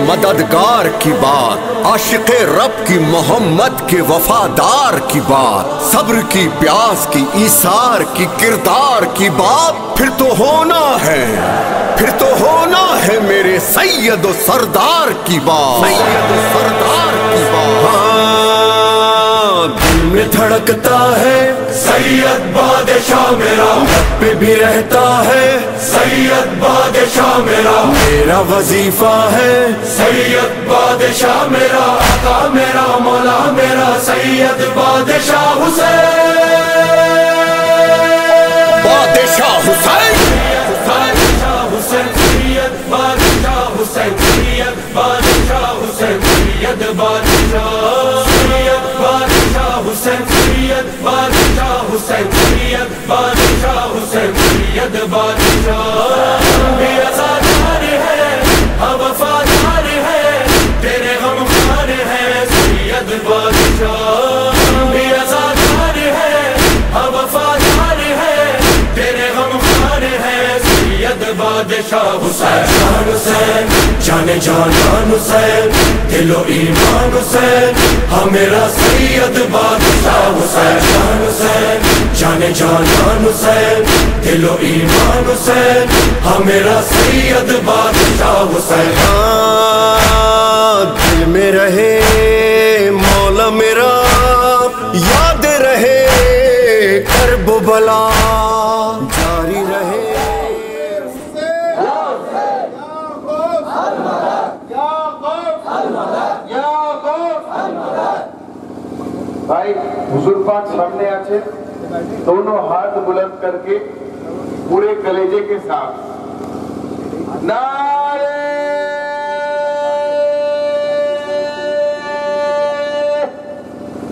مددگار کی بات، عاشق رب کی محمد کے وفادار کی بات، صبر کی پیاس کی ایثار کی کردار کی بات، پھر تو ہونا ہے، پھر تو ہونا ہے میرے سید و سردار کی بات، سید و سردار کی بات۔ ہاں دل میں دھڑکتا ہے سید بادشاہ میرا، لب پہ بھی رہتا ہے سید بادشاہ میرا، میرا وظیفہ ہے سید بادشاہ میرا، آقا میرا، مولا میرا، سید بادشاہ حسین، بادشاہ حسین، بادشاہ حسین، سید بادشاہ حسین، سید بادشاہ حسین، سید بادشاہ، سید بادشاہ حسین، سید بادشاہ حسین، سید بادشاہ حسین، سید بادشاہ، بھی آزادار ہے، ہم وفادار ہے، تیرے غمخوار ہے سید بادشاہ، بھی آزادار ہے، ہم وفادار ہے، تیرے غمخوار ہے سید بادشاہ حسین، جان حسین، جانے جان جان حسین، دل و ایمان حسین، ہمیرا سید بادشاہ حسین، جان حسین، جانے جان جان حسین، دل و ایمان حسین، ہمیرا سید بادشاہ حسین۔ ہاں دل میں رہے مولا میرا، یاد رہے کرب و بلا جاری رہے۔ بھائی حضور پاک سامنے آچے دونوں ہاتھ بلند کر کے پورے کلیجے کے ساتھ نعرے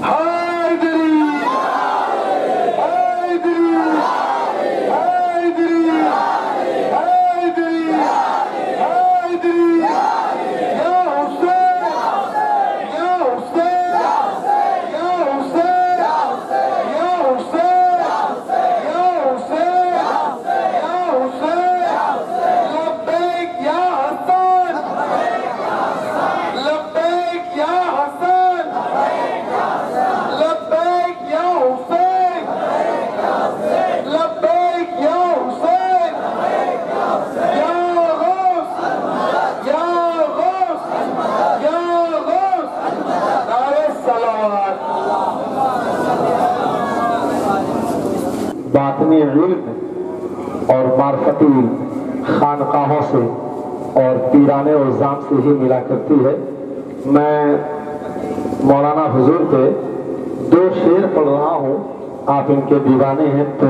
حیدری حیدری حیدری حیدری حیدری یا حسین یا حسین یا حسین یا حسین یا حسین یا حسین، لبیک یا حسن، لبیک یا حسن، لبیک یا حسین، لبیک یا حسین، یا غوث یا غوث یا غوث، نعرہ صلوات۔ باطنی علم اور معرفتی خانقاہوں سے اور پیرانے الزام سے ہی ملا کرتی ہے۔ میں مولانا حضور کے دو شعر پڑھ رہا ہوں، آپ ان کے دیوانے ہیں تو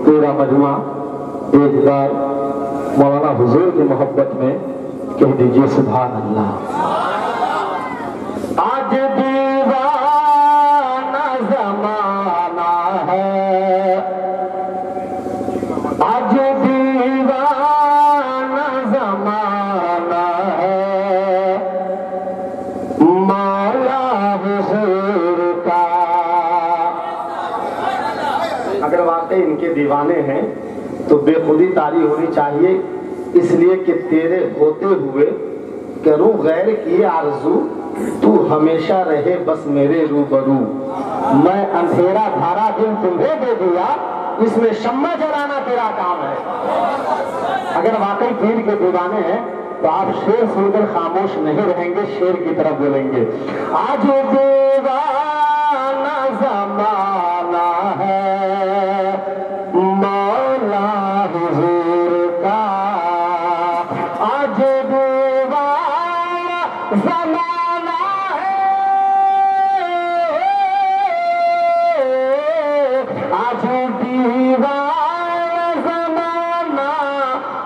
پورا مجمع ایک بار مولانا حضور کی محبت میں کہہ دیجئے سبحان اللہ۔ آج دیوانہ زمانہ ہے، آج دیوانہ زمانہ ہے، مولا حضور کا۔ اگر واقعی ان کے دیوانے ہیں تو بے خودی طاری ہونی چاہیے، اس لیے کہ تیرے ہوتے ہوئے کروں غیر کی آرزو، تو ہمیشہ رہے بس میرے روبرو، میں اندھیرا دھارا دن تمہیں دے دیا، اس میں شمع جلانا تیرا کام ہے۔ اگر واقعی پیر کے دیوانے ہیں تو آپ شعر سن کر خاموش نہیں رہیں گے، شعر کی طرف بولیں گے۔ آج دیوانہ زمانہ ہے، مولا حضور کا، آج دیوانہ زمانہ ہے، آج دیوانہ زمانہ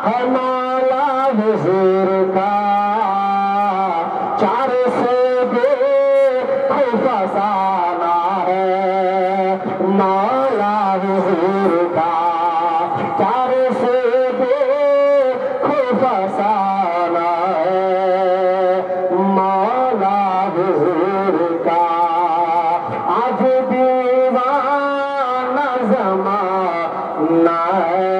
ہے، مولا حضور کا، چار سے بے فسانہ ہے، مولا حضور کا، چار سے بے فسانہ ہے، مولا حضور کا، آج دیوانہ زمانہ ہے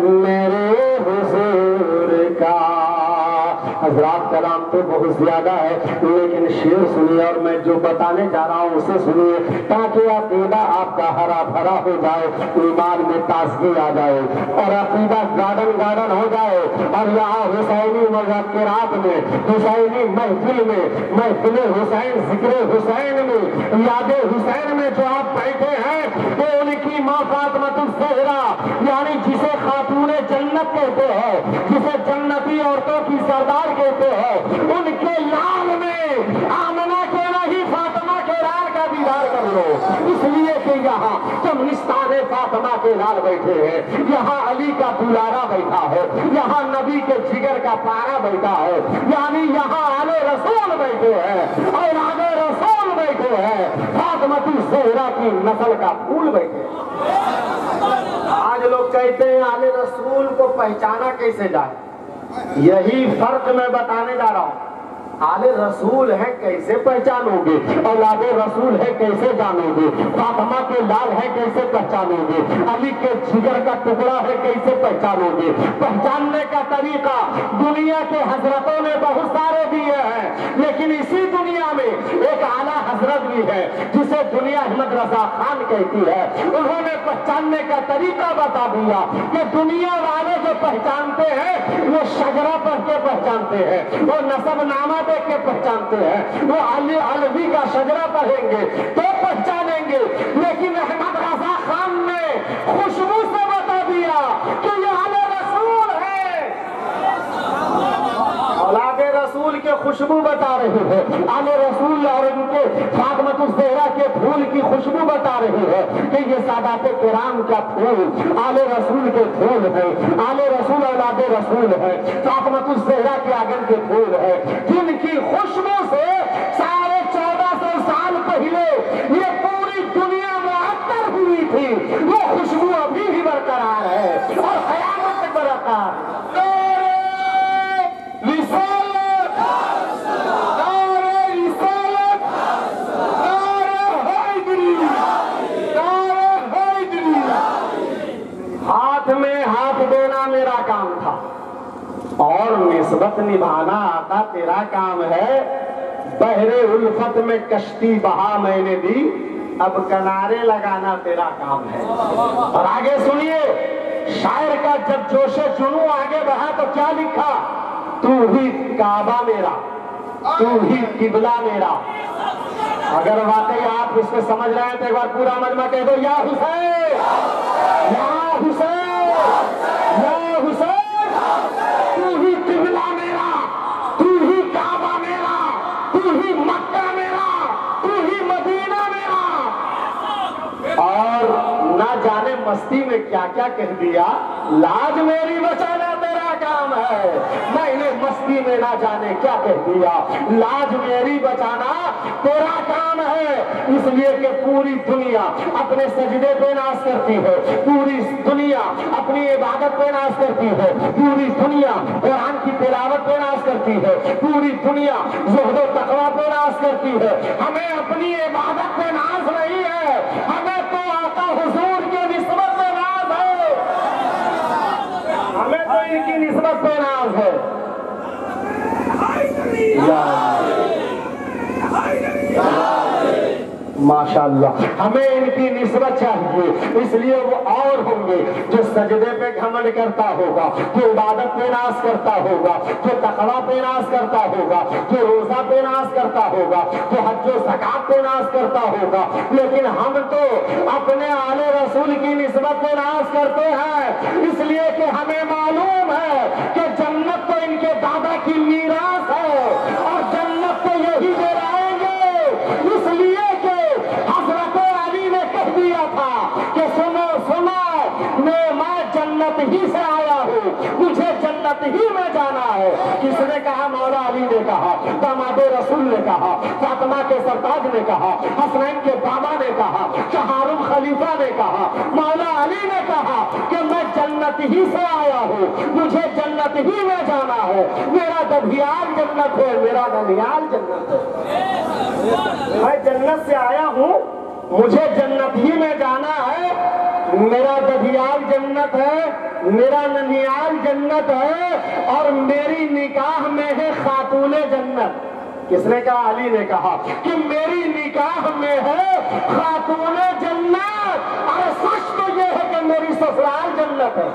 میرے حضور کا، حضرات کلام تو بہت زیادہ ہے لیکن شعر سنیے اور میں جو بتانے جا رہا ہوں اسے سنیے تاکہ عقیدہ آپ کا ہرا بھرا ہو جائے، ایمان میں تازگی آ جائے اور عقیدہ گارڈن گارڈن ہو جائے۔ اور یہاں حسینی مذاکرات میں، حسینی محفل میں، محفل حسین، ذکر حسین میں، یاد حسین میں جو آپ بیٹھے ہیں وہ ان کی ماں فاطمۃ الزہرا یعنی جسے خاتون جنت کہتے ہیں، جسے جنتی عورتوں کی سردار کہتے ہیں، ان کے لال میں آمنہ کے نہیں فاطمہ کے لال کا دیدار کر لو، اس لیے کہ یہاں چمنستان فاطمہ کے لال بیٹھے ہیں، یہاں علی کا دلارا بیٹھا ہے، یہاں نبی کے جگر کا پارا بیٹھا ہے، یعنی یہاں آل رسول بیٹھے ہیں، اولاد رسول بیٹھے ہیں، فاطمۃ الزہرا کی نسل کا پھول بیٹھے ہیں۔ آج لوگ کہتے ہیں آل رسول کو پہچانا کیسے جائے، یہی فرق میں بتانے جا رہا ہوں۔ آل رسول ہے کیسے پہچانو گے، اولاد رسول ہے کیسے جانو گے، فاطمہ کے لال ہے کیسے پہچانو گے، علی کے جگر کا ٹکڑا ہے کیسے پہچانو گے۔ پہچاننے کا طریقہ دنیا کے حضرتوں نے بہت سارے دیے ہیں، لیکن اسی دنیا میں ایک اعلیٰ حضرت بھی ہے جسے دنیا احمد رضا خان کہتی ہے، انہوں نے پہچاننے کا طریقہ بتا دیا کہ دنیا والے جو پہچانتے ہیں وہ شجرہ پڑھ کے پہچانتے ہیں، وہ نسب نامہ دیکھ کے پہچانتے ہیں، وہ علی علوی کا شجرہ پڑھیں گے تو پہچانیں گے، لیکن احمد رضا خان نے خوشبو سے بتا دیا کہ یہ علی رسول ہے، اولاد رسول کے خوشبو بتا رہے ہیں، علی رسول اور ان کے فاطمۃ الزہرا کے پھول کی خوشبو بتا رہے ہیں کہ یہ سادات کرام کا پھول آل رسول کے پھول ہے، آل رسول اولاد رسول ہے، فاطمۃ الزہرا کے آنگن کے پھول ہے، جن کی خوشبو سے 1450 سال پہلے یہ پوری دنیا معطر ہوئی تھی، وہ خوشبو ابھی بھی برقرار ہے اور قیامت تک برقرار۔ ہاتھ میں ہاتھ دینا میرا کام تھا اور نسبت نبھانا آقا تیرا کام ہے، بحر الفت میں کشتی بہا میں نے دی، اب کنارے لگانا تیرا کام ہے۔ اور آگے سنیے شاعر کا جب جوش جنوں آگے بڑھا تو کیا لکھا، تو ہی کعبہ میرا، تو ہی قبلہ میرا۔ اگر واقعی آپ اس کو سمجھ رہے ہیں تو ایک بار پورا مجمع کہہ دو یا حسین، یا حسین، یا حسین، تو ہی قبلہ میرا، تو ہی کعبہ میرا، تو ہی مکہ میرا، تو ہی مدینہ میرا۔ اور نہ جانے مستی میں کیا کیا کہہ دیا، لاج میری بچانا تیرا کام ہے، میں نے مستی میں نہ جانے کیا کہہ دیا، لاج میری بچانا تیرا کام ہے۔ اس لیے کہ پوری دنیا اپنے سجدے پہ ناز کرتی ہے، پوری دنیا اپنی عبادت پہ ناز کرتی ہے، پوری دنیا قرآن کی تلاوت پہ ناز کرتی ہے، پوری دنیا زہد و تقویٰ پہ ناز کرتی ہے۔ ہمیں اپنی عبادت پہ ناز نہیں ہے، ہمیں تو آقا حضور کی نسبت پہ ناز ہے، ہمیں تو ان کی نسبت پہ ناز ہے۔ ماشاءاللہ ہمیں ان کی نسبت چاہیے، اس لیے وہ اور ہوں گے جو سجدے پہ گھمنڈ کرتا ہوگا، جو عبادت پہ ناز کرتا ہوگا، جو تقویٰ پہ ناز کرتا ہوگا، جو روزہ پہ ناز کرتا ہوگا، جو حج و زکات پہ ناز کرتا ہوگا، لیکن ہم تو اپنے آل رسول کی نسبت پہ ناز کرتے ہیں، اس لیے کہ ہمیں معلوم ہے کہ جنت تو ان کے دادا کی میراث ہے اور جنت تو یہی دے رہیں گے، اس لیے کہ حضرت علی نے کہہ دیا تھا کہ سنو سنو میں جنت ہی سے آیا ہوں، مجھے جنت ہی میں جانا ہے۔ کس نے کہا؟ مولا علی نے کہا، داماد رسول نے کہا، فاطمہ کے سرتاج نے کہا، حسنین کے بابا نے کہا، چہارم خلیفہ نے کہا، مولا علی نے کہا کہ میں جنت ہی سے آیا ہوں، مجھے جنت ہی میں جانا ہے، میرا ددھیال جنت ہے، میرا ننیال جنت ہے، میں جنت سے آیا ہوں مجھے جنت ہی میں جانا ہے، میرا ددھیال جنت ہے، میرا ننیال جنت ہے، اور میری نکاح میں ہے خاتون جنت۔ کس نے کہا؟ علی نے کہا کہ میری نکاح میں ہے خاتون جنت، اور سچ تو یہ ہے کہ میری سسرال جنت ہے۔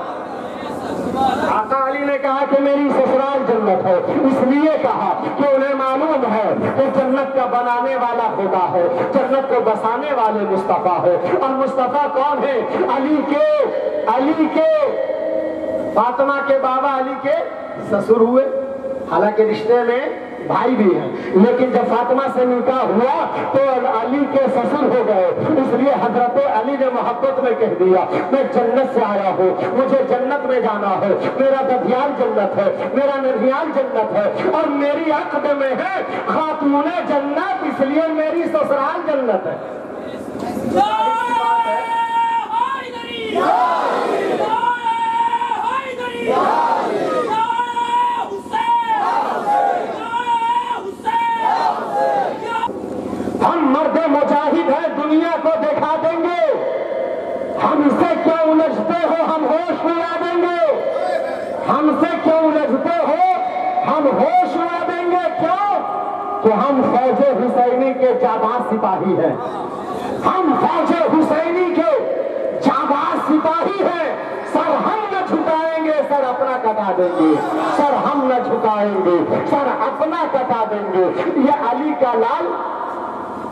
آقا علی نے کہا کہ میری سسرال جنت ہے، اس لیے کہا کہ انہیں معلوم ہے کہ جنت کا بنانے والا خدا ہے، جنت کو بسانے والے مصطفیٰ ہے، اور مصطفیٰ کون ہے؟ علی کے فاطمہ کے بابا علی کے سسر ہوئے، حالانکہ رشتے میں بھائی بھی ہیں، لیکن جب فاطمہ سے نکاح ہوا تو علی کے سسر ہو گئے، اس لیے حضرت علی نے محبت میں کہہ دیا میں جنت سے آیا ہوں، مجھے جنت میں جانا ہے، میرا ددھیال جنت ہے، میرا ننھیال جنت ہے، اور میری عقد میں ہے خاتون جنت، اس لیے میری سسرال جنت ہے۔ ہم مرد مجاہد ہیں، دنیا کو دکھا دیں گے، ہم سے کیوں الجھتے ہو، ہم ہوش اڑا دیں گے، ہم سے کیوں الجھتے ہو، ہم ہوش اڑا دیں گے، کیوں کہ ہم فوج حسینی کے جانباز سپاہی ہیں، ہم فوج حسینی کے جانباز سپاہی ہیں، سر ہم نہ جھکائیں گے، سر اپنا کٹا دیں گے، سر ہم نہ جھکائیں گے، سر اپنا کٹا دیں گے۔ یہ علی کا لال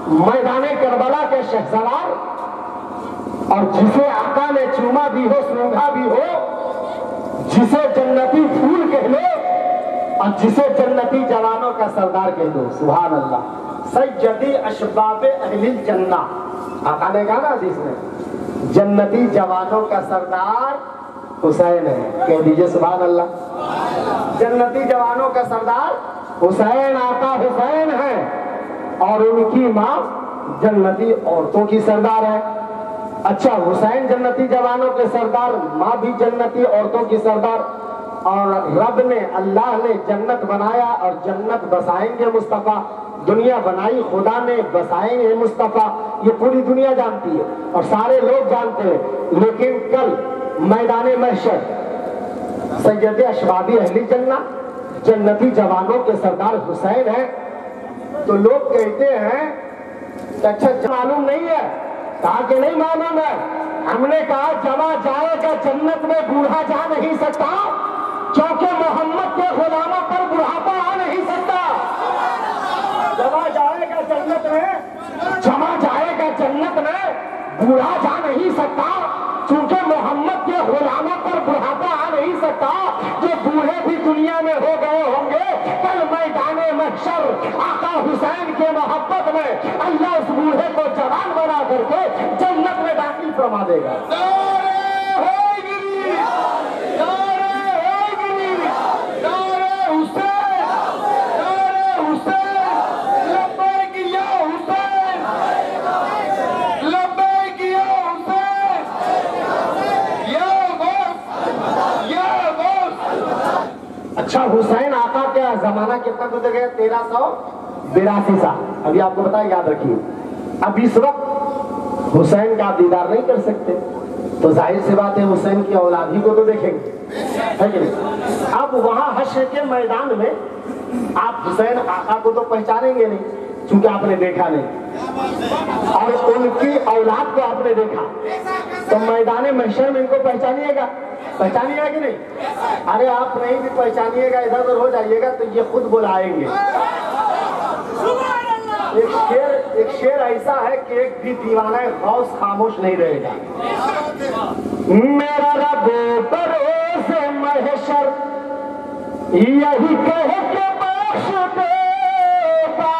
میدان کربلا کے شہسوار، اور جسے آقا نے چوما بھی ہو، سونگھا بھی ہو، جسے جنتی پھول کہہ لو، اور جسے جنتی جوانوں کا سردار کہہ دو، سبحان اللہ۔ سیدی اشباب اہل الجنہ، آقا نے کہا نا حدیث میں جنتی جوانوں کا سردار حسین ہے، کہہ دیجئے سبحان اللہ۔ جنتی جوانوں کا سردار حسین، آقا حسین ہے، اور ان کی ماں جنتی عورتوں کی سردار ہے۔ اچھا، حسین جنتی جوانوں کے سردار، ماں بھی جنتی عورتوں کی سردار، اور رب نے، اللہ نے جنت بنایا اور جنت بسائیں گے مصطفیٰ، دنیا بنائی خدا نے، بسائیں گے مصطفیٰ، یہ پوری دنیا جانتی ہے اور سارے لوگ جانتے ہیں۔ لیکن کل میدان محشر سید اشبابی اہل جنہ، جنتی جوانوں کے سردار حسین ہیں، تو لوگ کہتے ہیں کہ اچھا معلوم نہیں ہے، کہا کہ نہیں معلوم ہے۔ ہم نے کہا جمع جائے گا جنت میں بوڑھا جا نہیں سکتا، کیونکہ محمد کے غلاموں پر بڑھاپا آ نہیں سکتا۔ جمع جائے گا جنت میں، جمع جائے گا جنت میں بوڑھا جا نہیں سکتا، چونکہ محمد کے غلاموں پر بڑھاپا آ نہیں سکتا۔ جو بوڑھے بھی دنیا میں ہو گئے ہوں گے، کل میدان محشر آقا حسین کے محبت میں اللہ اس بوڑھے کو جوان بنا کر کے جنت میں داخل فرما دے گا۔ اچھا، حسین آقا کا زمانہ کتنا گزر گیا؟ 1382 سال۔ ابھی آپ کو بتایا، یاد رکھیے، اب اس وقت حسین کا آپ دیدار نہیں کر سکتے، تو ظاہر سی بات ہے حسین کی اولاد ہی کو تو دیکھیں گے، ہے کہ نہیں؟ اب وہاں حشر کے میدان میں آپ حسین آقا کو تو پہچانیں گے نہیں، چونکہ آپ نے دیکھا نہیں، اور ان کی اولاد کو آپ نے دیکھا، تو میدان محشر میں ان کو پہچانیے گا، پہچانیے گا کہ نہیں؟ ارے آپ نہیں بھی پہچانیے گا، ادھر ادھر ہو جائیے گا تو یہ خود بلائیں گے۔ ایک شعر ایسا ہے کہ ایک بھی دیوانہ غوث خاموش نہیں رہے گا۔ میرا رب بروز محشر یہی کہہ کے بخش دے گا،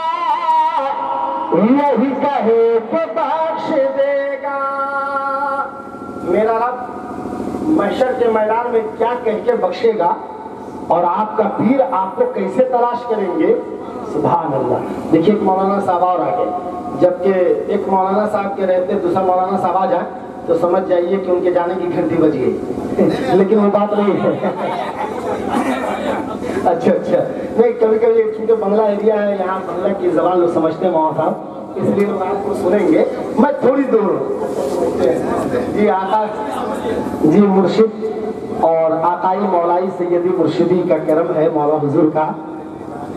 یہی کہے کہ بخش دے گا۔ میرا رب محشر کے میدان میں کیا کہہ کے بخشے گا، اور آپ کا پیر آپ کو کیسے تلاش کریں گے، سبحان اللہ۔ دیکھیے ایک مولانا صاحب اور آ گئے، جبکہ ایک مولانا صاحب کے رہتے دوسرا مولانا صاحب آ جائیں تو سمجھ جائیے کہ ان کے جانے کی گھنٹی بج گئی، لیکن وہ بات نہیں ہے۔ اچھا نہیں، کبھی کبھی چونکہ بنگلہ ایریا ہے، یہاں بنگلہ کی زبان لوگ سمجھتے ہیں مولانا صاحب، اس لیے بات کو سنیں گے. میں تھوڑی دور جی آقا جی مرشد اور آقائی مولائی سیدی مرشدی کا کرم ہے مولا حضور کا.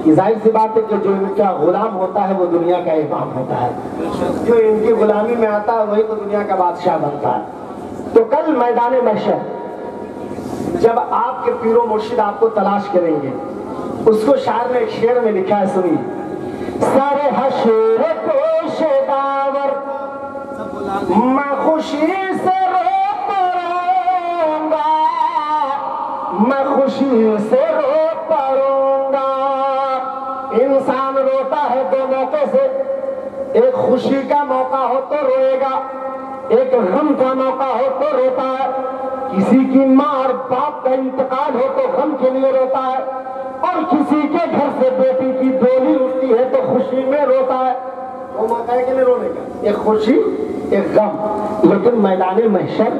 ظاہر سی بات ہے کہ جو ان کا غلام ہوتا ہے وہ دنیا کا امام ہوتا ہے. جو ان کی غلامی میں آتا ہے وہی تو دنیا کا بادشاہ بنتا ہے. تو کل میدان محشر جب آپ کے پیر و مرشد آپ کو تلاش کریں گے, اس کو شاعر نے ایک شعر میں لکھا ہے, سنیے. سارے حشر پیش داور میں خوشی سے رو پڑوں گا, میں خوشی سے رو پڑوں گا. انسان روتا ہے دو موقع سے, ایک خوشی کا موقع ہو تو روئے گا, ایک غم کا موقع ہو تو روتا ہے. کسی کی ماں اور باپ کا انتقال ہو تو غم کے لیے روتا ہے, اور کسی کے گھر سے بیٹی کی ڈولی اٹھتی ہے تو خوشی میں روتا ہے. وہ موقع ہے کہ نہیں رونے کا, ایک خوشی ایک غم. لیکن میدان محشر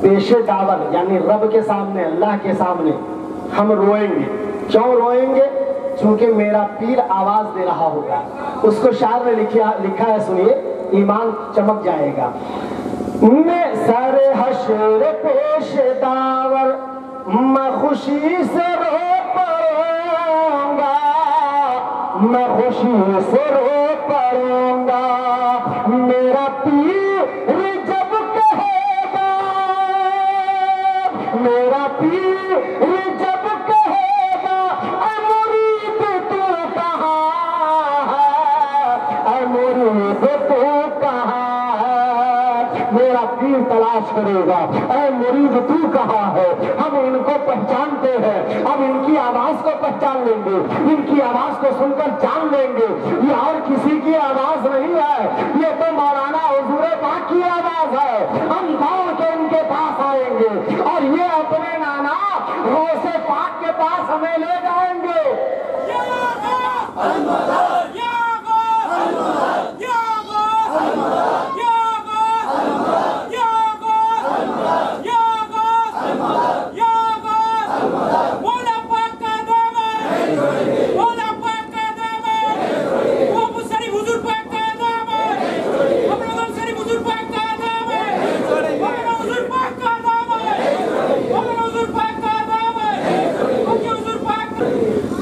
پیش دعوت یعنی رب کے سامنے, اللہ کے سامنے ہم روئیں گے. کیوں روئیں گے؟ چونکہ میرا پیر آواز دے رہا ہوگا. اس کو شاعر نے لکھا ہے, سنیے, ایمان چمک جائے گا. میں سر حشر پیش داور میں خوشی سے رو پڑوں گا, میں خوشی سے رو پڑوں گا. میرا پیر جب کہے گا, میرا پیر جب کہے گا اے مرید تو کہاں ہے, اے مرید تو کہاں ہے, میرا پیر تلاش کرے گا اے مرید تو کہاں ہے. ہم ان کو پہچانتے ہیں, اب ان کی آواز کو پہچان لیں گے, ان کی آواز کو سن کر جان لیں گے یہ اور کسی کی آواز نہیں ہے, یہ تو مولانا حضور پاک کی آواز ہے. ہم دوڑ کے ان کے پاس آئیں گے اور یہ اپنے نانا غوث پاک کے پاس ہمیں لے جائیں گے.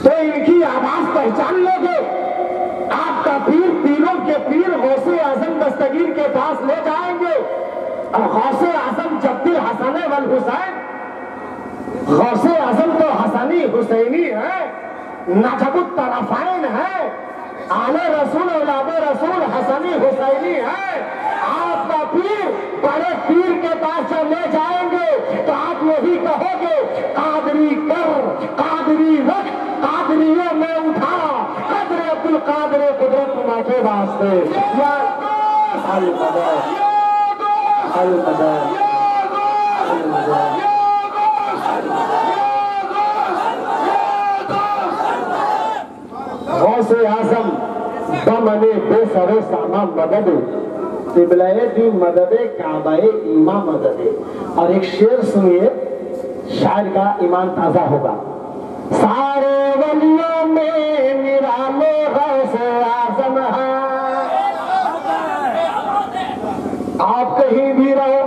تو ان کی آواز پہچان لو گے, آپ کا پیر پیروں کے پیر غوث اعظم دستگیر کے پاس لے جائیں گے. اور غوث اعظم جد الحسن والحسین, غوث اعظم تو حسنی حسینی ہے, نجب الطرفین ہے, آل رسول اولاد رسول حسنی حسینی ہے. آپ کا پیر بڑے پیر کے پاس جب لے جائیں گے تو آپ یہی کہو گے, قادری کر قادری رکھ قادریوں میں اٹھا, قدر عبدالقادر قدرت ماں کے واسطے. یا المدد المدد المدد. غوث اعظم بمن بے سر ساما مدد, قبلہ دی مدد کعبہ ایمان مدد. اور ایک شعر سنیے, شاعر کا ایمان تازہ ہوگا. سارے ولیوں میں نرالے غوث اعظم ہے, آپ کہیں بھی رہو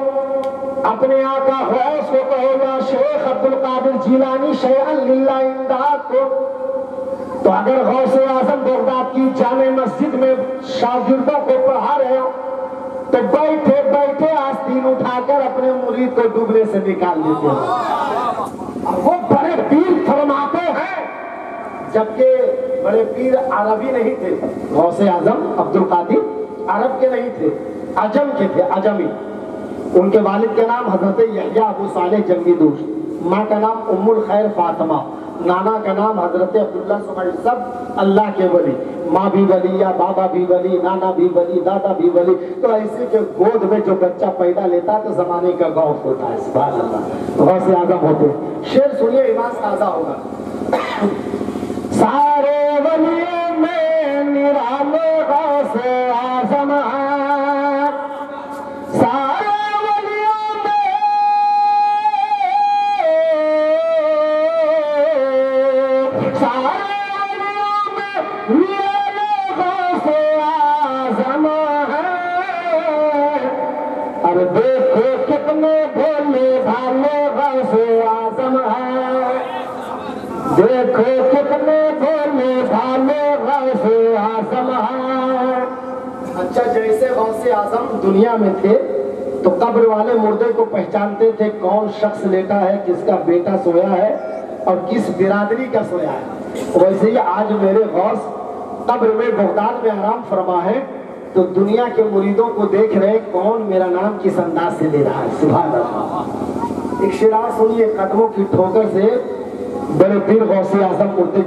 اپنے آقا غوث کو کہو یا شیخ عبدالقادر جیلانی شیئا للہ امداد کو. تو اگر غوث اعظم بغداد کی جامع مسجد میں شاگردوں کو پڑھا رہے ہو تو بیٹھے بیٹھے آستین اٹھا کر اپنے مرید کو ڈوبنے سے نکال دیتے ہو. وہ بڑے پیر فرماتے ہیں, جبکہ بڑے پیر عربی نہیں تھے. غوث اعظم عبدالقادر عرب کے نہیں تھے, عجم کے تھے, عجمی. ان کے والد کا نام حضرت یحییٰ ابو صالح جنگی دوش, ماں کا نام ام الخیر فاطمہ, نانا کا نام حضرت عبداللہ سمائی. سب اللہ کے ولی, ماں بھی ولی یا بابا بھی ولی, نانا بھی ولی, دادا بھی ولی. تو ایسے کے گود میں جو بچہ پیدا لیتا ہے تو زمانے کا غوث ہوتا ہے. سبحان اللہ, غوث اعظم ہوتے. شعر سنیے, ایمان تازہ ہوگا. سارے ولیوں میں نرالے غوث اعظم ہے, سارے ولیوں میں, سارے ولیوں میں نرالے غوث اعظم غوث اعظم ہے، دیکھو کتنے بھولے بھالے غوث اعظم ہے۔ اچھا، جیسے غوث اعظم دنیا میں تھے تو قبر والے مردے کو پہچانتے تھے کون شخص لیٹا ہے، کس کا بیٹا سویا ہے اور کس برادری کا سویا ہے، ویسے ہی آج میرے غوث قبر میں بغداد میں آرام فرما ہے تو دنیا کے مریدوں کو دیکھ رہے کون میرا نام کس انداز سے لے رہا ہے۔ سبحان اللہ۔ ایک شعر سنیے، قدموں کی ٹھوکر سے بڑے پیر غوث اعظم مردے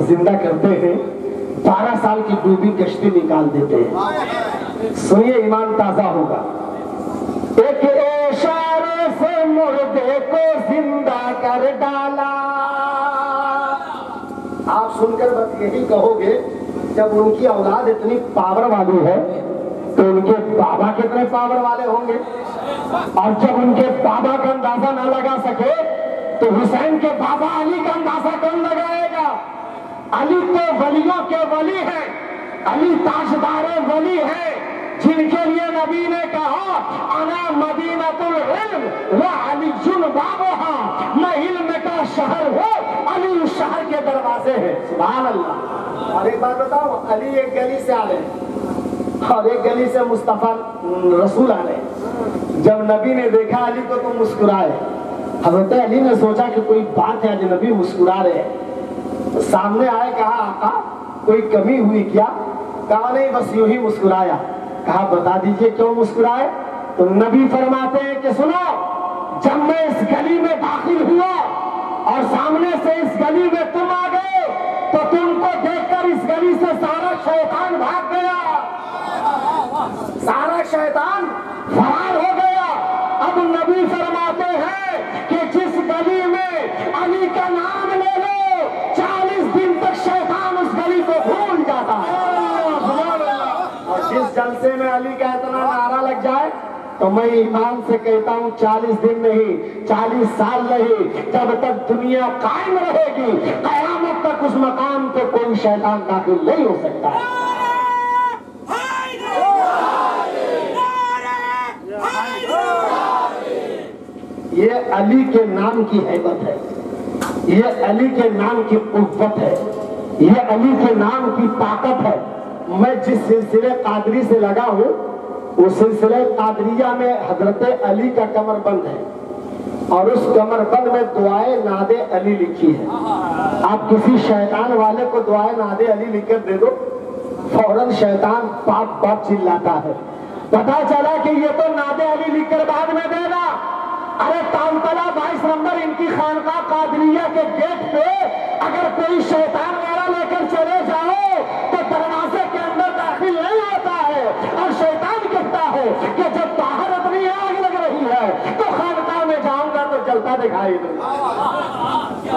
زندہ کرتے ہیں، 12 سال کی ڈوبی کشتی نکال دیتے ہیں۔ سنیے، ایمان تازہ ہوگا۔ ایک اشارے سے مردے کو زندہ کر ڈالا۔ آپ سن کر بس یہی کہو گے جب ان کی اولاد اتنی پاور والی ہے تو ان کے بابا کتنے پاور والے ہوں گے، اور جب ان کے بابا کا اندازہ نہ لگا سکے تو حسین کے بابا علی کا اندازہ کون لگائے گا؟ علی تو ولیوں کے ولی ہیں، علی تاجدار ولی ہیں جن کے لیے نبی نے کہا انا مدینۃ العلم وعلی بابھا، میں علم کا شہر ہوں، علی اس شہر کے دروازے ہیں۔ سبحان اللہ۔ اور ایک بات بتاؤ، علی ایک گلی سے آ رہے اور ایک گلی سے مصطفیٰ رسول آ رہے۔ جب نبی نے دیکھا علی کو تو مسکرائے۔ حضرت علی نے سوچا کہ کوئی بات ہے، آج نبی مسکرا رہے ہیں، سامنے آئے، کہا آقا کوئی کمی ہوئی کیا؟ کہا نہیں، بس یوں ہی مسکرایا۔ کہا بتا دیجئے کیوں مسکرائے؟ تو نبی فرماتے ہیں کہ سنو، جب میں اس گلی میں داخل ہوا اور سامنے سے اس گلی میں تم آ گئے تو تم کو دیکھ کر اس گلی سے سارا شیطان بھاگ گیا، سارا شیطان فرار ہو گیا۔ اب نبی فرماتے ہیں کہ جس گلی میں علی کا نام لے لو 40 دن تک شیطان اس گلی کو بھول جاتا ہے، اور جس جلسے میں علی کا اتنا نعرہ لگ جائے تو میں ایمان سے کہتا ہوں 40 دن نہیں، 40 سال نہیں، جب تک دنیا قائم رہے گی قیامت تک اس مقام پہ کوئی شیطان داخل نہیں ہو سکتا ہے۔ یہ علی کے نام کی حیبت ہے، یہ علی کے نام کی قوت ہے، یہ علی کے نام کی طاقت ہے۔ میں جس سلسلے قادری سے لگا ہوں اس سلسلے قادریہ میں حضرت علی کا کمر بند ہے، اور اس کمر بند میں دعائے ناد علی لکھی ہے۔ آپ کسی شیطان والے کو دعائے ناد علی لکھ کر دے دو، فوراً شیطان باپ باپ چلاتا ہے۔ پتا چلا کہ یہ تو ناد علی لکھ کر بعد میں دے گا۔ ارے تالتلا 22 نمبر ان کی خانقاہ قادریہ کے گیٹ پہ اگر کوئی شیطان نعرہ لے کر چلے جاؤ تو دروازے کے اندر داخل نہیں ہوتا ہے، اور شیطان کہتا ہے کہ جب باہر اپنی آگ لگ رہی ہے تو خانقاہ میں جاؤں گا تو جلتا دکھائی دے گا۔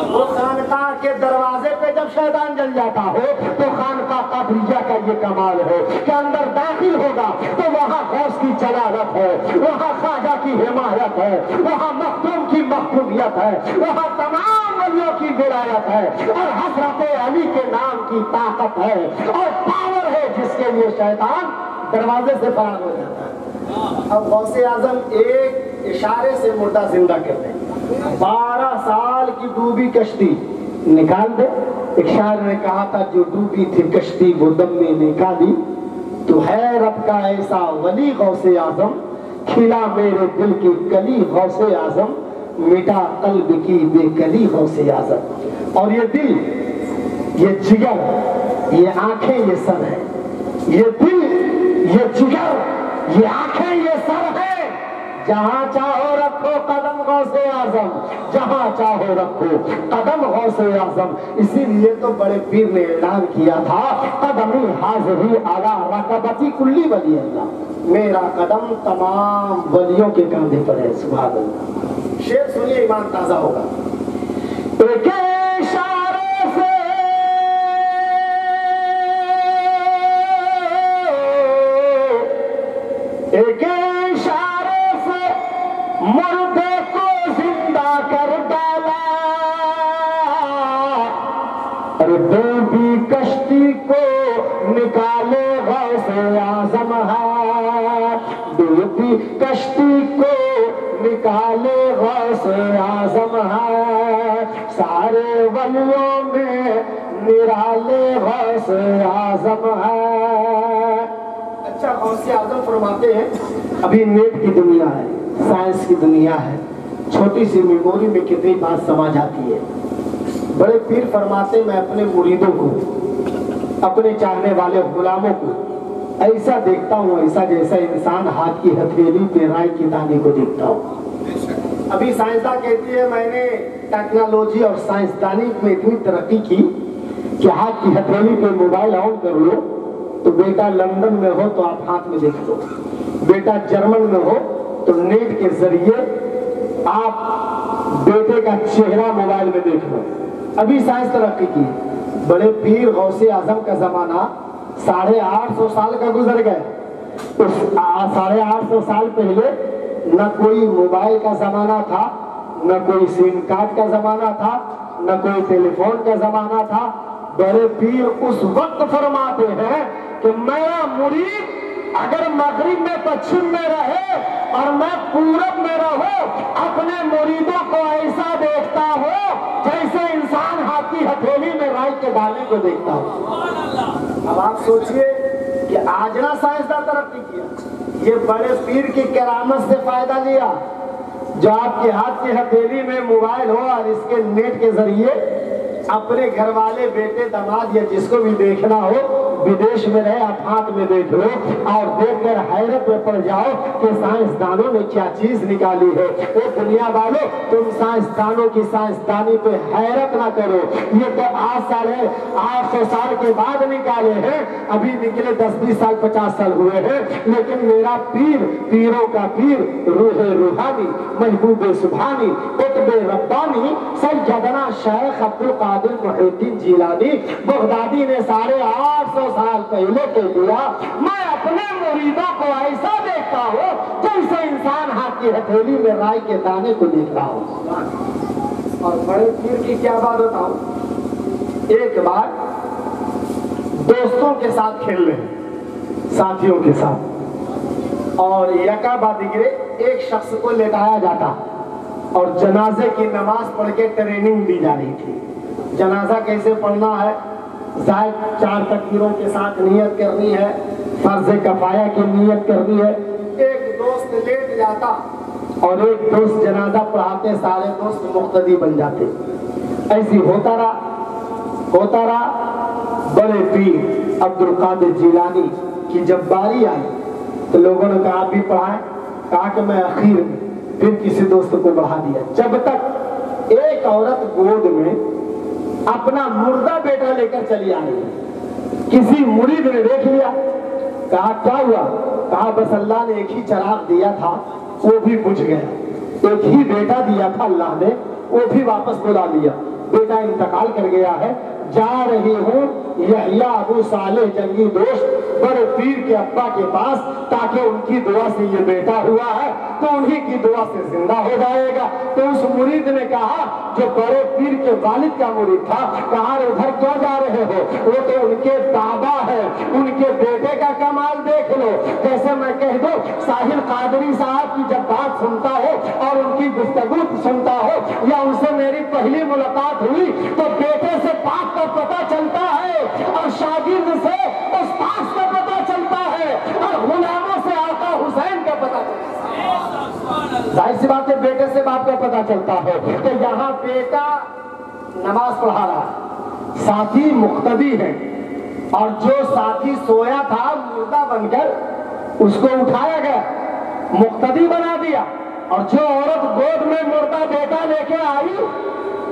وہ خانقاہ کے دروازے پہ جب شیطان جل جاتا ہے تو خانقاہ قادریہ کا یہ کمال ہے کہ اندر داخل ہوگا تو وہاں غوث کی جلالت ہے، وہاں خواجہ کی حمایت ہے، وہاں مخدوم کی مخدومیت ہے، وہاں تمام ولیوں کی ولایت ہے، اور حضرت علی کے نام کی طاقت ہے اور پاور ہے جس کے لیے شیطان دروازے سے فرار ہو جاتا ہے۔ اب غوث اعظم ایک اشارے سے مردہ زندہ کر دیں، 12 سال کی ڈوبی کشتی نکال دے۔ ایک شاعر نے کہا تھا جو ڈوبی تھی کشتی وہ دم میں نکالی، تو ہے رب کا ایسا ولی غوث اعظم، کھلا میرے دل کی کلی غوث اعظم، مٹا قلب کی بے کلی غوث اعظم۔ اور یہ دل، یہ جگر، یہ آنکھیں، یہ سر ہے، یہ دل، یہ جگر، یہ آنکھیں، یہ سر ہے، جہاں چاہو رکھو قدم غوث اعظم، جہاں چاہو رکھو قدم غوث اعظم۔ اسی لیے تو بڑے پیر نے اعلان کیا تھا قدمی حاضری اعلیٰ رکبتی کلی ولی اللہ، میرا قدم تمام ولیوں کے کاندھے پر ہے۔ سبحان اللہ۔ شعر سنیے، ایمان تازہ ہوگا۔ ایک اشارے سے ایک اشارے سے مردے کو زندہ کر ڈالا، اور ڈوبی کشتی کو نکالے غوث اعظم ہے، ڈوبی کشتی کو نکالے غوث اعظم ہے، سارے ولیوں میں نرالے غوث اعظم ہے۔ اچھا غوث اعظم فرماتے ہیں ابھی نیٹ کی دنیا ہے، سائنس کی دنیا ہے، چھوٹی سی میموری میں کتنی بات سما جاتی ہے۔ بڑے پیر فرماتے میں اپنے مریدوں کو، اپنے چاہنے والے غلاموں کو ایسا دیکھتا ہوں، ایسا جیسا انسان ہاتھ کی ہتھیلی پہ رائے کے دانے کو دیکھتا ہوں۔ ابھی سائنسداں کہتی ہے میں نے ٹیکنالوجی اور سائنسدانی میں اتنی ترقی کی کہ ہاتھ کی ہتھیلی پہ موبائل آن کر لو تو بیٹا لندن میں ہو تو آپ ہاتھ میں دیکھ لو، بیٹا جرمن میں ہو تو نیٹ کے ذریعے آپ بیٹے کا چہرہ موبائل میں دیکھ لو۔ ابھی سائنس ترقی کی۔ بڑے پیر غوث اعظم کا زمانہ 850 سال کا گزر گئے۔ اس 850 سال پہلے نہ کوئی موبائل کا زمانہ تھا، نہ کوئی سیم کارڈ کا زمانہ تھا، نہ کوئی ٹیلی فون کا زمانہ تھا۔ بڑے پیر اس وقت فرماتے ہیں کہ میرا مرید اگر مغرب میں پچھم میں رہے اور میں پورب میں رہوں، اپنے مریدوں کو ایسا دیکھتا ہو جیسے انسان ہاتھ کی ہتھیلی میں رائی کے دانے کو دیکھتا ہو۔ اب آپ سوچئے کہ آج نہ سائنسداں ترقی کیا، یہ بڑے پیر کی کرامت سے فائدہ لیا، جو آپ کے ہاتھ کی ہتھیلی میں موبائل ہو اور اس کے نیٹ کے ذریعے اپنے گھر والے بیٹے داماد یا جس کو بھی دیکھنا ہو विदेश में रहे आप हाथ में देख लो और देखकर हैरत में पड़ जाओ कि साइंसदानों ने क्या चीज निकाली है। वो दुनिया वालों तुम साइंसदानों की साइंसदानी पे हैरत ना करो, ये तो 800 साल के बाद निकाले हैं, अभी निकले 10-20 साल 50 साल हुए हैं, लेकिन मेरा पीर पीरों का पीर रूह रूहानी महबूब सुभानी कुतुब रब्बानी सैयदना शेख अब्दुल कादिर मुहीद्दीन जिलानी बगदादी ने 850 साल पहले कह दिया, मैं अपने मुरीदों को ऐसा देखता हूँ जैसे इंसान हाथ की हथेली में राई के दाने को देख रहा हूँ। और बड़े पीर की क्या बात बताऊं, एक बार दोस्तों के साथ खेल रहे, साथियों के साथ, और यका बादिगरे एक शख्स को लेटाया जाता और जनाजे की नमाज पढ़ के ट्रेनिंग दी जा रही थी। जनाजा कैसे पढ़ना है, जायद 4 तकबीरों के साथ नियत करनी है, फर्ज कफाया की नियत करनी है। एक दोस्त लेट जाता और एक दोस्त जनाजा पढ़ाते, सारे दोस्त मुक्तदी बन जाते। ऐसी होता रहा। बड़े पीर अब्दुल कादिर जिलानी की जब बारी आई तो लोगों ने कहा आप भी पढ़ाएं, कहा कि मैं आखिर में, फिर किसी दोस्त को बढ़ा दिया। जब तक एक औरत गोद में अपना मुर्दा बेटा लेकर चली आई, किसी मुरीद ने देख लिया, कहा क्या हुआ, कहा बस अल्लाह ने एक ही चिराग दिया था वो भी बुझ गया, एक ही बेटा दिया था अल्लाह ने वो भी वापस बुला लिया, बेटा इंतकाल कर गया है, जा रही हूँ यहिया अबू सालेह जंगी दोस्त बड़े पीर के अब्बा के पास, ताकि उनकी दुआ से ये बेटा हुआ है तो उन्हीं की दुआ से जिंदा हो जाएगा। तो उस मुरीद ने कहा जो बड़े पीर के वालिद का मुरीद था, कहा उधर क्यों जा रहे हो, वो तो उनके दादा है, उनके बेटे का कमाल देख लो। जैसे मैं कह दूं साहिल कादरी साहब की जब बात सुनता हो और उनकी गुफ्तगू सुनता हो या उनसे मेरी पहली मुलाकात हुई तो बेटे से पाक का पता चलता है और शागिर्द से उस्ताद का पता चलता है और गुलामों से आका हुसैन का पता चलता है। जाहिर सी बात है बेटे से बाप का पता चलता है। तो यहाँ बेटा नमाज पढ़ा रहा, साथी मुक्तदी है, और जो साथी सोया था मुर्दा बनकर उसको उठाया गया, मुक्तदी बना दिया, और जो औरत गोद में मुर्दा बेटा लेके आई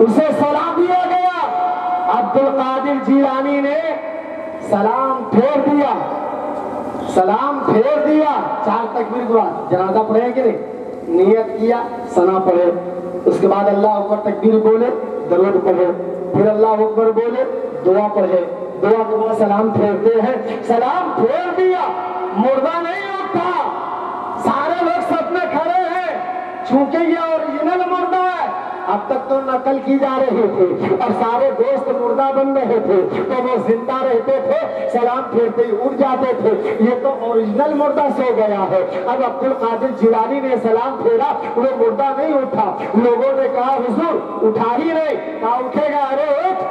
उसे सलाम दिया गया। अब्दुल कादिर जिलानी ने सलाम फेर दिया, 4 तकबीर के बाद जनाजा पढ़े कि नहीं, नियत किया, सना पढ़े, उसके बाद अल्लाह अकबर तकबीर बोले, दरूद पढ़े, फिर अल्लाह अकबर बोले, दुआ पढ़े, दुआ के बाद सलाम फेरते हैं, सलाम फेर दिया, मुर्दा नहीं उठा, सारे लोग सब में खड़े हैं, चूंकि ये ओरिजिनल मुर्दा है, اب تک تو نقل کی جا رہی تھی اور سارے دوست مردہ بن رہے تھے، تو وہ زندہ رہتے تھے، سلام پھیرتے ہی اٹھ جاتے تھے، یہ تو اوریجنل مردہ سو گیا ہے۔ اب عبد القادر جیلانی نے سلام پھیرا، وہ مردہ نہیں اٹھا۔ لوگوں نے کہا حضور اٹھا ہی نہیں، کہا اٹھے گا، ارے اٹھ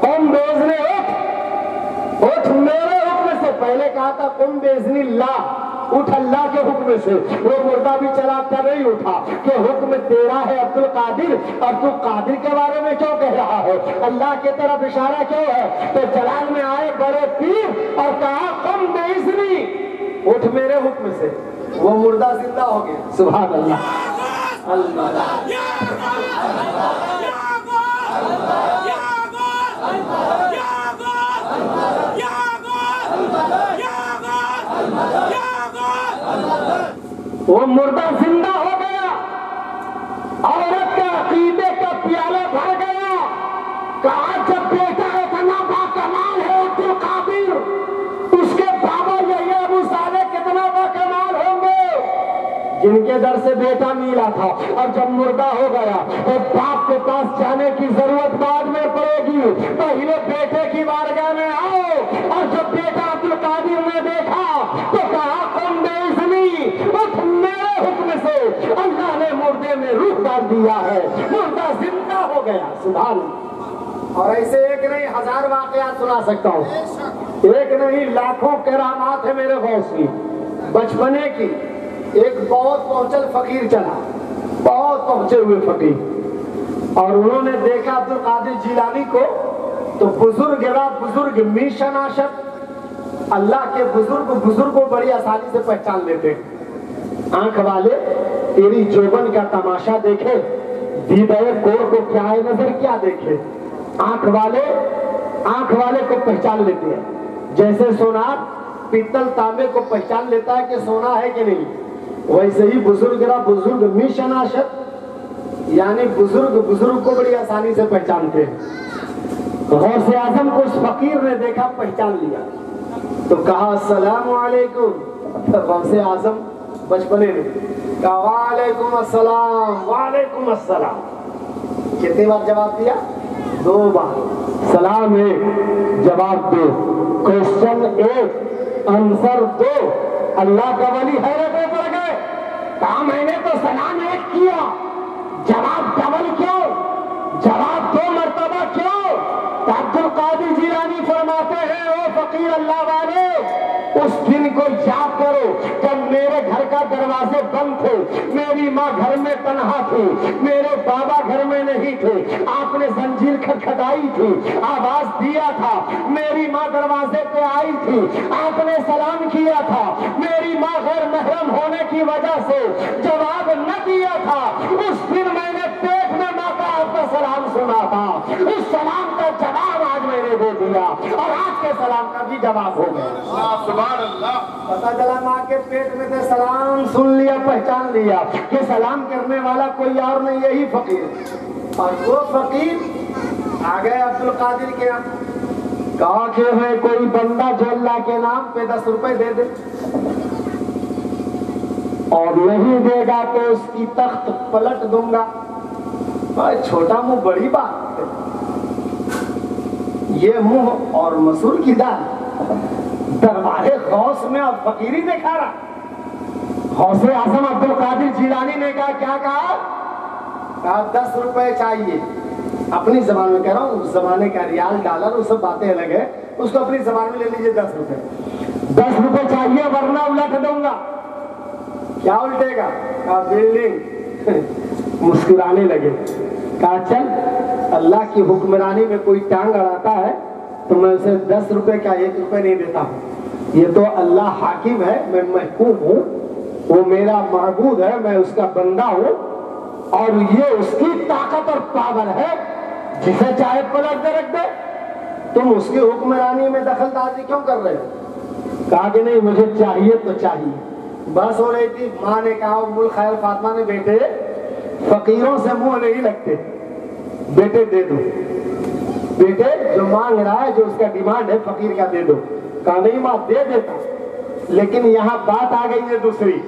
قم بیزن اٹھ میرے حکم سے، پہلے کہا تھا قم بیزن اللہ، اٹھ اللہ کے حکم سے۔ وہ مردہ بھی چلا کر نہیں اٹھا کہ حکم تیرا ہے عبد القادر، اور تو قادر کے بارے میں کیوں کہہ رہا ہے، اللہ کی طرف اشارہ کیوں ہے؟ تو جلال میں آئے بڑے پیر اور کہا قم بیزنی، اٹھ میرے حکم سے، وہ مردہ زندہ ہو گیا۔ سبحان اللہ، اللہ وہ مردہ زندہ ہو گیا، عورت کے عقیدے کا پیالہ بھر گیا۔ کہا جب بیٹا اتنا با کمال ہے عبد القادر، اس کے بابا یحییٰ ابو صالح کتنا با کمال ہوں گے جن کے در سے بیٹا ملا تھا، اور جب مردہ ہو گیا تو باپ کے پاس جانے کی ضرورت بعد میں پڑے گی، پہلے بیٹے کی بارگاہ میں آؤ۔ اور جب بیٹا عبد القادر نے دیکھا تو کہا قم بیزنی، اٹھ میرے حکم سے، اللہ نے مردے میں روح ڈال دیا ہے، مردہ زندہ ہو گیا۔ سبحان اللہ۔ اور ایسے ایک نہیں ہزار واقعات سنا سکتا ہوں، ایک نہیں لاکھوں کرامات ہے میرے غوث کی۔ بچپنے کی ایک بہت پہنچل فقیر چلا، بہت پہنچے ہوئے فقیر، اور انہوں نے دیکھا عبد القادر جیلانی کو تو بزرگ بزرگ می شناشت، اللہ کے بزرگ کو بڑی آسانی سے پہچان لیتے۔ آنکھ والے تیری جوبن کا تماشا دیکھے، دیدہ کور کو کیا ہے نظر کیا دیکھے، آنکھ والے کو پہچان لیتے ہیں۔ جیسے سونار پیتل تانبے کو پہچان لیتا ہے کہ سونا ہے کہ نہیں، ویسے ہی بزرگ می شناشت، یعنی بزرگ کو بڑی آسانی سے پہچانتے ہیں۔ غوث اعظم کو اس فقیر نے دیکھا، پہچان لیا تو کہا السلام علیکم۔ غوث اعظم بچپنے میں کہا وعلیکم السلام، وعلیکم السلام۔ کتنی بار جواب دیا؟ 2 بار۔ سلام 1، جواب 2، کوشچن 1، آنسر 2۔ اللہ کا ولی حیرت میں پڑ گئے، کہا میں نے تو سلام 1 کیا، جواب ڈبل کیوں، جواب 2 مرتبہ کیوں؟ عبد القادر جیلانی فرماتے ہیں او فقیر اللہ والے، اس دن کو یاد کرو جب میرے گھر کا دروازے بند تھے، میری ماں گھر میں تنہا تھی، میرے بابا گھر میں نہیں تھے، آپ نے زنجیر کھٹکھٹائی تھی، آواز دیا تھا، میری ماں دروازے پہ آئی تھی، آپ نے سلام کیا تھا، میری ماں غیر محرم ہونے کی وجہ سے جواب نہ دیا تھا، اس دن میں نے پیٹ میں ماں کا آپ کا سلام سنا تھا، اس سلام کا جواب آج میں نے دے دیا، اور آج کے سلام کا بھی جواب ہو گیا۔ سبحان اللہ۔ پتہ چلا ماں کے پیٹ میں سے سلام سن لیا، پہچان لیا کہ سلام کرنے والا کوئی اور نہیں، یہی فقیر ہے۔ اور وہ فقیر آ گئے عبد القادر کے یہاں، کہا کہ ہے کوئی بندہ جو اللہ کے نام پہ 10 روپے دے دے، اور نہیں دے گا تو اس کی تخت پلٹ دوں گا۔ چھوٹا منہ بڑی بات، یہ منہ اور مسور کی دال دربار غوث میں اور فقیری دکھا رہا۔ غوث اعظم عبد القادر جیلانی نے کہا، کیا کہا 10 روپے چاہیے، اپنی زبان میں کہہ رہا ہوں، اس زمانے کا ریال ڈالر وہ سب باتیں الگ ہے، اس کو اپنی زبان میں لے لیجئے 10 روپے، 10 روپے چاہیے ورنہ الٹ دوں گا۔ کیا الٹے گا؟ کہا بلڈنگ۔ مسکرانے لگے، کہا چل اللہ کی حکمرانی میں کوئی ٹانگ اڑاتا ہے تو میں اسے 10 روپے کا 1 روپے نہیں دیتا ہوں، یہ تو اللہ حاکم ہے، میں محکوم ہوں، وہ میرا معبود ہے، میں اس کا بندہ ہوں، اور یہ اس کی طاقت اور پاور ہے، جسے چاہے پلٹ دے رکھ دے، تم اس کی حکمرانی میں دخل اندازی کیوں کر رہے ہو؟ کہا کہ نہیں مجھے چاہیے تو چاہیے۔ بس ہو رہی تھی، ماں نے کہا ام الخیر فاطمہ نے، بیٹے فقیروں سے منہ نہیں لگتے، بیٹے دے دو، بیٹے جو مانگ رہا ہے، جو اس کا ڈیمانڈ ہے فقیر کا دے دو۔ کہا نہیں ماں دے دیتا، لیکن یہاں بات آ گئی ہے دوسری،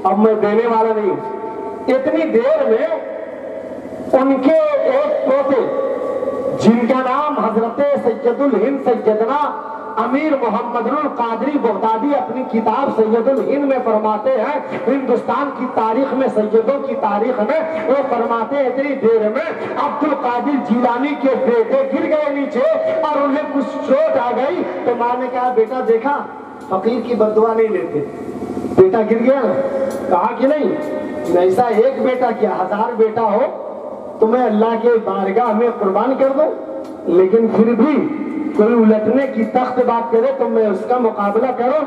اب میں دینے والا نہیں ہوں۔ اتنی دیر میں ان کے ایک پوتے جن کا نام حضرت سید الہند سیدنا امیر محمد القادری بغدادی اپنی کتاب سید الہند میں فرماتے ہیں، ہندوستان کی تاریخ میں، سیدوں کی تاریخ میں، وہ فرماتے ہیں اتنی دیر میں عبد القادر جیلانی کے بیٹے گر گئے نیچے اور انہیں کچھ چوٹ آ گئی تو ماں نے کہا بیٹا دیکھا فقیر کی بددعا نہیں لیتے، بیٹا گر گیا کہا کہ نہیں، ایسا ایک بیٹا کیا 1000 بیٹا ہو تو میں اللہ کے بارگاہ میں قربان کر دوں، لیکن پھر بھی کوئی الٹنے کی تخت بات کرے تو میں اس کا مقابلہ کروں۔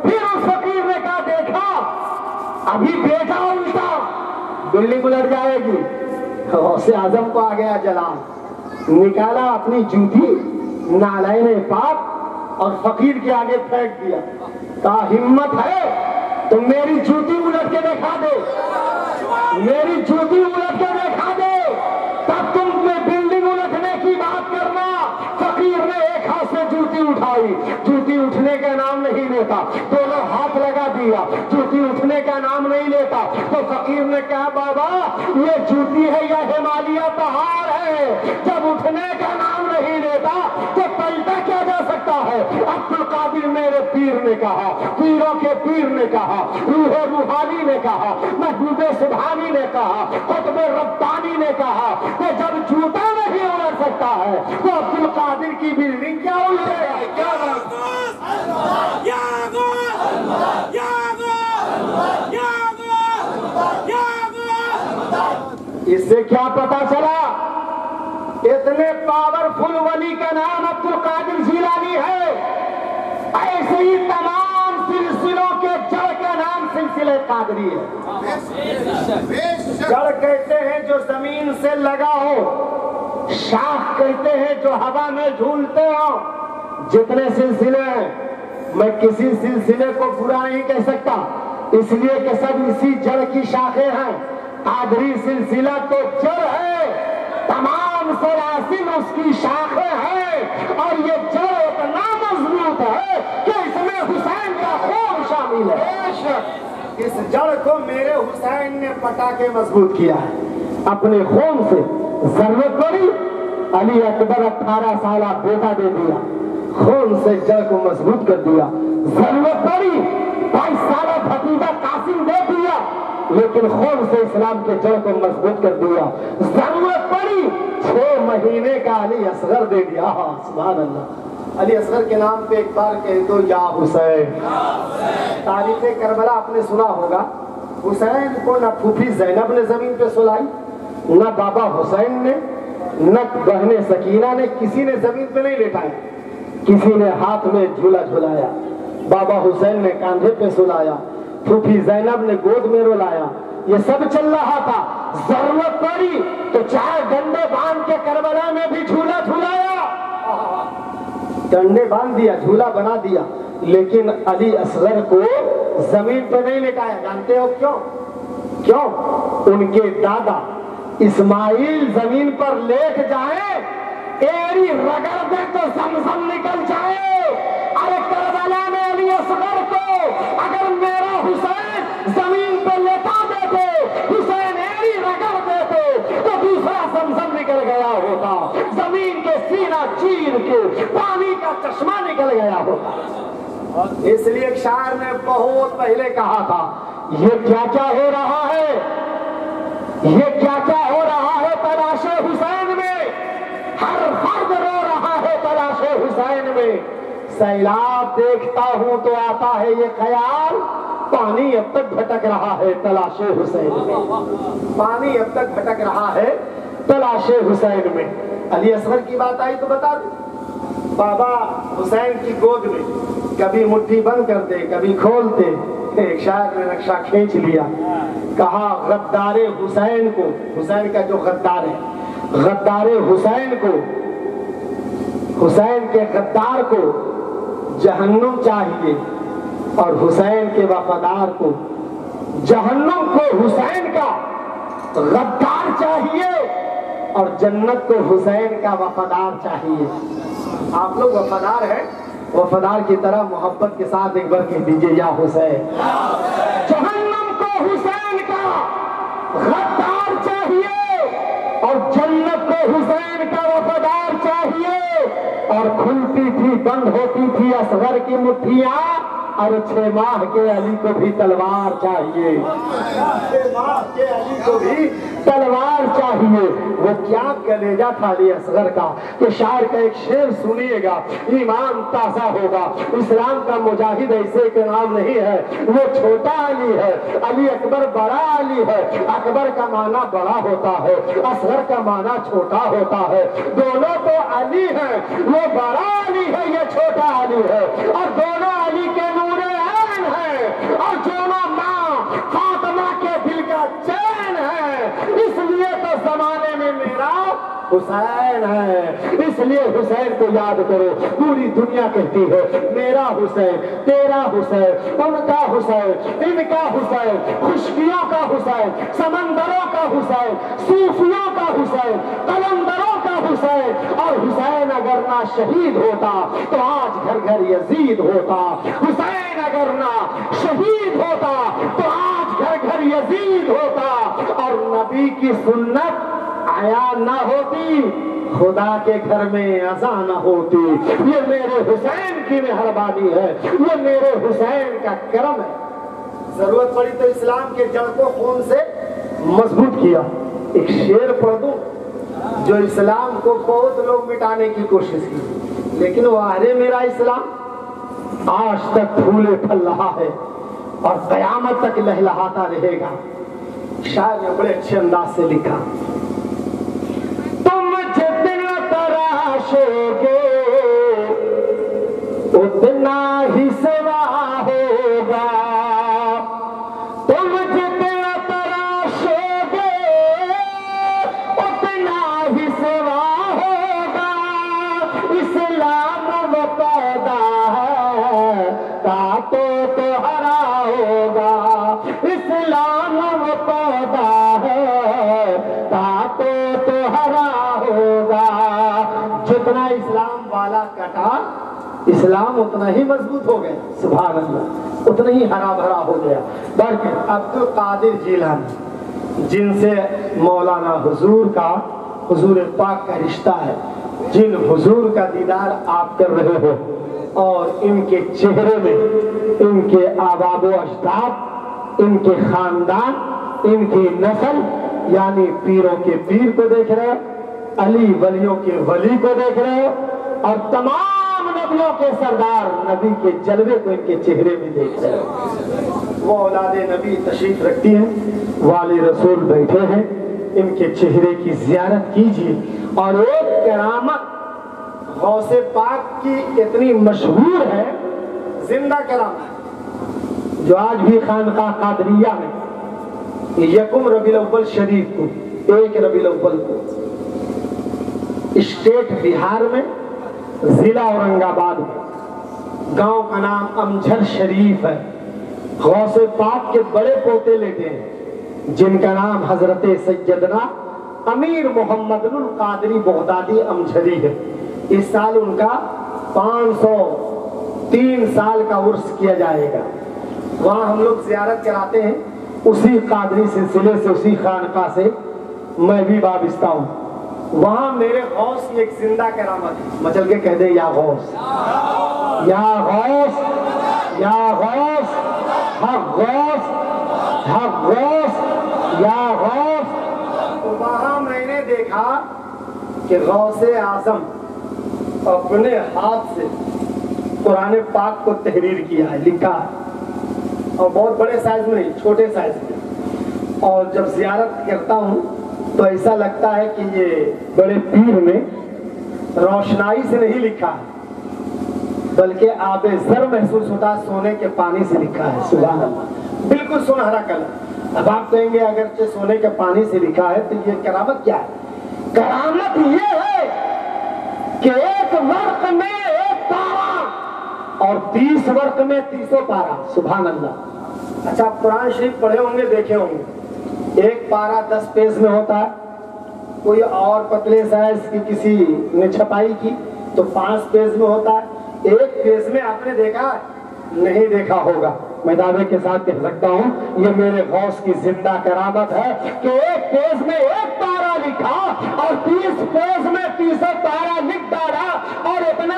پھر اس فقیر نے کہا دیکھا ابھی بیٹا الٹا بلڈنگ الٹ جائے گی۔ غوث اعظم کو آ گیا جلال، نکالا اپنی جوتی نالین پاک اور فقیر کے آگے پھینک دیا، کہا ہمت ہے تو میری جوتی الٹ کے دکھا دے، میری جوتی الٹ کے دکھا دے تب تم میں بلڈنگ الٹنے کی بات کرنا۔ فقیر نے ایک ہاتھ سے جوتی اٹھائی، جوتی اٹھنے کا نام نہیں لیتا، دونوں ہاتھ لگا دیا، جوتی اٹھنے کا نام نہیں لیتا تو فقیر نے کہا بابا یہ جوتی ہے یا ہمالیہ پہاڑ ہے، جب اٹھنے کا نام نہیں لیتا تو پلٹا کیا جا سکتا ہے؟ عبد القادر میرے پیر نے کہا، پیروں کے پیر نے کہا، روح روحانی نے کہا، محبوب سبحانی نے کہا، قطب ربانی نے کہا کہ جب جوتا نہیں الٹ سکتا ہے تو عبد القادر کی بلڈنگ کیا الٹے گا؟ کیا اس سے کیا پتا چلا؟ اتنے پاورفل ولی کا نام عبد القادر جیلانی ہے، ایسے ہی تمام سلسلوں کے جڑ کا نام سلسلہ قادری ہے۔ جڑ کہتے ہیں جو زمین سے لگا ہو، شاخ کہتے ہیں جو ہوا میں جھولتے ہو۔ جتنے سلسلے ہیں میں کسی سلسلے کو برا نہیں کہہ سکتا، اس لیے کہ سب اسی جڑ کی شاخیں ہیں۔ قادری سلسلہ تو جڑ ہے، تمام سلاسل اس کی شاخیں ہیں اور یہ جڑ اتنا مضبوط ہے کہ اس میں حسین کا خون شامل ہے۔ اس جڑ کو میرے حسین نے پٹا کے مضبوط کیا ہے اپنے خون سے۔ ضرورت پڑی علی اکبر 18 سالہ بیٹا دے دیا، خون سے جڑ کو مضبوط کر دیا۔ ضرورت پڑی 22 سالہ بھتیجا قاسم دے دیا، لیکن خون سے اسلام کے جڑ کو مضبوط کر دیا۔ ضرورت پڑی 6 مہینے کا علی اصغر دے دیا۔ سبحان اللہ، علی اصغر کے نام پہ ایک بار کہہ دو یا حسین۔ تاریخ کربلا آپ نے سنا ہوگا، حسین کو نہ پھوپھی زینب نے زمین پہ سلائی، نہ بابا حسین نے، نہ بہن سکینہ نے، کسی نے زمین پہ نہیں لٹایا، کسی نے ہاتھ میں جھولا جھولایا، بابا حسین نے کاندھے پہ سلایا، پھوپھی زینب نے گود میں رلایا، یہ سب چل رہا تھا۔ ضرورت پڑی تو 4 ڈنڈے باندھ کے کربلا میں بھی جھولا جھولایا، ڈنڈے باندھ دیا، جھولا بنا دیا، لیکن علی اصغر کو زمین پہ نہیں لٹایا۔ جانتے ہو کیوں؟ کیوں؟ ان کے دادا اسماعیل زمین پر لیٹ جائیں، ایڑی رگڑ دے تو زمزم نکل جائے۔ ارے کربلا میں علی اصغر کو اگر میرا حسین زمین پہ لیٹا دیتے، حسین ایڑی رگڑ دیتے تو دوسرا زمزم نکل گیا ہوتا، زمین کے سینہ چیر کے پانی کا چشمہ نکل گیا ہوتا۔ اس لیے ایک شاعر نے بہت پہلے کہا تھا، یہ کیا کیا ہو رہا ہے، یہ کیا کیا ہو رہا ہے تلاش حسین میں، ہر فرد رو رہا ہے تلاش حسین میں۔ سیلاب دیکھتا ہوں تو آتا ہے یہ خیال، پانی اب تک بھٹک رہا ہے تلاش حسین میں، پانی اب تک بھٹک رہا ہے تلاش حسین میں۔ علی اصغر کی بات آئی تو بتا دوں، بابا حسین کی گود میں کبھی مٹھی بند کرتے کبھی کھولتے۔ ایک شاعر نے نقشہ کھینچ لیا، کہا غدار حسین کو، حسین کا جو غدار ہے، غدار حسین کو، حسین کے غدار کو جہنم چاہیے اور حسین کے وفادار کو جہنم، کو حسین کا غدار چاہیے اور جنت کو حسین کا وفادار چاہیے۔ آپ لوگ وفادار ہیں، وفادار کی طرح محبت کے ساتھ ایک بار کہہ دیجئے یا حسین۔ جہنم کو حسین کا غدار چاہیے اور اور کھلتی تھی بند ہوتی تھی اصغر کی مٹھیاں، اور 6 ماہ کے علی کو بھی تلوار چاہیے، 6 ماہ کے علی کو بھی تلوار چاہیے۔ وہ کیا کلیجہ تھا علی اصغر کا کہ شاعر کا ایک شعر سنیے گا، ایمان تازہ ہوگا۔ اسلام کا مجاہد ایسے کے نام نہیں ہے، وہ چھوٹا علی ہے، علی اکبر بڑا علی ہے۔ اکبر کا معنی بڑا ہوتا ہے، اصغر کا معنی چھوٹا ہوتا ہے، دونوں تو علی ہیں، وہ بڑا علی ہے، یہ چھوٹا علی ہے، اور دونوں علی کے نور عین ہیں، اور دونوں ماں فاطمہ کے دل کا چین ہے۔ اس لیے تو زمانے میں میرا حسین ہے، اس لیے حسین کو یاد کرو۔ پوری دنیا کہتی ہے میرا حسین، تیرا حسین، ان کا حسین، ان کا حسین، خشکیوں کا حسین، سمندروں کا حسین، صوفیوں کا حسین، قلندروں کا حسین۔ اور حسین اگر نہ شہید ہوتا تو آج گھر گھر یزید ہوتا، حسین اگر نہ شہید ہوتا تو آج گھر گھر یزید ہوتا، اور نبی کی سنت عیان نہ ہوتی، خدا کے گھر میں اذان نہ ہوتی۔ یہ میرے حسین کی مہربانی ہے، یہ میرے حسین کا کرم ہے۔ ضرورت پڑی تو اسلام کے جڑ کو خون سے مضبوط کیا۔ ایک شعر پڑھ دوں جو اسلام کو بہت لوگ مٹانے کی کوشش کی، لیکن وہ آرے میرا اسلام آج تک پھولے پھل رہا ہے اور قیامت تک لہلہاتا رہے گا۔ شاعر نے بڑے اچھے انداز سے لکھا، تم جتنا تراشو گے اتنا ہی سوا ہوگا، تم جتنا تراشو گے اتنا ہی سوا ہوگا۔ اسلام وہ پیدا ہے کاٹو تو ہرا ہوگا، اسلام وہ پیدا ہے کاٹو تو ہرا ہوگا۔ جتنا اسلام والا کٹا اسلام اتنا ہی مضبوط ہو گیا، سبحان اللہ، اتنا ہی ہرا بھرا ہو گیا۔ بلکہ عبد القادر جیلانی جن سے مولانا حضور کا، حضور پاک کا رشتہ ہے، جن حضور کا دیدار آپ کر رہے ہو، اور ان کے چہرے میں ان کے آباء و اجداد، ان کے خاندان، ان کی نسل، یعنی پیروں کے پیر کو دیکھ رہے ہو، علی ولیوں کے ولی کو دیکھ رہے ہو، اور تمام نبیوں کے سردار نبی کے جلوے کو ان کے چہرے میں دیکھ رہے ہو۔ وہ اولاد نبی تشریف رکھتی ہیں، والی رسول بیٹھے ہیں، ان کے چہرے کی زیارت کیجیے۔ اور ایک کرامت غوث پاک کی اتنی مشہور ہے، زندہ کرامت، جو آج بھی خانقاہ قادریہ میں یکم ربیع الاول شریف کو، 1 ربیع الاول کو، اسٹیٹ بہار میں، ضلع اورنگ آباد میں، گاؤں کا نام امجھر شریف ہے۔ غوث پاک کے بڑے پوتے لیتے ہیں جن کا نام حضرت سیدنا امیر محمد القادری بغدادی امجھری ہے۔ اس سال ان کا 503 سال کا عرس کیا جائے گا۔ وہاں ہم لوگ زیارت کراتے ہیں، اسی قادری سلسلے سے، اسی خانقاہ سے میں بھی وابستہ ہوں۔ وہاں میرے غوث کی ایک زندہ کرامت ہے، مچل کے کہہ دے یا غوث، یا غوث، یا غوث، حق غوث، حق غوث، یا غوث۔ وہاں میں نے دیکھا کہ غوث اعظم اپنے ہاتھ سے قرآن پاک کو تحریر کیا ہے، لکھا ہے، اور بہت بڑے سائز میں نہیں، چھوٹے سائز میں۔ اور جب زیارت کرتا ہوں تو ایسا لگتا ہے کہ یہ بڑے پیر نے روشنائی سے نہیں لکھا ہے، بلکہ آب زر محسوس ہوتا ہے، سونے کے پانی سے لکھا ہے، سبحان اللہ، بالکل سنہرا کلر۔ اب آپ کہیں گے اگرچہ سونے کے پانی سے لکھا ہے تو یہ کرامت کیا ہے؟ کرامت یہ ہے کہ ایک ورق میں ایک پارا اور 30 ورق میں 30 پارا، سبحان اللہ۔ اچھا، آپ قرآن شریف پڑھے ہوں گے، دیکھے ہوں گے، ایک پارا 10 پیج میں ہوتا ہے، کوئی اور پتلے سائز کی کسی نے چھپائی کی تو 5 پیج میں ہوتا ہے، ایک پیج میں آپ نے دیکھا ہے؟ نہیں دیکھا ہوگا۔ میں دعوے کے ساتھ کہہ سکتا ہوں یہ میرے غوث کی زندہ کرامت ہے کہ ایک پیج میں ایک پارا لکھا اور 30 پیج میں 30 پارا لکھ ڈالا، اور اتنا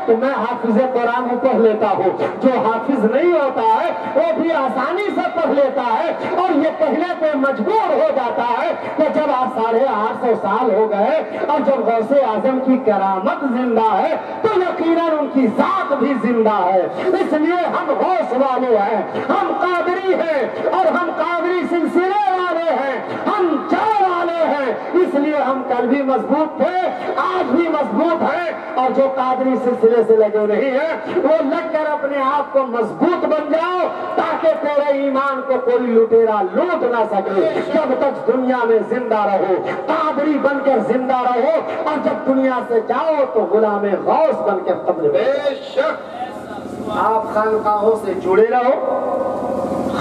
تو میں حافظ قرآن کو پڑھ لیتا ہوں، جو حافظ نہیں ہوتا ہے وہ بھی آسانی سے پڑھ لیتا ہے، اور یہ کہنے پہ مجبور ہو جاتا ہے کہ جب آپ 850 سال ہو گئے اور جب غوث اعظم کی کرامت زندہ ہے تو یقیناً ان کی ذات بھی زندہ ہے۔ اس لیے ہم غوث والے ہیں، ہم قادری ہیں، اور ہم قادری سلسلے والے ہیں، ہم جڑ والے ہیں، اس لیے ہم کل بھی مضبوط تھے، آج بھی مضبوط ہیں، اور جو قادری سلسلے سے لگے نہیں ہیں وہ لگ کر اپنے آپ کو مضبوط بن جاؤ، تاکہ تیرے ایمان کو کوئی لٹیرا لوٹ نہ سکے۔ جب تک دنیا میں زندہ رہو قادری بن کر زندہ رہو، اور جب دنیا سے جاؤ تو غلام غوث بن کر قبر میں۔ بے شک آپ خانقاہوں سے جڑے رہو،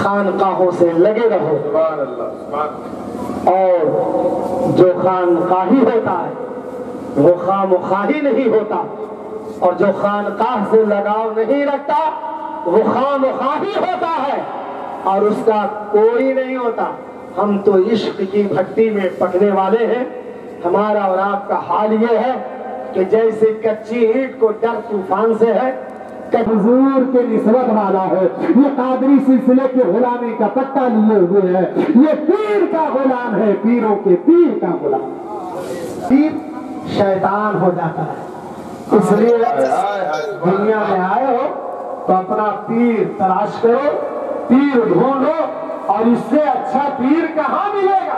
خانقاہوں سے لگے رہو، سبحان اللہ سبحان اللہ۔ اور جو خانقاہی ہوتا ہے وہ خامخواہی نہیں ہوتا، اور جو خانقاہ سے لگاؤ نہیں رکھتا وہ خامخواہی ہوتا ہے، اور اس کا کوئی نہیں ہوتا۔ ہم تو عشق کی بھٹی میں پکنے والے ہیں، ہمارا اور آپ کا حال یہ ہے کہ جیسے کچی اینٹ کو ڈر طوفان سے ہے، کہ حضور کے نسبت والا ہے، یہ قادری سلسلے کے غلامی کا پٹا لیے ہوئے ہے، یہ پیر کا غلام ہے، پیروں کے پیر کا غلام۔ پیر شیطان ہو جاتا ہے، اس لیے دنیا میں آئے ہو تو اپنا پیر تلاش کرو، پیر ڈھونڈو، اور اس سے اچھا پیر کہاں ملے گا؟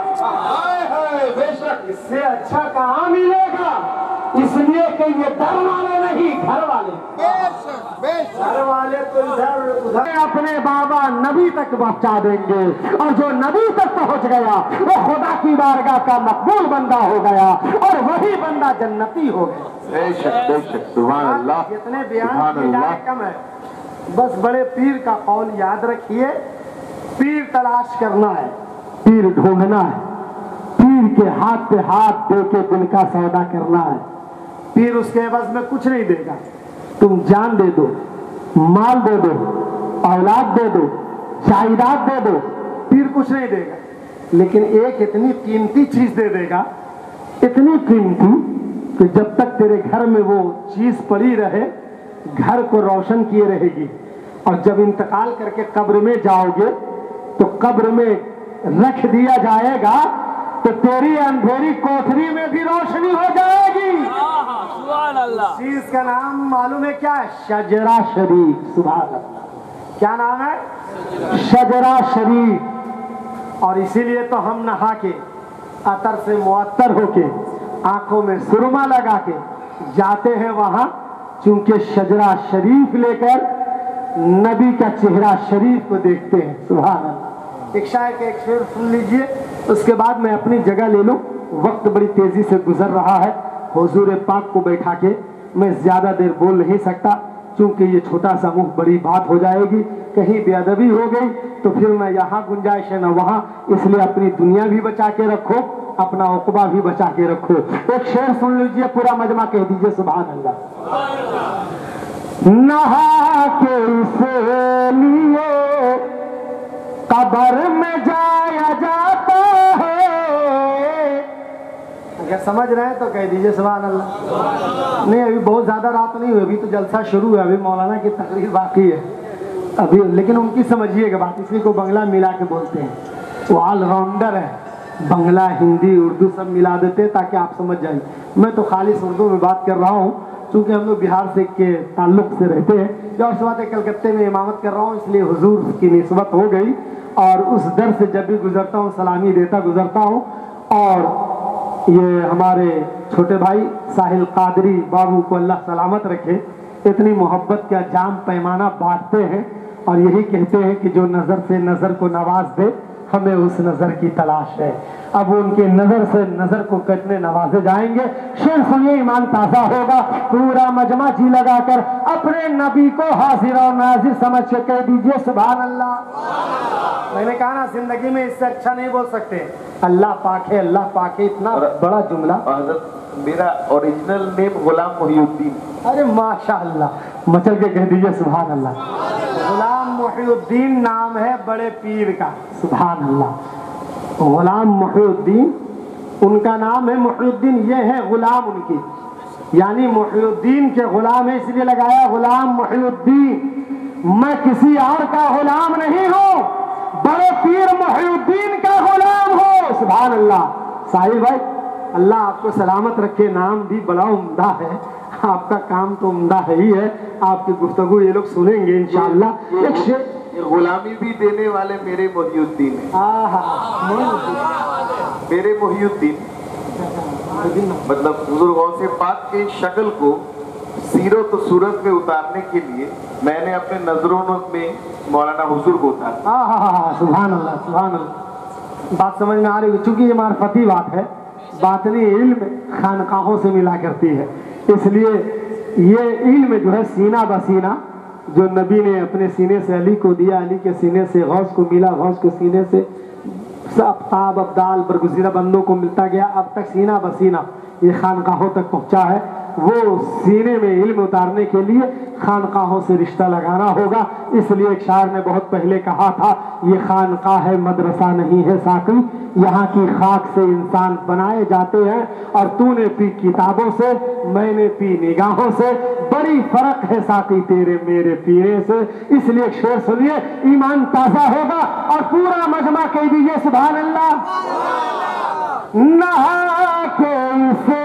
بے شک اس سے اچھا کہاں ملے گا؟ اس لیے کہ یہ در والے نہیں، گھر والے۔ گھر والے تو ادھر اپنے بابا نبی تک پہنچا دیں گے، اور جو نبی تک پہنچ گیا وہ خدا کی بارگاہ کا مقبول بندہ ہو گیا، اور وہی بندہ جنتی ہو گیا۔ بے شک سبحان اللہ۔ جتنے بیان کی جائے کم ہے، بس بڑے پیر کا قول یاد رکھیے، پیر تلاش کرنا ہے، پیر ڈھونڈنا ہے، پیر کے ہاتھ پہ ہاتھ دے کے دل کا سودا کرنا ہے۔ پیر اس کے عوض میں کچھ نہیں دے گا، تم جان دے دو، مال دے دو، اولاد دے دو، جائیداد دے دو، پیر کچھ نہیں دے گا، لیکن ایک اتنی قیمتی چیز دے دے گا، اتنی قیمتی کہ جب تک تیرے گھر میں وہ چیز پڑی رہے گھر کو روشن کیے رہے گی، اور جب انتقال کر کے قبر میں جاؤ گے تو قبر میں رکھ دیا جائے گا تو تیری اندھیری کوٹھری میں بھی روشنی ہو جائے گی۔ سبحان اللہ۔ چیز کا نام معلوم ہے کیا ہے؟ شجرہ شریف۔ سبحان اللہ، کیا نام ہے؟ شجرہ شریف۔ اور اسی لیے تو ہم نہا کے عطر سے معطر ہو کے آنکھوں میں سرما لگا کے جاتے ہیں وہاں، چونکہ شجرہ شریف لے کر نبی کا چہرہ شریف کو دیکھتے ہیں۔ سبحان اللہ۔ ایک شاعر کا ایک شعر سن لیجئے، اس کے بعد میں اپنی جگہ لے لوں، وقت بڑی تیزی سے گزر رہا ہے، حضور پاک کو بیٹھا کے میں زیادہ دیر بول نہیں سکتا، چونکہ یہ چھوٹا سا منہ بڑی بات ہو جائے گی، کہیں بے ادبی ہو گئی تو پھر نہ یہاں گنجائش ہے نہ وہاں، اس لیے اپنی دنیا بھی بچا کے رکھو، اپنا عقبہ بھی بچا کے رکھو۔ ایک شعر سن لیجئے، پورا مجمع کہہ دیجئے سبحان اللہ۔ نہا کے اس لیے قبر میں جایا جاتا ہے، اگر سمجھ رہے ہیں تو کہہ دیجئے سبحان اللہ۔ نہیں ابھی بہت زیادہ رات نہیں ہوئی، ابھی تو جلسہ شروع ہے، ابھی مولانا کی تقریر باقی ہے ابھی، لیکن ان کی سمجھیے گا بات، اس کو بنگلہ ملا کے بولتے ہیں، وہ آل راؤنڈر ہے، بنگلہ ہندی اردو سب ملا دیتے تاکہ آپ سمجھ جائیں۔ میں تو خالص اردو میں بات کر رہا ہوں، چونکہ ہم لوگ بہار سے کے تعلق سے رہتے ہیں، جو اس وقت کلکتے میں امامت کر رہا ہوں، اس لیے حضور کی نسبت ہو گئی، اور اس در سے جب بھی گزرتا ہوں سلامی دیتا گزرتا ہوں۔ اور یہ ہمارے چھوٹے بھائی ساحل قادری بابو کو اللہ سلامت رکھے، اتنی محبت کا جام پیمانہ بانٹتے ہیں، اور یہی کہتے ہیں کہ جو نظر سے نظر کو نواز دے ہمیں اس نظر کی تلاش ہے۔ اب ان کے نظر سے نظر کو کٹنے نوازے جائیں گے، شعر سنیے ایمان تازہ ہوگا، پورا مجمع جی لگا کر اپنے نبی کو حاضر و ناظر سمجھ کے کہہ دیجئے سبحان اللہ۔ میں نے کہا نا زندگی میں اس سے اچھا نہیں بول سکتے، اللہ پاک ہے، اللہ پاک ہے، اتنا بڑا جملہ۔ حضرت میرا اوریجنل نیم غلام محی الدین۔ ارے ماشاءاللہ، مچل کے کہہ دیجئے سبحان اللہ۔ غلام محی الدین نام ہے بڑے پیر کا، سبحان اللہ۔ غلام محی الدین ان کا نام ہے، محی الدین یہ ہے غلام ان کی، یعنی محی الدین کے غلام ہے، اس لیے لگایا غلام محی الدین۔ میں کسی اور کا غلام نہیں ہوں، بڑے پیر محی الدین کا غلام ہوں۔ سبحان اللہ۔ ساحل بھائی اللہ آپ کو سلامت رکھے، نام بھی بڑا عمدہ ہے، آپ کا کام تو عمدہ ہے ہی ہے، آپ کی گفتگو یہ لوگ سنیں گے انشاءاللہ۔ ایک شیخ غلامی بھی دینے والے میرے محی الدین ہیں، میرے محی الدین، مطلب حضور غوث پاک کی شکل کو سیرت و صورت میں اتارنے کے لیے میں نے اپنے نظروں میں مولانا حضور کو اتارا۔ سبحان اللہ سبحان اللہ۔ بات سمجھ میں آ رہی ہے، چونکہ یہ معرفتی بات ہے، باطنی علم خانقاہوں سے ملا کرتی ہے، اس لیے یہ علم جو ہے سینہ بسینہ جو نبی نے اپنے سینے سے علی کو دیا، علی کے سینے سے غوث کو ملا، غوث کے سینے سے اقطاب ابدال برگزیدہ بندوں کو ملتا گیا، اب تک سینہ بسینہ یہ خانقاہوں تک پہنچا ہے۔ وہ سینے میں علم اتارنے کے لیے خانقاہوں سے رشتہ لگانا ہوگا، اس لیے ایک شاعر نے بہت پہلے کہا تھا، یہ خانقاہ ہے مدرسہ نہیں ہے ساقی، یہاں کی خاک سے انسان بنائے جاتے ہیں، اور تو نے پی کتابوں سے، میں نے پی نگاہوں سے، بڑی فرق ہے ساقی تیرے میرے پینے سے۔ اس لیے ایک شعر سنیے، ایمان تازہ ہوگا اور پورا مجمع کہہ دیجیے سبحان اللہ۔ نہا کے اسے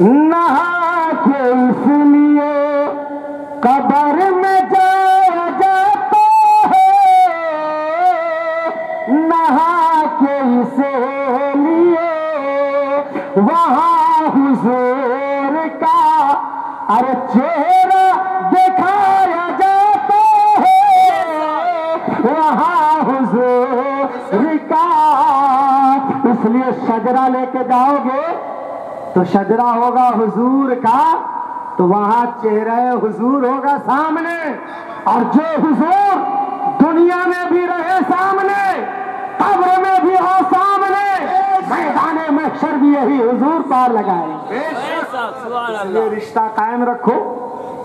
نہا کے اس لیے قبر میں جایا جاتا ہے، نہا کے اس لیے وہاں حضور کا ارے چہرہ دکھایا جاتا ہے، وہاں حضور کا۔ اس لیے شجرہ لے کے جاؤ گے تو شجرہ ہوگا حضور کا، تو وہاں چہرہ حضور ہوگا سامنے، اور جو حضور دنیا میں بھی رہے سامنے، قبر میں بھی ہو سامنے، میدان محشر بھی یہی حضور پار لگائے۔ یہ رشتہ قائم رکھو،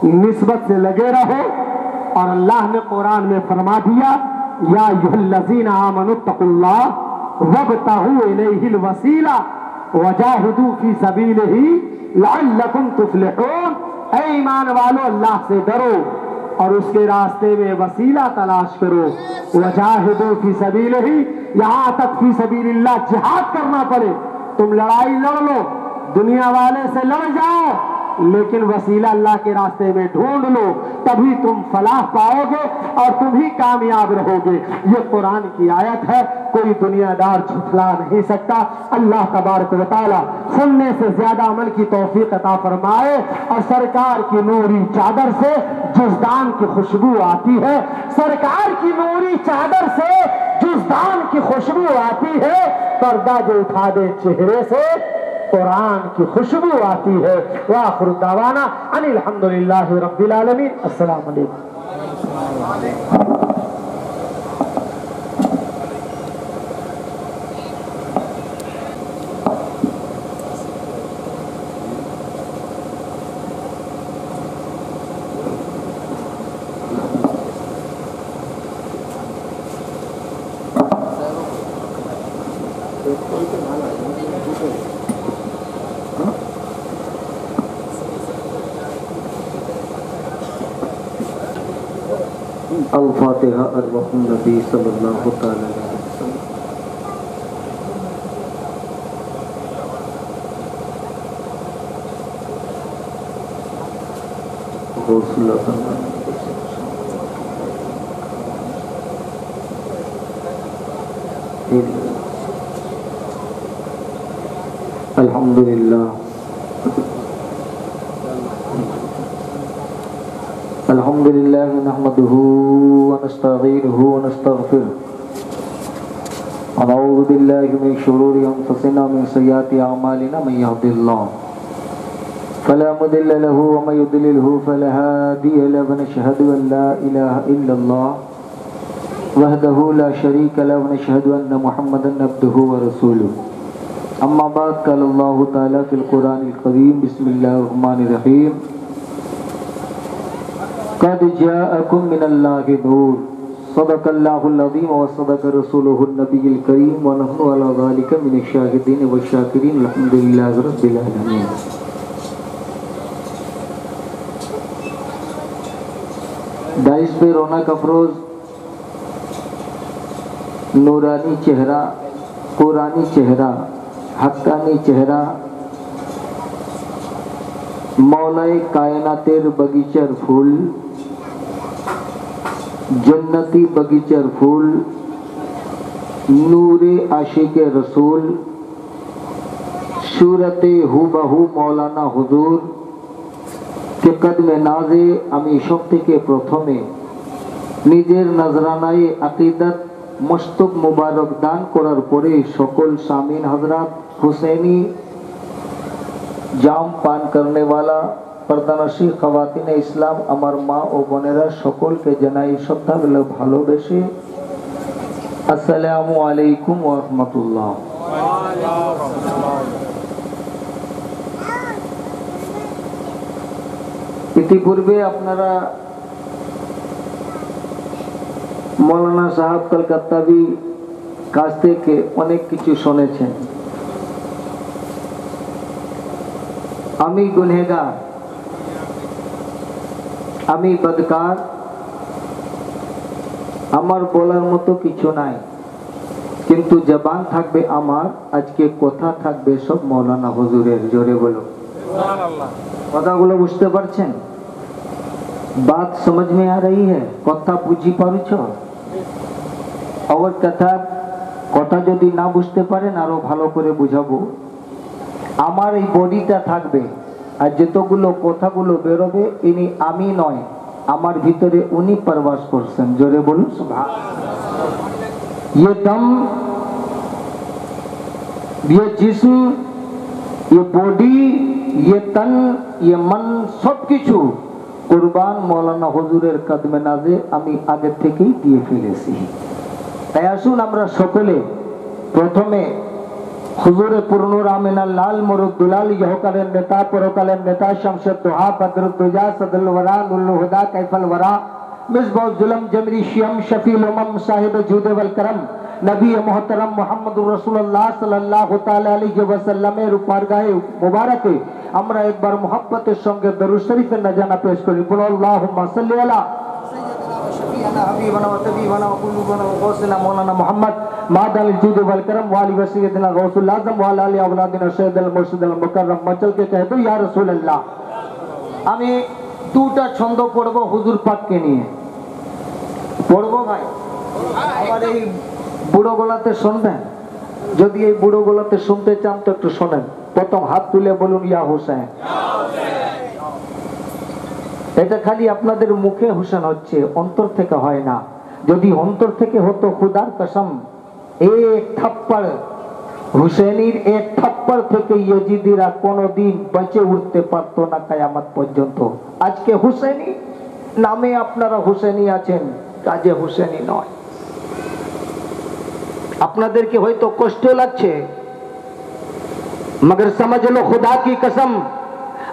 نسبت سے لگے رہو، اور اللہ نے قرآن میں فرما دیا، یا ایھا الذین آمنوا اتقوا اللہ وابتغوا الیہ الوسیلہ وجاہدوا فی سبیلہ لعلکم تفلحون۔ اے ایمان والو اللہ سے ڈرو اور اس کے راستے میں وسیلہ تلاش کرو، وجاہدوا فی سبیلہ، یہاں تک فی سبیل اللہ جہاد کرنا پڑے، تم لڑائی لڑ لو، دنیا والے سے لڑ جاؤ، لیکن وسیلہ اللہ کے راستے میں ڈھونڈ لو، تبھی تم فلاح پاؤ گے اور تم ہی کامیاب رہو گے۔ یہ قرآن کی آیت ہے، کوئی دنیا دار جھٹلا نہیں سکتا۔ اللہ تبارک و تعالی سننے سے زیادہ عمل کی توفیق عطا فرمائے، اور سرکار کی نوری چادر سے جزدان کی خوشبو آتی ہے، سرکار کی نوری چادر سے جزدان کی خوشبو آتی ہے، پردہ جو اٹھا دے چہرے سے قرآن کی خوشبو آتی ہے۔ وآخر دعوانا ان الحمدللہ رب العالمین۔ السلام علیکم۔ الفاتحہ ارواح النبی صلی اللہ تعالی علیہ وسلم۔ الحمدللہ الحمدللہ نحمده ونستعینه ونستغفره ونعوذ باللہ من شرور انفسنا من سیئات اعمالنا من يهد الله فلا مضل له ومن يضلل فلا هادي له ونشهد ان لا اله الا الله وحده لا شريك له ونشهد ان محمدا عبده ورسوله اما بعد قال الله تعالى في القرآن الكريم بسم الله الرحمن الرحيم قد جاءكم من الله نور सदक़ल्लाहुल अज़ीम व सदक़ रसूलुहुन नबियुल करीम व नहनु अला ज़ालिका मिनश शाहिदीन व शाकिरीन अल्हम्दुलिल्लाहि रब्बिल आलमीन। दाइश पे रौनक अफरोज नूरानी चेहरा, कुरानी चेहरा, हक्कानी चेहरा, मौलाए कायनातेर बगीचार फूल, जन्नती बगीचार फूल, नूरे आशिके रसूल, सूरते हुबहू मौलाना हुजूर के कदमे नाजे आमी शक्तिके प्रथमे निजेर नजरानाए अकीदत मस्तक मुबारक दान करार परे सकल सामीन हजरात हुसैनी जाम पान करने वाला पर्दानशी खवातीन इस्लाम अमर माँ और बोनेरा सकल के जनाई श्रद्धा भालोबेसे अस्सलामु आलैकुम व रहमतुल्लाह। इतिपूर्वे अपनारा मौलाना साहब कलकत्तावी काछ थेके अनेक किछु शुनेछेन। आमी गुनहगार, आमी बदकार, आमार बोलार मतो किछु नाई, किन्तु जबान थाकबे आमार, आजके कथा थाकबे सब मौलाना हुजूरेर। जोरे बोलो कथागुलो बुझते पारछेन? बात समझ में आ रही है? कथा बुझी पारुछो? और कथा जदि ना बुझते पारेन आरो भालो करे बुझाबो। आमार এই বডিটা থাকবে আর যতগুলো কথাগুলো বেরোবে ইনি আমি নয়, আমার ভিতরে উনি প্রবাস করছেন। জোরে বলুন সুবহান। ये दम, ये जिस्म, ये बॉडी, ये तन, ये मन सब किछु कुरबान मौलाना हुजूरेर कदमे नाजे আমি আগে থেকেই দিয়ে ফেলেছি। তাই আসুন আমরা সকলে প্রথমে हुजूरे पुरनूर आमिना लाल मुरुद्दुलाल यहकालेर नेता परकालेर नेता शमशद दुहा बदरुद्दुजा सदल वरा नुल हुदा कैफल वरा मिसबाह जुलम जमरी शियम शफील उमम साहिब जूद वल करम नबी मोहतरम मुहम्मदुर रसूलुल्लाह सल्लल्लाहु ताला अलैहि वसल्लमेर उपरगाहे मुबारके আমরা একবার मोहब्बतेर संगे दरूद शरीफेर नजाना पेश करी। बोलो अल्लाहुम्मा सल्ली अला सय्यिदिना हबीबना व तबीबना व कुलुबना व गौसना मौलाना मोहम्मद मादल जुद वल करम वाली वसीयतना गौसुल आजम वाला अली औलादिना सैयदुल मुर्शिदुल मुकर्रम। मचल के कह दो या रसूल अल्लाह। আমি দুটা ছন্দ পড়ব হুজুর পাককে নিয়ে। পড়ব ভাই? আমার এই বুড়ো গলাতে শুনবেন? যদি এই বুড়ো গলাতে শুনতে চান তো একটু শুনেন। প্রথম হাত তুলে বলুন ইয়া হুসেন। এটা খালি আপনাদের মুখে হুসেন হচ্ছে, অন্তর থেকে হয় না। যদি অন্তর থেকে হতো খুদার কসম एक थप्पड़ हुसैनीर एक थप्पड़ থেকে ইয়েজিদিরা কোনদিন বেঁচে উঠতে পারতো না কিয়ামত পর্যন্ত। আজকে হুসেনী নামে আপনারা হুসেনী আছেন, কাজে হুসেনী নয়। আপনাদেরকে হয়তো কষ্ট লাগছে, मगर समझ लो खुदा की कसम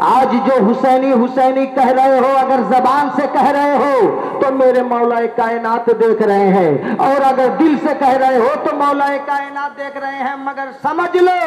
आज जो हुसैनी हुसैनी कह रहे हो, अगर जबान से कह रहे हो तो मेरे मौलाए कायनात देख रहे हैं, और अगर दिल से कह रहे हो तो मौलाए कायनात देख रहे हैं। मगर समझ लो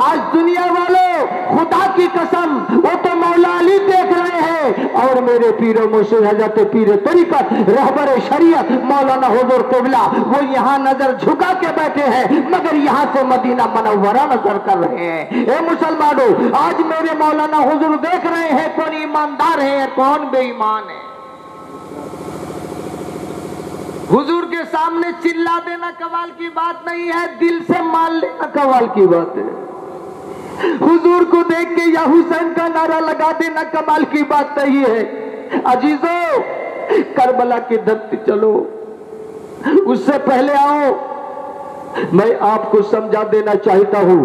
आज दुनिया वालों खुदा की कसम वो तो मौला अली देख रहे हैं, और मेरे पीरो मुर्शिद हजरत पीर तरीकत रहबर शरीयत मौलाना हुजूर क़िबला वो यहाँ नजर झुका के बैठे हैं, मगर यहाँ से मदीना मुनव्वरा नजर कर रहे हैं। ए मुसलमानों, आज मेरे मौलाना हुजूर देख रहे हैं कौन ईमानदार है कौन बेईमान है। हुजूर के सामने चिल्ला देना कमाल की बात नहीं है, दिल से मान लेना कमाल की बात है। हुजूर को देख के या हुसैन का नारा लगा देना कमाल की बात नहीं है। अजीजों, करबला की धरती चलो, उससे पहले आओ मैं आपको समझा देना चाहता हूँ,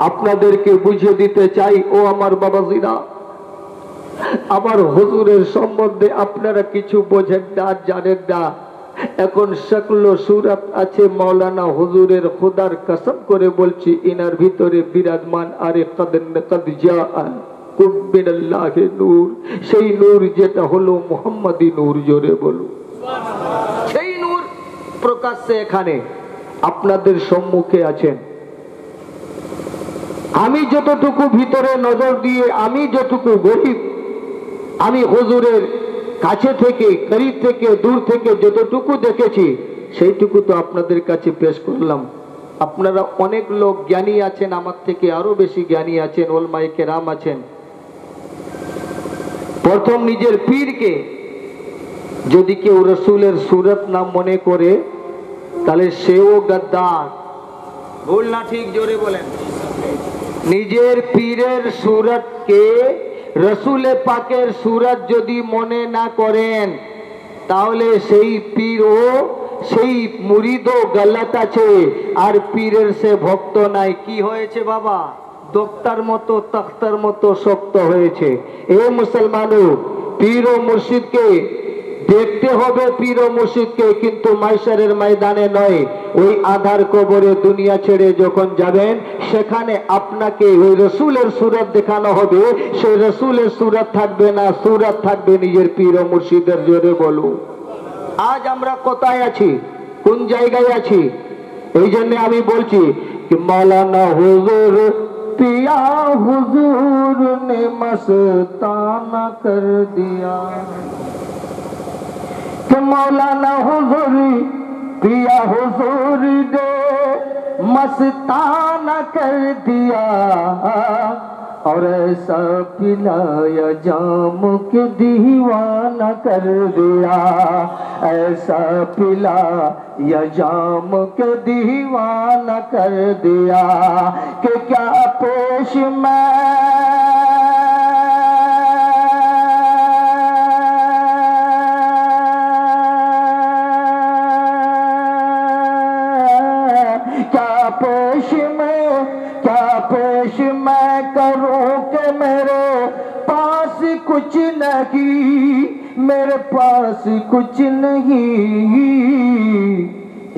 আপনাদেরকে বুঝিয়ে দিতে চাই ও আমার বাবাজিরা, আমার হুজুরের সম্বন্ধে আপনারা কিছু বোঝেন না, জানেন না। এখন শক্ল সুরত আছে মৌলানা হুজুরের, খুদার কসম করে বলছি ইনার ভিতরে বিরাজমান আরে কদ জাআ কুমিনাল্লাহি নূর, সেই নূর যেটা হলো মুহাম্মাদি নূর। জোরে বলো সেই নূর। প্রকাশ্যে এখানে আপনাদের সম্মুখে আছেন। আমি যতটুকু ভিতরে নজর দিয়ে, আমি যতটুকু গরিব, আমি হুজুরের কাছে থেকে, করিব থেকে, দূর থেকে যতটুকু দেখেছি সেইটুকু তো আপনাদের কাছে পেশ করলাম। আপনারা অনেক লোক জ্ঞানী আছেন, আমার থেকে আরো বেশি জ্ঞানী আছেন, ওলমায়ে কেরাম আছেন। প্রথম নিজের পীরকে যদি কেউ রসুলের সুরত না মনে করে তাহলে সেও গদ্দার। ভুল না ঠিক? জোরে বলেন। নিজের পীরের সুরতকে রসুলে পাকের সুরত যদি মনে না করেন তাহলে সেই পীরও, সেই মুরিদও গলত আছে, আর পীরের সে ভক্ত নাই। কি হয়েছে বাবা? দোক্তার মতো, তখতার মতো শক্ত হয়েছে। এ মুসলমানও, পীর ও মুর্শিদকে দেখতে হবে, পীর ও মুর্শিদকে, কিন্তু মাইশারের ময়দানে নয়। ওই আধার কবরে দুনিয়া ছেড়ে যখন যাবেন সেখানে আপনাকে ওই রসুলের সুরত দেখানো হবে। সেই রসুলের সুরত থাকবে না, সুরত থাকবে নিজের পীর ও মুর্শিদের। জোরে বলুন। আজ আমরা কোথায় আছি, কোন জায়গায় আছি? এই জন্য আমি বলছি कि मौलाना हुजूर पिया हुजूर ने मस्ताना कर दिया, कि मौलाना हुजूर पिया हुजूर ने मस्ताना कर दिया, और ऐसा पिलाया जाम के दीवाना कर दिया, ऐसा पिलाया जाम के दीवाना कर दिया, कि क्या पेश मैं करूं कि मेरे पास कुछ नहीं, मेरे पास कुछ नहीं।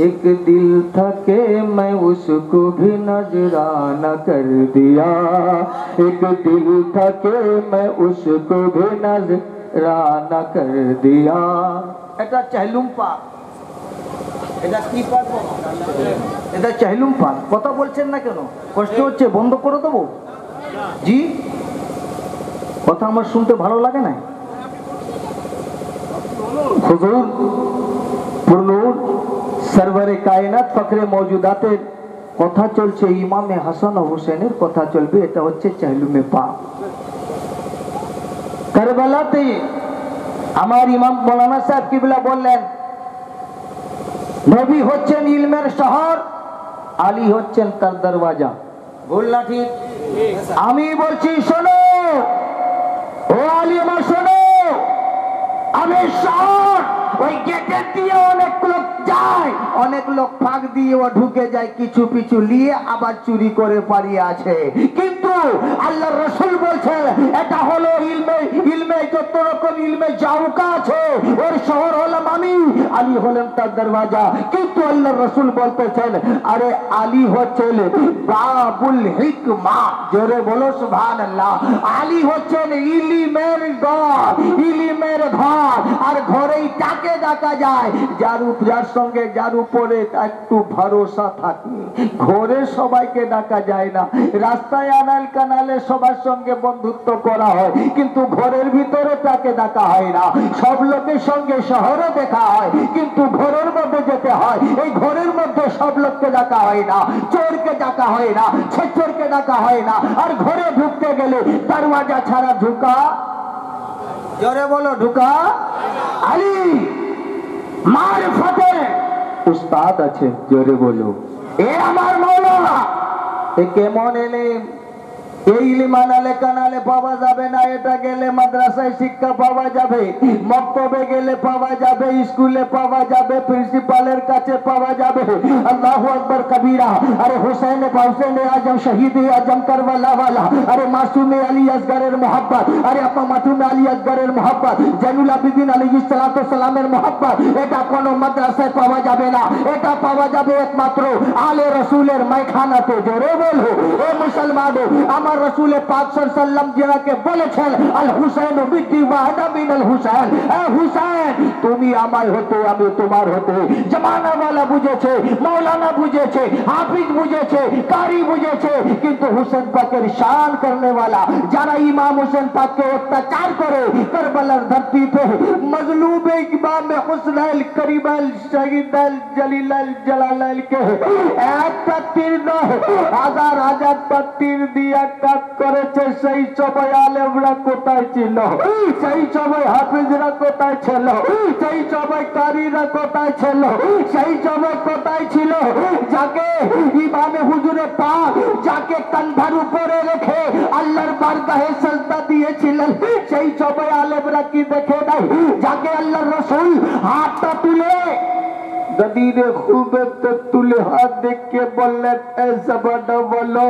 एक दिल था कि मैं उसको भी नजराना कर दिया, एक दिल था कि मैं उसको भी नजराना कर दिया। এটা চাইলুম পাক, এটা কি পাক? এটা চাইলুম পাক। কথা বলছেন না কেন? কষ্ট হচ্ছে? বন্ধ করে দেবো? জি, কথা আমার শুনতে ভালো লাগে না? হুজুর পুরনুর সরওয়ারে কায়নাত ফখরে মওজুদাতের কথা চলছে, ইমামে হাসান ও হুসেনের কথা চলবে। এটা হচ্ছে চাইলুমে পাক। কারবালাতে আমার ইমাম মৌলানা সাহেব কিবলা বললেন, নবী হচ্ছেন ইলমের শহর, আলী হচ্ছেন তার দরওয়াজা। ভুল না ঠিক? আমি বলছি শোনো, ও আলিমা শোনো, আমি শহর, ওই গেটের দিয়ে অনেক লোক যায়, অনেক লোক ফাঁক দিয়ে ও ঢুকে যায়, কিছু পিছু নিয়ে আবার চুরি করে পালিয়ে আছে। কিন্তু আল্লাহ রসুল বলছেন এটা হলো ইলমে, ইলমে যত রকম ইলমে জাউকা আছে ওর শহর হলাম আমি, আলী হলেন তার দরওয়াজা। কিন্তু আল্লাহ রসুল বলতেছেন আরে আলী হচ্ছেন বাবুল হিকমা। জোরে বলো সুবহানাল্লাহ। আলী হচ্ছেন ইলিমের ঘর, ইলিমের ঘর। আর ঘরেই তাকে ডাকা যায় যার সঙ্গে যার উপরে একটু ভরসা থাকে। ঘরে সবাইকে ডাকা যায় না, রাস্তায় আনাল কানালে সবার সঙ্গে বন্ধুত্ব করা হয়, কিন্তু ঘরের ভিতরে তাকে ডাকা হয় না। সব লোকের সঙ্গে শহরে দেখা হয়, কিন্তু ঘরের মধ্যে যেতে হয়। এই ঘরের মধ্যে সব লোককে ডাকা হয় না, চোরকে ডাকা হয় না, ছেচোরকে ডাকা হয় না। আর ঘরে ঢুকতে গেলে দরওয়াজা ছাড়া ঢুকা, জোরে বলো ঢুকা। আলী মারফতে উস্তাদ আছে, জোরে বলো। এ আমার মাওলানা, এ কেমন এলেম? এই ইলম আনালে কানালে পাওয়া যাবে না, এটা গেলে মাদ্রাসায় শিক্ষা পাওয়া যাবে, মক্তবে গেলে পাওয়া যাবে, স্কুলে পাওয়া যাবে, প্রিন্সিপালের কাছে পাওয়া যাবে। আল্লাহু আকবার কবীরা। আরে হুসেন হুসেনে আজম শহীদ আজম কারবালা ওয়ালা, আরে মাসুমে আলী আসগরের মোহাব্বত, আরে আপা মাসুমে আলী আসগরের মোহাব্বত, জয়নুল আবেদিন আলাইহিস সালাতু সালামের মোহাব্বত, এটা কোনো মাদ্রাসায় পাওয়া যাবে না। এটা পাওয়া যাবে একমাত্র আলে রাসূলের মাইখানাতে। জোরে বলো এ মুসলমানও, আমার রাসূল পাক সাল্লাল্লাহু আলাইহি ওয়াসাল্লাম যাকে বলেছেন আল হুসাইন বিদি ওয়া আনা মিনাল হুসাইন, এ হুসাইন তুমি আমার হতে আমি তোমার হতে। জামানা वाला বুঝেছে, মৌলানা বুঝেছে, হাফিজ বুঝেছে, কারি বুঝেছে, কিন্তু হুসেন পাকের শান करने वाला যারা ইমাম হুসেন পাককে অত্যাচার করে কারবালার ধরती पे मजलूब इमाम हुसैन करीबल शहीदल जलील जलाल के একটা তীর নয় হাজার হাজার তীর দিয়ে কাট করেছে। সেই সময় আলেমরা কোথায় ছিল? সেই সময় হাফিজরা কোথায় ছিল? সেই সময় কারীরা কোথায় ছিল? সেই সময় কোথায় ছিল যাকে ইমামে হুজুরে পাক যাকে কাঁধার উপরে রেখে আল্লাহর বারগাহে সিজদা দিয়েছিলেন? সেই সময় আলেমরা কি দেখে নাই? যাকে আল্লাহর রাসূল হাতটা তুলে গদিরে খুবে তুলে হাত দেখে বললেন, এ জবানা বলো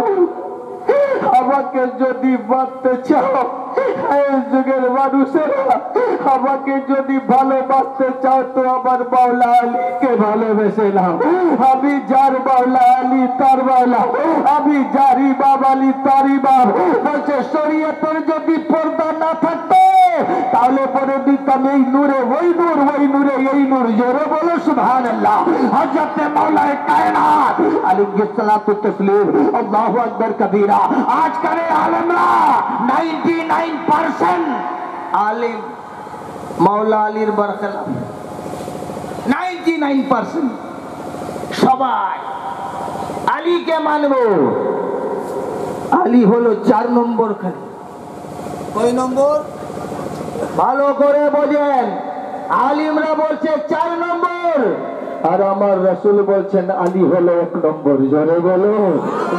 আমাকে যদি বাঁচতে চাও, এই যুগের মানুষেরা আমাকে যদি ভালোবাসতে চাও তো আমার মাওলা আলীকে ভালোবেসে নাও। আমি যার মাওলা আলী তার মাওলা, আমি যার ইমাম আলী তার ইমাম। বলছে শরীয়তের যদি পর্দা না থাকতো তাহলে পরে দিতাম এই নূরে ওই নূর, ওই নূরে এই নূর। জোরে বলো সুবহানাল্লাহ। হযরত মাওলায়ে কায়নাত আলাইহিস সালাতু তাসলিম আল্লাহু আকবার কবীরা। আজকাল আলেমরা 99% আলিম মাওলা আলীর বরখলাফ। 99% সবাই আলীকে মানবো। আলী হলো 4 নম্বর খালি। কয় নম্বর? ভালো করে বোঝেন। আলিমরা বলছে 4 নম্বর, আর আমার রাসূল বলছেন আলী হলো 1 নম্বর। জোরে বলো।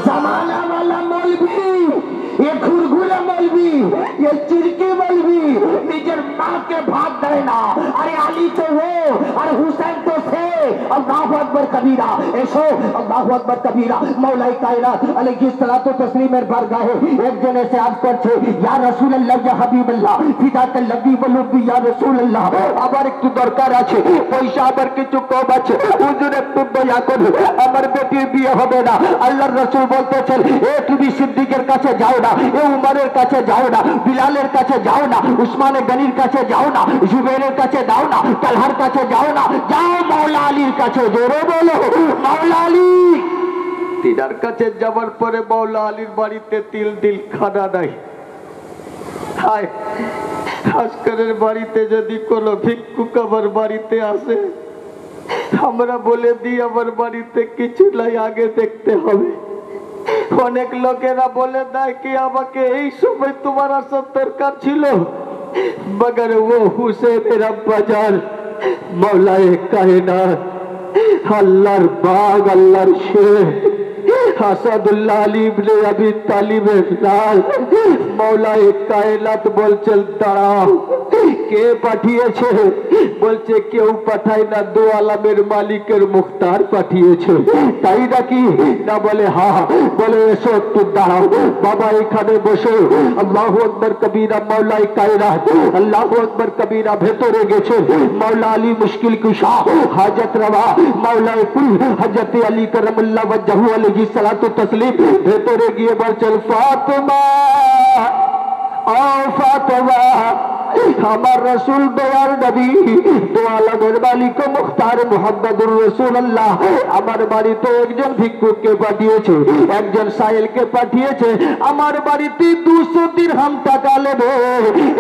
জামানা वाला মৌলভী, ये ঘুরঘুরে মৌলভী, ये চিরকি মৌলভী নিজের মাকে ভাত দেয় না। আরে আলী তো ও আর হুসেন তো সে। আল্লাহু আকবার কবীরা। এসো আল্লাহু আকবার কবীরা। মাওলায়ে কায়নাত আলাইহিস সালাতু তাসলিমের বারগাহে একজন এসে আজ করছে, ইয়া রাসূলুল্লাহ ইয়া হাবিবাল্লাহ ফিদাকাল্লাযী বলুবি ইয়া রাসূলুল্লাহ আবার একটু দরকার আছে, পয়সা আবার কিছু কম আছে, হুজুর একটু দয়া করুন, আমার বেটির বিয়ে হবে না। আল্লাহর রাসূল বলতেছেন, এ তুমি সিদ্দিকের কাছে যাও না, এ উমরের কাছে যাও না, বিলালের কাছে যাও না, উসমানে গনির কাছে যাও না, জুবাইরের কাছে যাও না, তালহার কাছে যাও না, যাও মাওলা আলীর কাছে। জোরে বলো মাওলা আলী। তিনার কাছে যাবার পরে মাওলা আলীর বাড়িতে তিল খানা নাই। হায়, আজকালের বাড়িতে যদি কোনো ভিক্ষুক আমার বাড়িতে আসে, আমরা বলে দিই আমার বাড়িতে কিছু নাই, আগে দেখতে হবে। অনেক লোকেরা বলে দেয় কি আমাকে এই সময় তোমার আসার দরকার ছিল, মগর ও হুসেনের আব্বাজান মাওলায়ে কায়নাত আল্লাহর বাগ আল্লাহর শের আসাদুল্লাহ আলী ইবনে আবি তালিবের লাল মাওলায়ে কায়নাত বলছেন দাঁড়াও। কে পাঠিয়েছে? বলছে কেউ পাঠায় না, দো আলমের মালিকের মুখতার পাঠিয়েছে। তাই নাকি? না বলে হ্যাঁ। বলে এসো একটু দাঁড়াও বাবা, এখানে বসো। আল্লাহু আকবার কবীরা। মাওলায়ে কায়নাত আল্লাহু আকবার কবীরা ভেতরে গেছে। মাওলা আলী মুশকিল কুশা হাজত রওয়া মাওলায়ে কুল হযরত আলী করমুল্লাহ ওয়াজহু আলাইহি সালাতু তাসলিম ভেতরে গিয়ে বলছেন, ফাতেমা ও ফাতেমা, আমার রাসূল দয়ার নবী দো আলমের মালিক মুখতার মুহাম্মদুর রাসূলুল্লাহ আমার বাড়িতে একজন ভিক্ষুককে পাঠিয়েছে, একজন সাইলকে পাঠিয়েছে। আমার বাড়িতে 200 দিরহাম টাকা নেবে,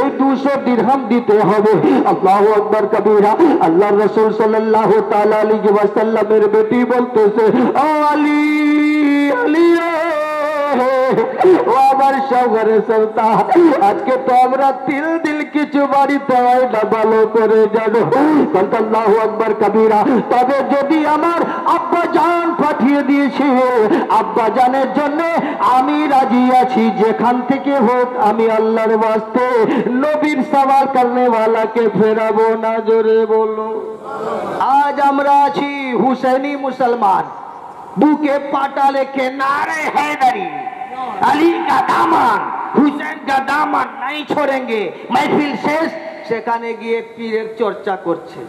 এই 200 দিরহাম দিতে হবে। আল্লাহু আকবার কবীরা। আল্লাহর রাসূল সাল্লাল্লাহু তাআলা আলাইহি ওয়াসাল্লামের বেটি বলতেছে, ও আলী আলী ও আমার শহরে সরতা, আজকে তো আমরা দিল কিছু বাড়িতে হয় না, ভালো করে জানো। আল্লাহু আকবার কবীরা। তবে যদি আমার আব্বা জান পাঠিয়ে দিয়েছে, আব্বা জানের জন্য আমি রাজি আছি, যেখান থেকে হোক আমি আল্লাহর ওয়াস্তে নবীর সওয়াল করনে ওয়ালাকে ফেরাবো না। জোরে বলো। আজ আমরা আছি হুসেনি মুসলমান, বুকে পাটা লেখে নারে हैदरी, अली का दामन हुसैन का दामन नहीं छोड़ेंगे। महफिल শেষ, সেখানে গিয়ে পীরের চর্চা করছে।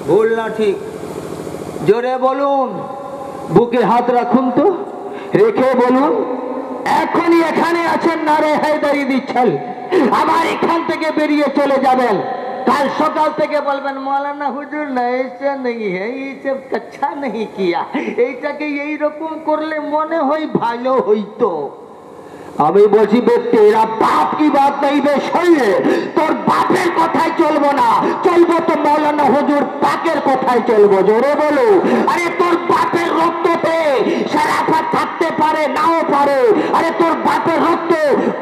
ভুল না ঠিক? জোরে বলুন। বুকে হাত রাখুন তো, রেখে বলুন এখনই এখানে আছেন নারে হায়দারি দিচ্ছেন, আবার এখান থেকে বেরিয়ে চলে যাবেন। কাল সকাল থেকে বলবেন মৌলানা হুজুর না ऐसा नहीं है, ये सब अच्छा नहीं किया, এইটাকে এইরকম করলে মনে হয় ভালো হইতো। আমি বলছি তেরা বাপ কি বাত নেই বে শোনে, তোর বাপের কথায় চলবো না, চলবো তো মৌলানা হুজুর পাকের কথায় চলবো। জোরে বলো। আরে তোর বাপের রক্ততে শরাফত থাকতে পারে নাও পারে, আরে তোর বাপের রক্ত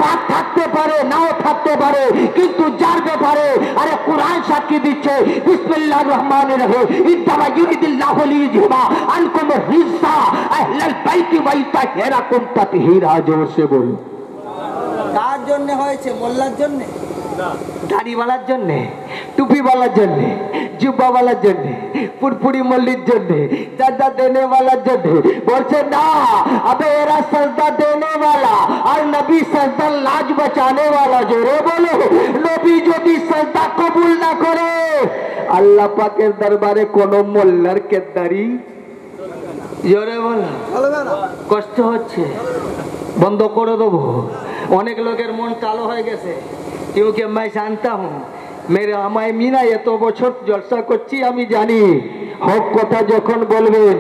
পাক থাকতে পারে নাও থাকতে পারে, কিন্তু যার ব্যাপারে আরে কোরআন সাক্ষী দিচ্ছে বিসমিল্লাহির রহমানির রহিম ইত্তাবা ইউরিদুল্লাহু লিইয়ুযহিবা আনকুম রিজসা আহলাল বাইতি ওয়া ইতাহিরাকুম তাতহীরা। জোরসে বল। কার জন্য হয়েছে? মোল্লার জন্য, দাড়িওয়ালার জন্য, টুপিওয়ালার জন্য, জুব্বাওয়ালার জন্য, পুরপুরি মল্লির জন্য, সাজদা দেনে वालाর জন্য? বলছে না, আবে এরা সাজদা দেনে वाला আর নবী সাজদা লাজ বাঁচানে वाला। জোরে বলো। নবী যদি সাজদা কবুল না করে আল্লাহ পাকের দরবারে কোন মোল্লার কেদারি? জোরে বলো। কষ্ট হচ্ছে, বন্ধ করে দেবো। অনেক লোকের মন কালো হয়ে গেছে, क्योंकि मैं जानता हूँ मेरे আমায় মিনা এত বছর জলসা করছি, আমি জানি হক কথা যখন বলবেন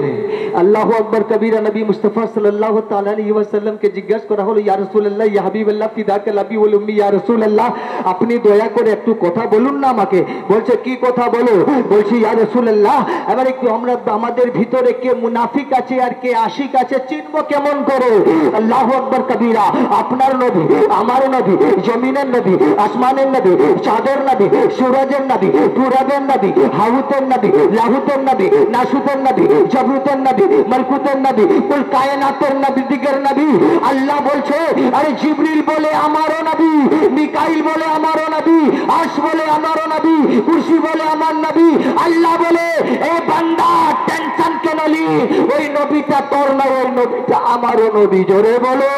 আল্লাহু আকবার কবীরা নবী মুস্তাফা সাল্লাল্লাহু তাআলা আলাইহি ওয়াসাল্লাম কে জিজ্ঞাসা করা হলো ইয়া রাসূলুল্লাহ ইয়া হাবিবাল্লাহ ফিদাকা লাবি ওয়াল উম্মি ইয়া রাসূলুল্লাহ, আপনি দয়া করে একটু কথা বলুন না আমাকে। বলছে কি কথা বলো? বলছি ইয়া রাসূলুল্লাহ এবার একটু আমরা আমাদের ভিতরে কে মুনাফিক আছে আর কে আশিক আছে চিনবো কেমন করে? আল্লাহু আকবার কবীরা। আপনার নবী, আমার নবী, জমিনের নবী, আসমানের নবী, চাঁদের নবী, সূরজের নবী, পুরাবের নবী, হাউতের নবী, লাহুতের নবী, নাসুতের নবী, জাবরুতের নবী, মালকুতের নবী, কুল কায়নাতের নবী, দিগের নবী। আল্লাহ বলছে আরে জিবরিল বলে আমারও নবী, মিকাইল বলে আমারও নবী, আরশ বলে আমারও নবী, কুরসি বলে আমার নবী। আল্লাহ বলে এ বান্দা টেনশন কেন লি, ওই নবীটা তোর না, ওই নবীটা আমারও নবী। জোরে বলো।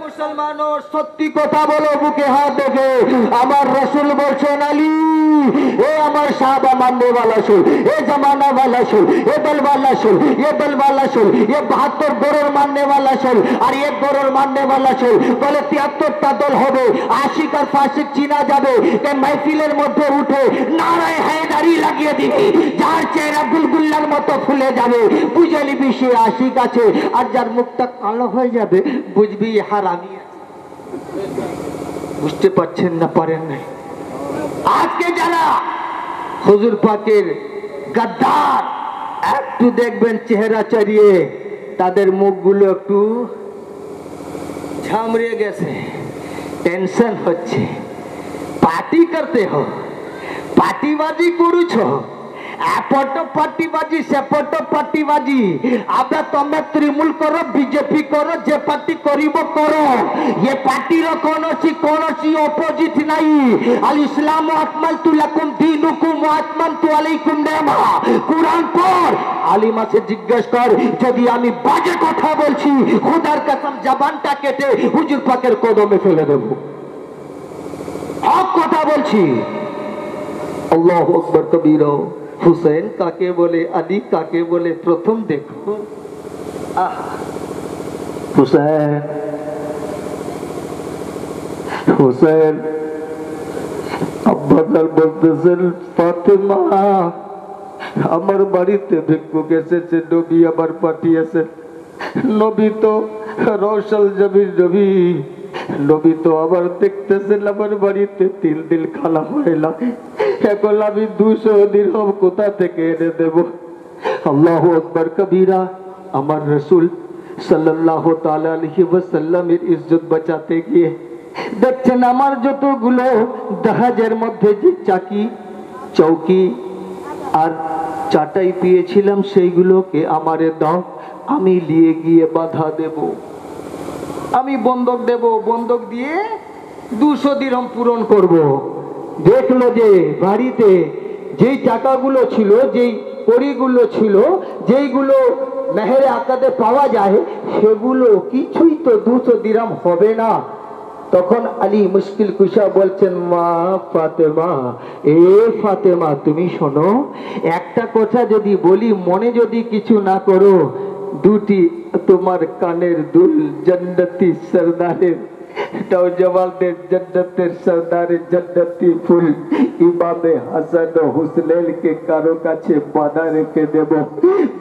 মুসলমানও সত্যি কথা বলো, বুকে হাত দেখে। আমার রসুল বলছেন আলী এ আমার সাহাবা মাননে वाला শুন, এ জামানা वाला শুন, এ দল वाला শুন, এ দল वाला শুন, এ 72 গরর মাননে वाला শুন, আর এক গরর মাননে वाला শুন। বলে 73টা দল হবে, আশিক আর ফাসিক চিনা যাবে। এই মাহফিলের মধ্যে উঠে নারায়ে হায়দারি লাগিয়ে দিবি, যার চেহারা গুলগুল্লার মতো ফুলে যাবে বুঝে নিবি সে আশিক আছে, আর যার মুখটা কালো হয়ে যাবে বুঝবি হারামি। বুঝতে পারছেন না? পারেন নাই? আজকে যারা হুজুর পাকের গাদ্দার একটু দেখবেন চেহারা চড়িয়ে, তাদের মুখগুলো একটু ঝামড়ে গেছে, টেনশন হচ্ছে। পার্টি করতে হো, পার্টিবাজি করুছ, এপট পার্টিবাজি সেপট পার্টিবাজি। আবে তুমি তৃণমূল করো, বিজেপি করো, যে পার্টি করিব করো, এ পার্টির কোনসি অপোজিট নাই। আল ইসলাম আকমালতু লাকুম দীনুকুম ওয়া আতমামতু আলাইকুম নি'মা। কুরআন পড়, আলিমা সে জিজ্ঞেস কর, যদি আমি বাজে কথা বলছি খোদার কসম জবানটা কেটে হুজুর পাকের কদমে ফেলে দেব। হক কথা বলছি। আল্লাহু আকবার কবীরা। হুসেন কাকে বলে, আলী কাকে বলে প্রথম দেখো। হুসেন, হুসেন আব্বাজান বলতেছেন ফাতেমা আমার বাড়িতে ভিক্ষুক এসেছে, নবী আবার পাঠিয়েছে। নবী তো রওশাল জমির নবী, নবী তো আবার দেখতেছেন আমার বাড়িতে 3 দিন খালা হয় না, এখন আমি 200 দিরহাম কোথা থেকে এনে দেব? আল্লাহু আকবার কবীরা। আমার রাসূল সাল্লাল্লাহু তাআলা আলাইহি ওয়াসাল্লামের ইজ্জত বাঁচাতে গিয়ে দেখছেন আমার যতগুলো জাহাজের মধ্যে যে চাকি, চৌকি আর চাটাই পেয়েছিলাম সেইগুলোকে আমারে দাও, আমি নিয়ে গিয়ে বাধা দেব, আমি বন্ধক দেব, বন্ধক দিয়ে 200 দিরহাম পূরণ করব। দেখলো যে বাড়িতে যেই টাকাগুলো ছিল, যেই কড়িগুলো ছিল, যেইগুলো মেহেরে আকাদে পাওয়া যায়, সেগুলো কিছুই তো 200 দিরহাম হবে না। তখন আলী মুশকিল কুশা বলছেন, মা ফাতেমা, এ ফাতেমা তুমি শোনো, একটা কথা যদি বলি মনে যদি কিছু না করো, 2টি তোমার কানের দুল জন্নতি সরদারের নওজওয়ানদের জন্নতের সরদারের জন্নতি ফুল ইমামে হাসান ও হুসেনকে কারো কাছে বাঁধা রেখে দেব,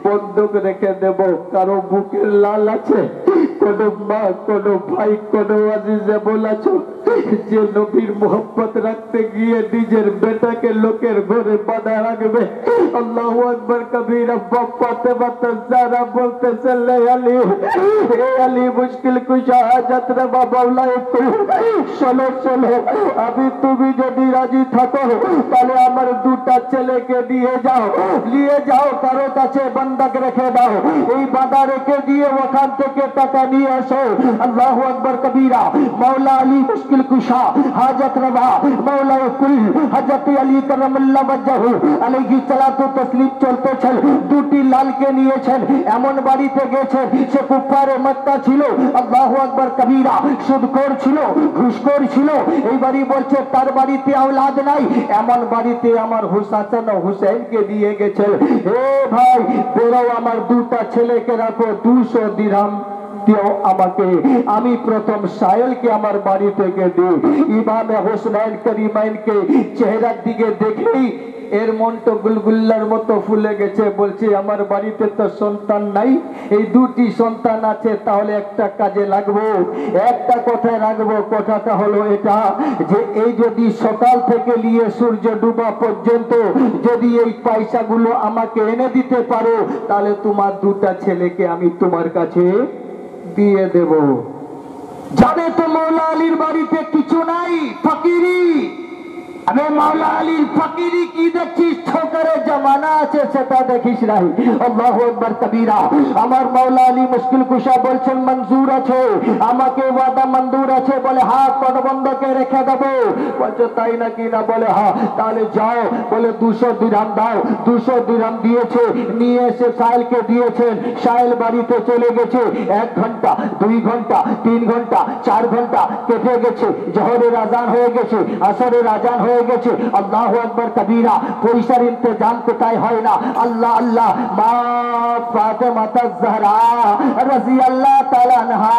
বন্ধক রেখে দেব। কারো বুকের লাল আছে, কোনো মা, কোনো ভাই, কোনো আজিজে বলেছো যে নবীর মোহব্বত রাখতে গিয়ে নিজের বেটাকে লোকের ঘরে বাঁধা রাখবে। আল্লাহু আকবার কবীরা। ফাতেমা তাজরা বলতেছে, লে আলী, হে আলী মুশকিল কুশা হাজত রবা মাওলা, চলো চলো। আমি তুমি যদি রাজি থাকো তাহলে আমার দুটা ছেলেকে নিয়ে যাও, কারো কাছে বন্ধক রেখে দাও, এই বাঁধা রেখে দিয়ে ওখান থেকে টাকা নিয়ে আসো। আল্লাহু আকবার কবীরা। মাওলা আলী মুশকিল কুশা হাজত রবা মাওলা কুল হযরত আলী কারামাল্লাহু ওয়াজহু আলাইহি সালাতু তাসলিম চলতেছেন, দুটি লালকে নিয়েছেন, এমন বাড়িতে গেছেন সে কুফারে মক্কা ছিল। আল্লাহু আকবার কবীরা। সুদখোর ছিল, ঘুষখোর ছিল। এই বাড়ি বলছে তার বাড়িতে আওলাদ নাই, এমন বাড়িতে আমার হাসান ও হুসাইনকে দিয়ে গেছেন। হে ভাই বেরো, আমার দুটা ছেলেকে রাখো, 200 দিরহাম দিও আমাকে, আমি প্রথম সাহেলকে আমার বাড়ি থেকে দিই। ইমামে হোসেন করিমাইনকে চেহারার দিকে দেখেই এর মনটা গুলগুল্লার মতো ফুলে গেছে। বলছে আমার বাড়িতে তো সন্তান নাই, এই দুটি সন্তান আছে, তাহলে একটা কাজে লাগবো, একটা কথায় রাখবো। কথাটা হলো এটা যে এই যদি সকাল থেকে নিয়ে সূর্য ডুবা পর্যন্ত যদি এই পয়সাগুলো আমাকে এনে দিতে পারো, তাহলে তোমার দুটা ছেলেকে আমি তোমার কাছে দিয়ে দেব। জানে তো মৌলা আলীর বাড়িতে কিছু নাই, ফকিরি। আমি মাওলা আলীর ফকিরি কি দেখছিস? ঠোকরের জামানা আছে, সেটা দেখিস নাই। আল্লাহু আকবার কবীরা। আমার মাওলা আলী মুশকিল কুশা বলছেন মঞ্জুর আছে, আমাকে ওয়াদা মঞ্জুর আছে। বলে হ্যাঁ, কোন বন্ধকে রেখে দেবো? বলছে তাই নাকি? না। বলে হ্যাঁ। তাহলে যাও। বলে 200 দিরহাম দাও। 200 দিরহাম দিয়েছে, নিয়ে এসে সাহেলকে দিয়েছেন। সাহেল বাড়িতে চলে গেছে। 1 ঘন্টা, 2 ঘন্টা, 3 ঘন্টা, 4 ঘন্টা কেটে গেছে। জোহরের আজান হয়ে গেছে, আসরের আজান হয়ে গেছে। আল্লাহু আকবার কবীরা। পয়সার ইন্তজাম কোথায় হয় না? আল্লাহ আল্লাহ। মা ফাতেমা তাজরা রাদিয়াল্লাহু তাআলা আনহা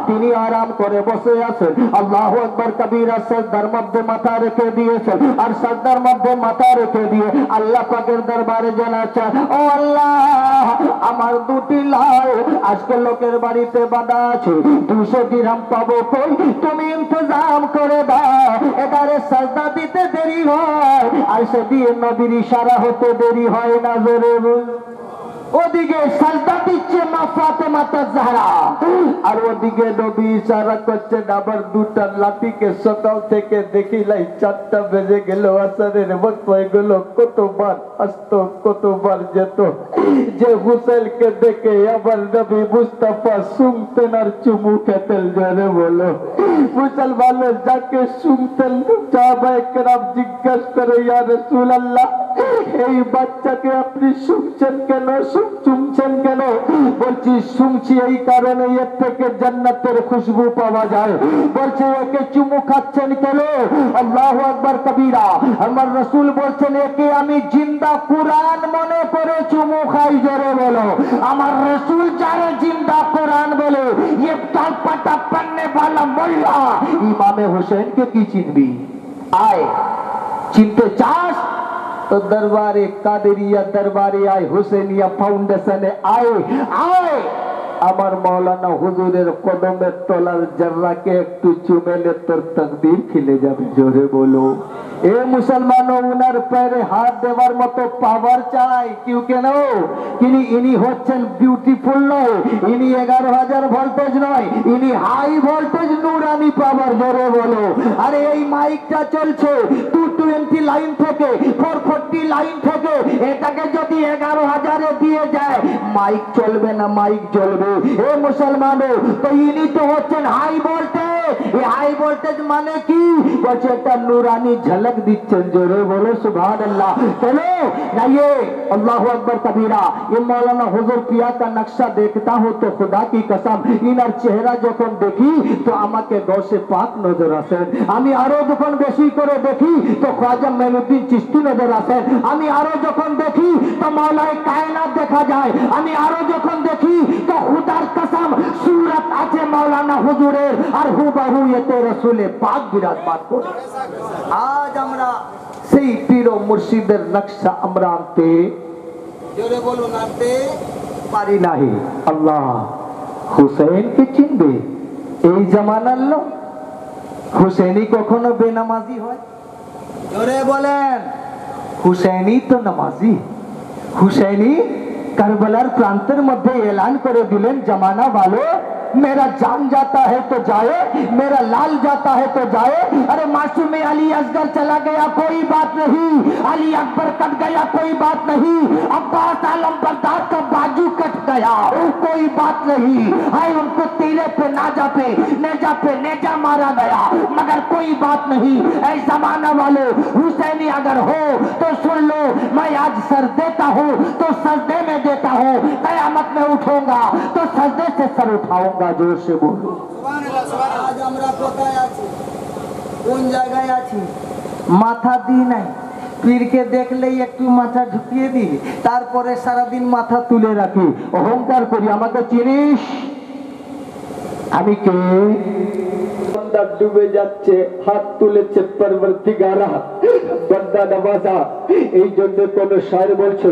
তিনি আরাম করে বসে আছেন। আল্লাহু আকবার কবীরা। সরদার মধ্যে মাথা রেখে দিয়েছেন, আর সরদার মধ্যে মাথা রেখে দিয়ে আল্লাহ পাকের দরবারে জানাচ্ছেন, ও আল্লাহ, আমার দুটি লাল আজকে লোকের বাড়িতে বাঁধা আছে, 200 দিরহাম পাবো কই? তুমি ইন্তজাম করে দাও। এবারে সাজদা দিতে দেরি হয়, আর সেদিন নবীর ইশারা হতে দেরি হয় না। জোরে ওদিকে সাজদা দিচ্ছে মা ফাতেমা তাজরা, আর ওদিকে নবী ইশারা করছেন। আবার দুটা লাঠিকে সকাল থেকে দেখিলাই 4টা বেজে গেল, আসরের ওয়াক্ত হয়ে গেল। কতবার আসতো, কতবার যেত। যে হুসেনকে দেখে আবার নবী মুস্তাফা শুনতেন আর চুমু খেতেন। জোরে বলো। মুসলমানের যাকে শুনতেন, সাহাবায়ে কেরাম জিজ্ঞেস করে, ইয়া রাসূলুল্লাহ, এই বাচ্চাকে আপনি শুনছেন কেন, শুনছেন কেন? বলছি শুনছি এই কারণে এর থেকে জান্নাতের খুশবু পাওয়া যায়। বলছে একে চুমু খাচ্ছেন কেন? আল্লাহু আকবার কবীরা। আমার রাসূল বলছেন একে আমি জিন্দা কুরআন মনে করে চুমু খাই। জোরে বলো। আমার রাসূল যারে জিন্দা কুরআন বলে, ये तलपटा पन्ने वाला मोल्ला इमामे हुसैन के की चिनबी आए चिनते चास तो दरबारे कादरिया दरबारे आए, हुसैनिया फाउंडेशन आए आए। আমার মাওলানা হুজুরের কদমের তলার জাররাকে একটু চুমেলে তোর তাকদীর খিলে যাবে। জোরে বলো। এ মুসলমান, ওনার পায়ে হাত দেওয়ার মতো পাওয়ার চাই। কিউ কেন? ইনি হচ্ছেন বিউটিফুল নয়, ইনি 11,000 ভোল্টেজ নয়, ইনি হাই ভোল্টেজ নুরানি পাওয়ার। জোরে বলো। আরে এই মাইকটা চলছে 220 লাইন থেকে, 440 লাইন থেকে। এটাকে যদি 11,000-এ দিয়ে যায়, মাইক চলবে না, মাইক জ্বলবে। এ মুসলমানো, তো ইনি তো হচ্ছেন হাই ভোল্টেজ। এই হাই ভোল্টেজ মানে কি? বলছে একটা নুরানি ঝলক দিচ্ছেন। জোরে বলো সুবহানাল্লাহ। चलो जाइए। अल्लाहु अकबर कबीरा। ये मौलाना हुजूर पिया का नक्शा देखता हूँ तो खुदा की कसम इनार चेहरा যখন দেখি তো আমাকে গৌসে পাক নজর আসে। আমি আরো যখন বেশি করে দেখি তো খ্বাজা মাইনুদ্দিন চিশতি নজর আসে। আমি আরো যখন দেখি তো মাওলায়ে কায়নাত দেখা যায়। আমি আরো যখন দেখি তো খুদার জামানা হুজুরের আর হুবাহু এতে রসুলে পাক বিরাজমান করে। আজ আমরা সেই পীর ও মুর্শিদের নকশা আমরা আনতে, জোরে বলুন, আনতে পারি নাই। আল্লাহ হুসেনকে চিনবে এই জামানার লোক? হুসেনি কখনো বেনামাজি হয়? জোরে বলেন। হুসেনি তো নামাজি। হুসেনি কারবালার প্রান্তের মধ্যে এলান করে দিলেন, জামানা ভালো, मेरा जान जाता है तो जाए, मेरा लाल जाता है तो जाए। अरे मासूम अली असगर चला गया कोई बात नहीं, अली अकबर कट गया कोई बात नहीं, अब्बास आलम बरदार का बाजू कट गया कोई बात नहीं है, उनको तीरे पे नेजा मारा गया मगर कोई बात नहीं। ऐसा जमाना वाले हुसैनी अगर हो तो सुन लो, मैं आज सर देता हूँ तो सजदे में देता हूँ, कयामत में उठूंगा तो सजदे से सर उठाऊंगा। जोर से बोलो। आज আমরা কোথায় আছি? কোন জায়গায় আছি? মাথা দি নাই, পীরকে দেখলেই একটু মাথা ঝুঁকিয়ে দিই, তারপরে সারাদিন মাথা তুলে রাখি, অহংকার করি। আমাকে চিনিস? আমি কে? বান্দা ডুবে যাচ্ছে, হাত তুলেছে পরবর্তীগারা, বান্দা নওয়াজা। এই জন্য কোন শায়ের বলছে,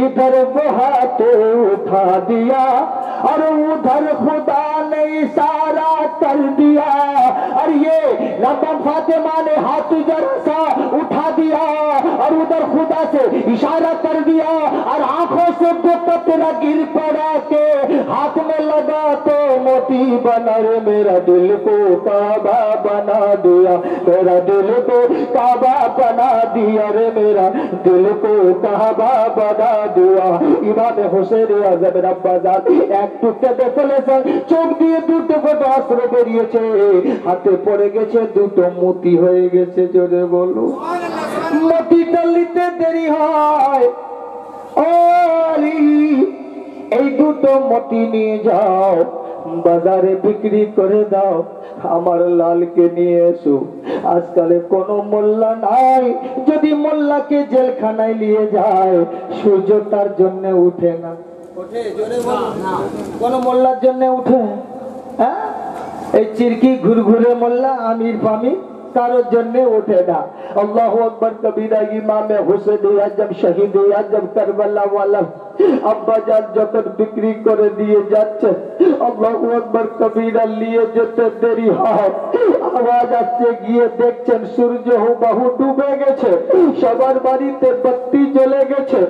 ইধর वो हाथ उठा दिया और उधर खुदा ने इशारा कर दिया, और ये लम्बा फातिमा ने हाथ जरा सा उठा दिया और उधर खुदा से इशारा कर दिया, और आंखों से कतरा गिर पड़ा के हाथ में लगा तो मोती बना रे, मेरा दिल को काबा बना दिया, मेरा दिल को काबा बना दिया रे, मेरा दिल को काबा बना दिया। इमाम हुसैन आज़म रब्बाजान एक টুকতে ফেলেছে, চোখ দিয়ে দুটো ফোঁটা অস্ত্র বেরিয়েছে, হাতে পড়ে গেছে, দুটো মতি হয়ে গেছে। জোরে বলো। মতিটা নিতে দেরি হয়, ও আলী এই দুটো মতি নিয়ে যাও, বাজারে বিক্রি করে দাও, আমার লালকে নিয়ে এসো। আজকালে কোনো মোল্লা নাই, যদি মোল্লাকে জেলখানায় নিয়ে যায় সূর্য তার জন্য উঠে না। ওঠে? জোরে বলুন। কোন মোল্লার জন্য উঠে? হ্যাঁ, এই চিরকি ঘুরঘুরে মোল্লা আমির ফামির কারোর জন্য ওঠে না। আল্লাহু আকবার কবীরা। ইমাম হুসেন আজম শহীদ আজম কারবালা ওয়ালা আব্বাজান যখন বিক্রি করে দিয়ে যাচ্ছে, আল্লাহু আকবার কবীরা, নিয়ে যেতে দেরি হয়, আওয়াজ আসছে, গিয়ে দেখছেন সূর্য হুবহু ডুবে গেছে, সবার বাড়িতে বাতি জ্বলে গেছে।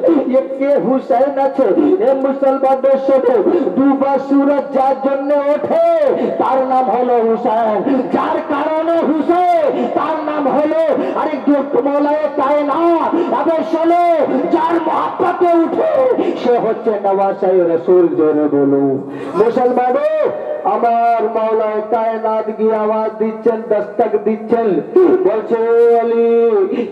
কে হুসেন আছে? এ মুসলমানদের সাথে ডুবা সূরজ যার জন্য ওঠে তার নাম হলো হুসেন, যার কারণে হুসেন তার নাম হলো আরেক মৌলায়ে কায়নাত। আবে শোনো, যার মহব্বতে উঠে সে হচ্ছে নওয়াসাই রাসূল। জোরে বলো। মুসলমানো, আমার মাওলায়ে কায়নাত গিয়ে আওয়াজ দিচ্ছেন, দস্তক দিচ্ছেন, বলছে আলী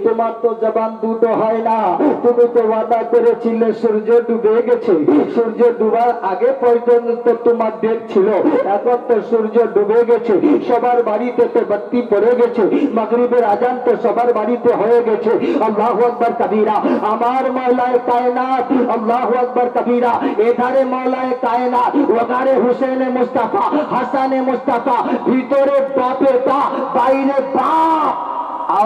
তোমার তো জবান দুটো হয় না, তুমি তো ওয়াদা করেছিলে সূর্য ডুবে গেছে, সূর্য ডুবার আগে পর্যন্ত তোমার ডেট ছিল, এখন তো সূর্য ডুবে গেছে, সবার বাড়িতে তো বাতি পড়ে গেছে, মাগরিবের আজান তো সবার বাড়িতে হয়ে গেছে। আল্লাহু আকবার কবীরা। আমার মাওলায়ে কায়নাত, আল্লাহু আকবার কবীরা। এধারে মাওলায়ে কায়নাত, ওধারে হুসেন মুস্তাফা, হাসান মুস্তাফা, ভিতরে বাপেটা, বাইরে বাপ।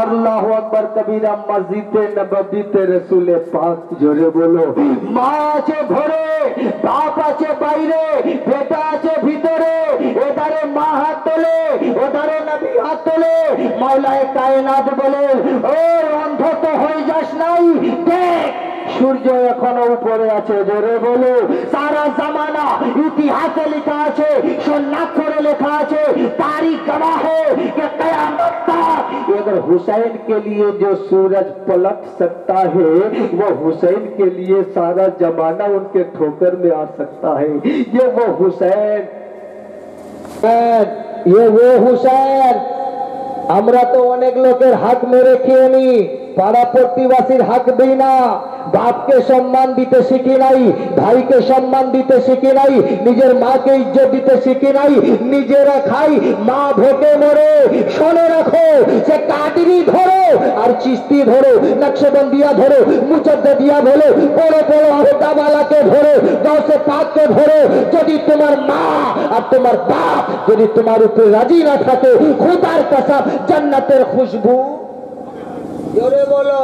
আল্লাহু আকবার কবীরা। মসজিদে নববীতে রাসূলে পাক। জোরে বলো। মা আছে ঘরে, বাপ আছে বাইরে, বেটা আছে ভিতরে, এধারে মা হাত তোলে, ওধারে নবী হাত তোলে। মাওলায়ে কায়নাত বলে, ও অন্ধ তো হয়ে যাস নাই, দেখ সূর্য এখনো উপরে আছে। জোরে বলো। সারা জামানা ইতিহাসে লেখা আছে, সন্ন্যাক্ষরে লেখা আছে, तारीख गवाह है कि कयामत तक अगर हुसैन के लिए जो सूरज पलट सकता है, वो हुसैन के लिए सारा जमाना उनके ठोकर में आ सकता है। ये वो हुसैन, ये वो हुसैन। আমরা তো অনেক লোকের হাত মেরে খেয়ে নি, পাড়া প্রতিবাসীর হাত দিই না, বাপকে সম্মান দিতে শিখি নাই, ভাইকে সম্মান দিতে শিখি নাই, নিজের মাকে ইজ্জত দিতে শিখি নাই, নিজেরা খাই, মা ভোকে মরে। শুনে রাখো, সে কাটিনি ধরো আর চিস্তি ধরো, নকশবন্দিয়া ধরো, মুজাদ্দিদিয়া ধরো, বড় বড় আহতাওয়ালাকে ধরো, গাউসে পাককে ধরো, যদি তোমার মা আর তোমার বাপ যদি তোমার উপরে রাজি না থাকে, খোদার কসম জান্নাতের খুশবু। জোরে বলো,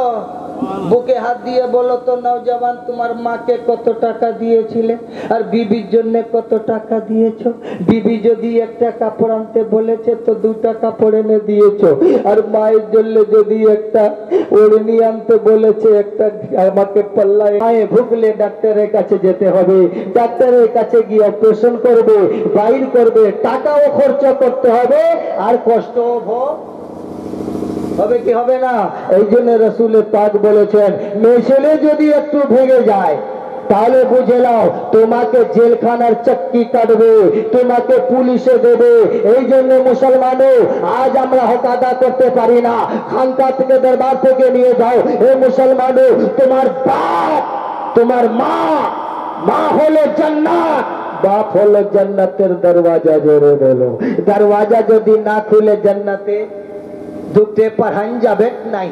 বুকে হাত দিয়ে বলো তো নওজওয়ান, তোমার মাকে কত টাকা দিয়েছিলে আর বিবির জন্য কত টাকা দিয়েছো? বিবি যদি একটা কাপড় আনতে বলেছে তো 2 টাকা পরে এনে দিয়েছো, আর মায়ের জন্য যদি একটা ওড়নি আনতে বলেছে, একটা আমাকে পাল্লায় মায়ে ভুগলে ডাক্তারের কাছে যেতে হবে, ডাক্তারের কাছে গিয়ে অপারেশন করবে, বাইর করবে, টাকাও খরচ করতে হবে আর কষ্টও ভোগ হবে কি হবে না? এই জন্য রাসূল পাক বলেছেন, মেয়ে ছেলে যদি একটু ভেঙে যায় তাহলে বুঝে নাও তোমাকে জেলখানার চক্কি কাটবে, তোমাকে পুলিশে দেবে। এই জন্য মুসলমানও আজ আমরা হক আদা করতে পারি না, খানকা থেকে দরবার থেকে নিয়ে যাও। হে মুসলমানও, তোমার বাপ তোমার মা, মা হলো জান্নাত, বাপ হলো জান্নাতের দরওয়াজা। জোরে বলো, দরওয়াজা যদি না খুলে জান্নাতে ঢুকতে পারান যাবে নাই,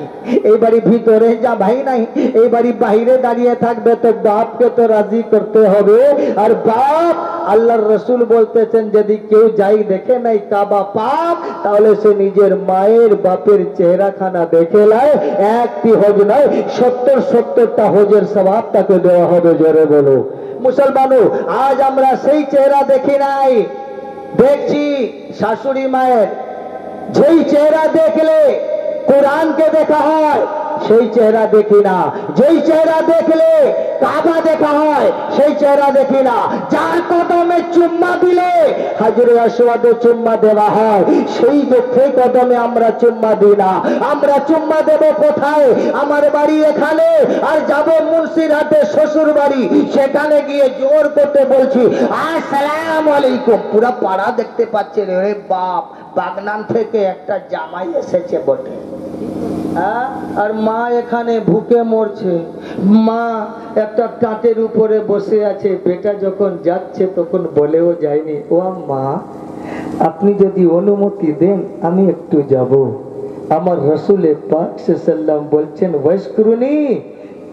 এই বাড়ি ভিতরে যাবাই নাই, এই বাড়ি বাহিরে দাঁড়িয়ে থাকবে, তো বাপকে তো রাজি করতে হবে। আর বাপ, আল্লাহর রাসূল বলতেছেন, যদি কেউ যাই দেখে নাই কাবা পাক, তাহলে সে নিজের মায়ের বাপের চেহারাখানা দেখে নেয়, একটি হজ নয় 70-70টা হজের সওয়াব তাকে দেওয়া হবে। জোরে বলো মুসলমানও, আজ আমরা সেই চেহারা দেখি নাই, দেখছি শাশুড়ি মায়ের যেই চেহারা দেখলে কোরআনকে দেখা হয় সেই চেহারা দেখি না, যেই চেহারা দেখলে কাবা দেখা হয় সেই চেহারা দেখি না, যার কদমে চুম্মা দিলে হাজরে আসওয়াদে চুম্মা দেওয়া হয় সেই দুঃখের কদমে আমরা চুম্মা দিই না। আমরা চুম্মা দেব কোথায়? আমার বাড়ি এখানে, আর যাব মুন্সিরহাটে শ্বশুর বাড়ি, সেখানে গিয়ে জোর করতে বলছি আসসালামু আলাইকুম, পুরা পাড়া দেখতে পাচ্ছে, রে বাপ বাগনান থেকে একটা জামাই এসেছে বটে, আর মা এখানে ভুকে মরছে, মা একটা কাঁটের উপরে বসে আছে, বেটা যখন যাচ্ছে তখন বলেও যায়নি, ও মা আপনি যদি অনুমতি দেন আমি একটু যাব। আমার রাসূল পাক সাল্লাল্লাহু বলছেন, ওয়াশকুরুনি,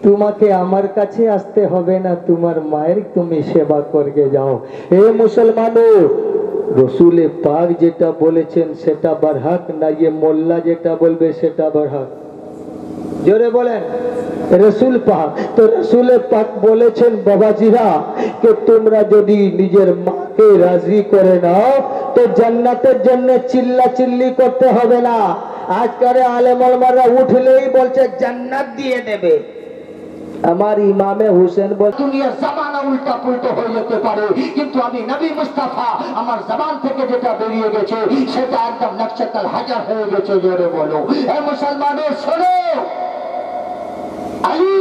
তোমাকে আমার কাছে আসতে হবে না, তোমার মায়ের তুমি সেবা করতে যাও। হে মুসলমানও, রসুল পাক যেটা বলেছেন সেটা বারহাক না, ये মোল্লা যেটা বলবে সেটা বারহাক? জোরে বলেন রসুল পাক। তো রসুল পাক বলেছেন, বাবাজিরা, যে তোমরা যদি নিজের মাকে রাজি করে নাও তো জান্নাতের জন্য চিল্লা চিল্লি করতে হবে না। আজকাল আলেম ওলামারা উঠলেই বলছে জান্নাত দিয়ে দেবে। আমার ইমামে হুসেন বল, দুনিয়ার জামানা উল্টা পুল্টো হয়ে যেতে পারে, কিন্তু আমি নবী মুস্তাফা আমার জবান থেকে যেটা বেরিয়ে গেছে সেটা একদম নকশাকাল হাজার হয়ে গেছে। জোরে বলো হে মুসলমানের, শোনো, আলী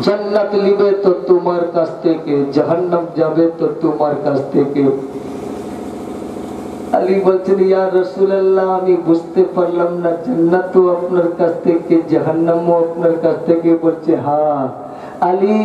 জান্নাত লিবে তো তোমার কাছ থেকে, জাহান্নাম যাবে তো তোমার কাছ থেকে। আলী বলছেন, ইয়া রাসূলুল্লাহ, আমি বুঝতে পারলাম না, জান্নাতও আপনার কাছ থেকে, জাহান্নামও আপনার কাছ থেকে। বলছে, হ্যাঁ আলী,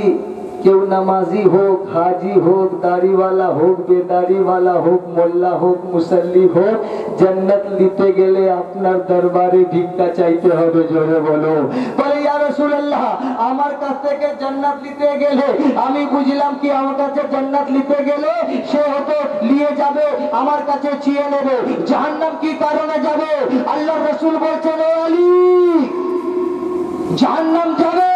কেউ নামাজি হোক, হাজি হোক, দাড়িওয়ালা হোক, বেদাড়িওয়ালা হোক, মোল্লা হোক, মুসল্লি হোক, জান্নাত নিতে গেলে আপনার দরবারে ভিক্ষা চাইতে হবে। জোরে বলো। বলে, ইয়া রাসূলুল্লাহ, আমার কাছ থেকে জান্নাত নিতে গেলে আমি বুঝলাম কি আমার কাছে জান্নাত নিতে গেলে সে হয়তো নিয়ে যাবে, আমার কাছে চেয়ে নেবে, জাহান্নাম কি কারণে যাবে? আল্লাহর রাসূল বলছেন, ও আলী, জাহান্নাম যাবে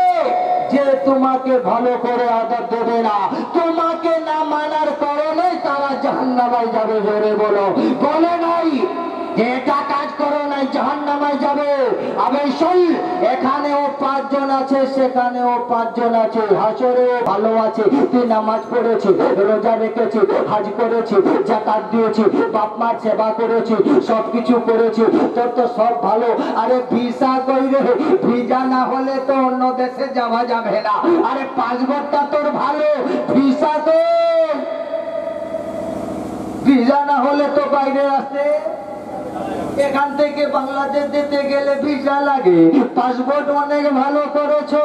যে তোমাকে ভালো করে আদর দেবে না, তোমাকে না মানার কারণে তারা জাহান্নামে যাবে। জোরে বলো। বলে নাই যে এটা কাজ করো নাই জাহান্নামে যাবে। অবশ্যই এখানেও 5 জন আছে, সেখানেও 5 জন আছে, হাসরেও ভালো আছে, তুই নামাজ পড়েছি, রোজা রেখেছি, হজ করেছি, যাকাত দিয়েছি, বাপ মার সেবা করেছি, সবকিছু করেছি, তোর তো সব ভালো। আরে ভিসা কইরে, ভিসা না হলে তো অন্য দেশে যাওয়া যাবে না। আরে পাসপোর্টটা তোর ভালো, ভিসা তো, ভিসা না হলে তো বাইরে আসতে, এখান থেকে বাংলাদেশ যেতে গেলে ভিসা লাগে। পাসপোর্ট অনেক ভালো করেছো,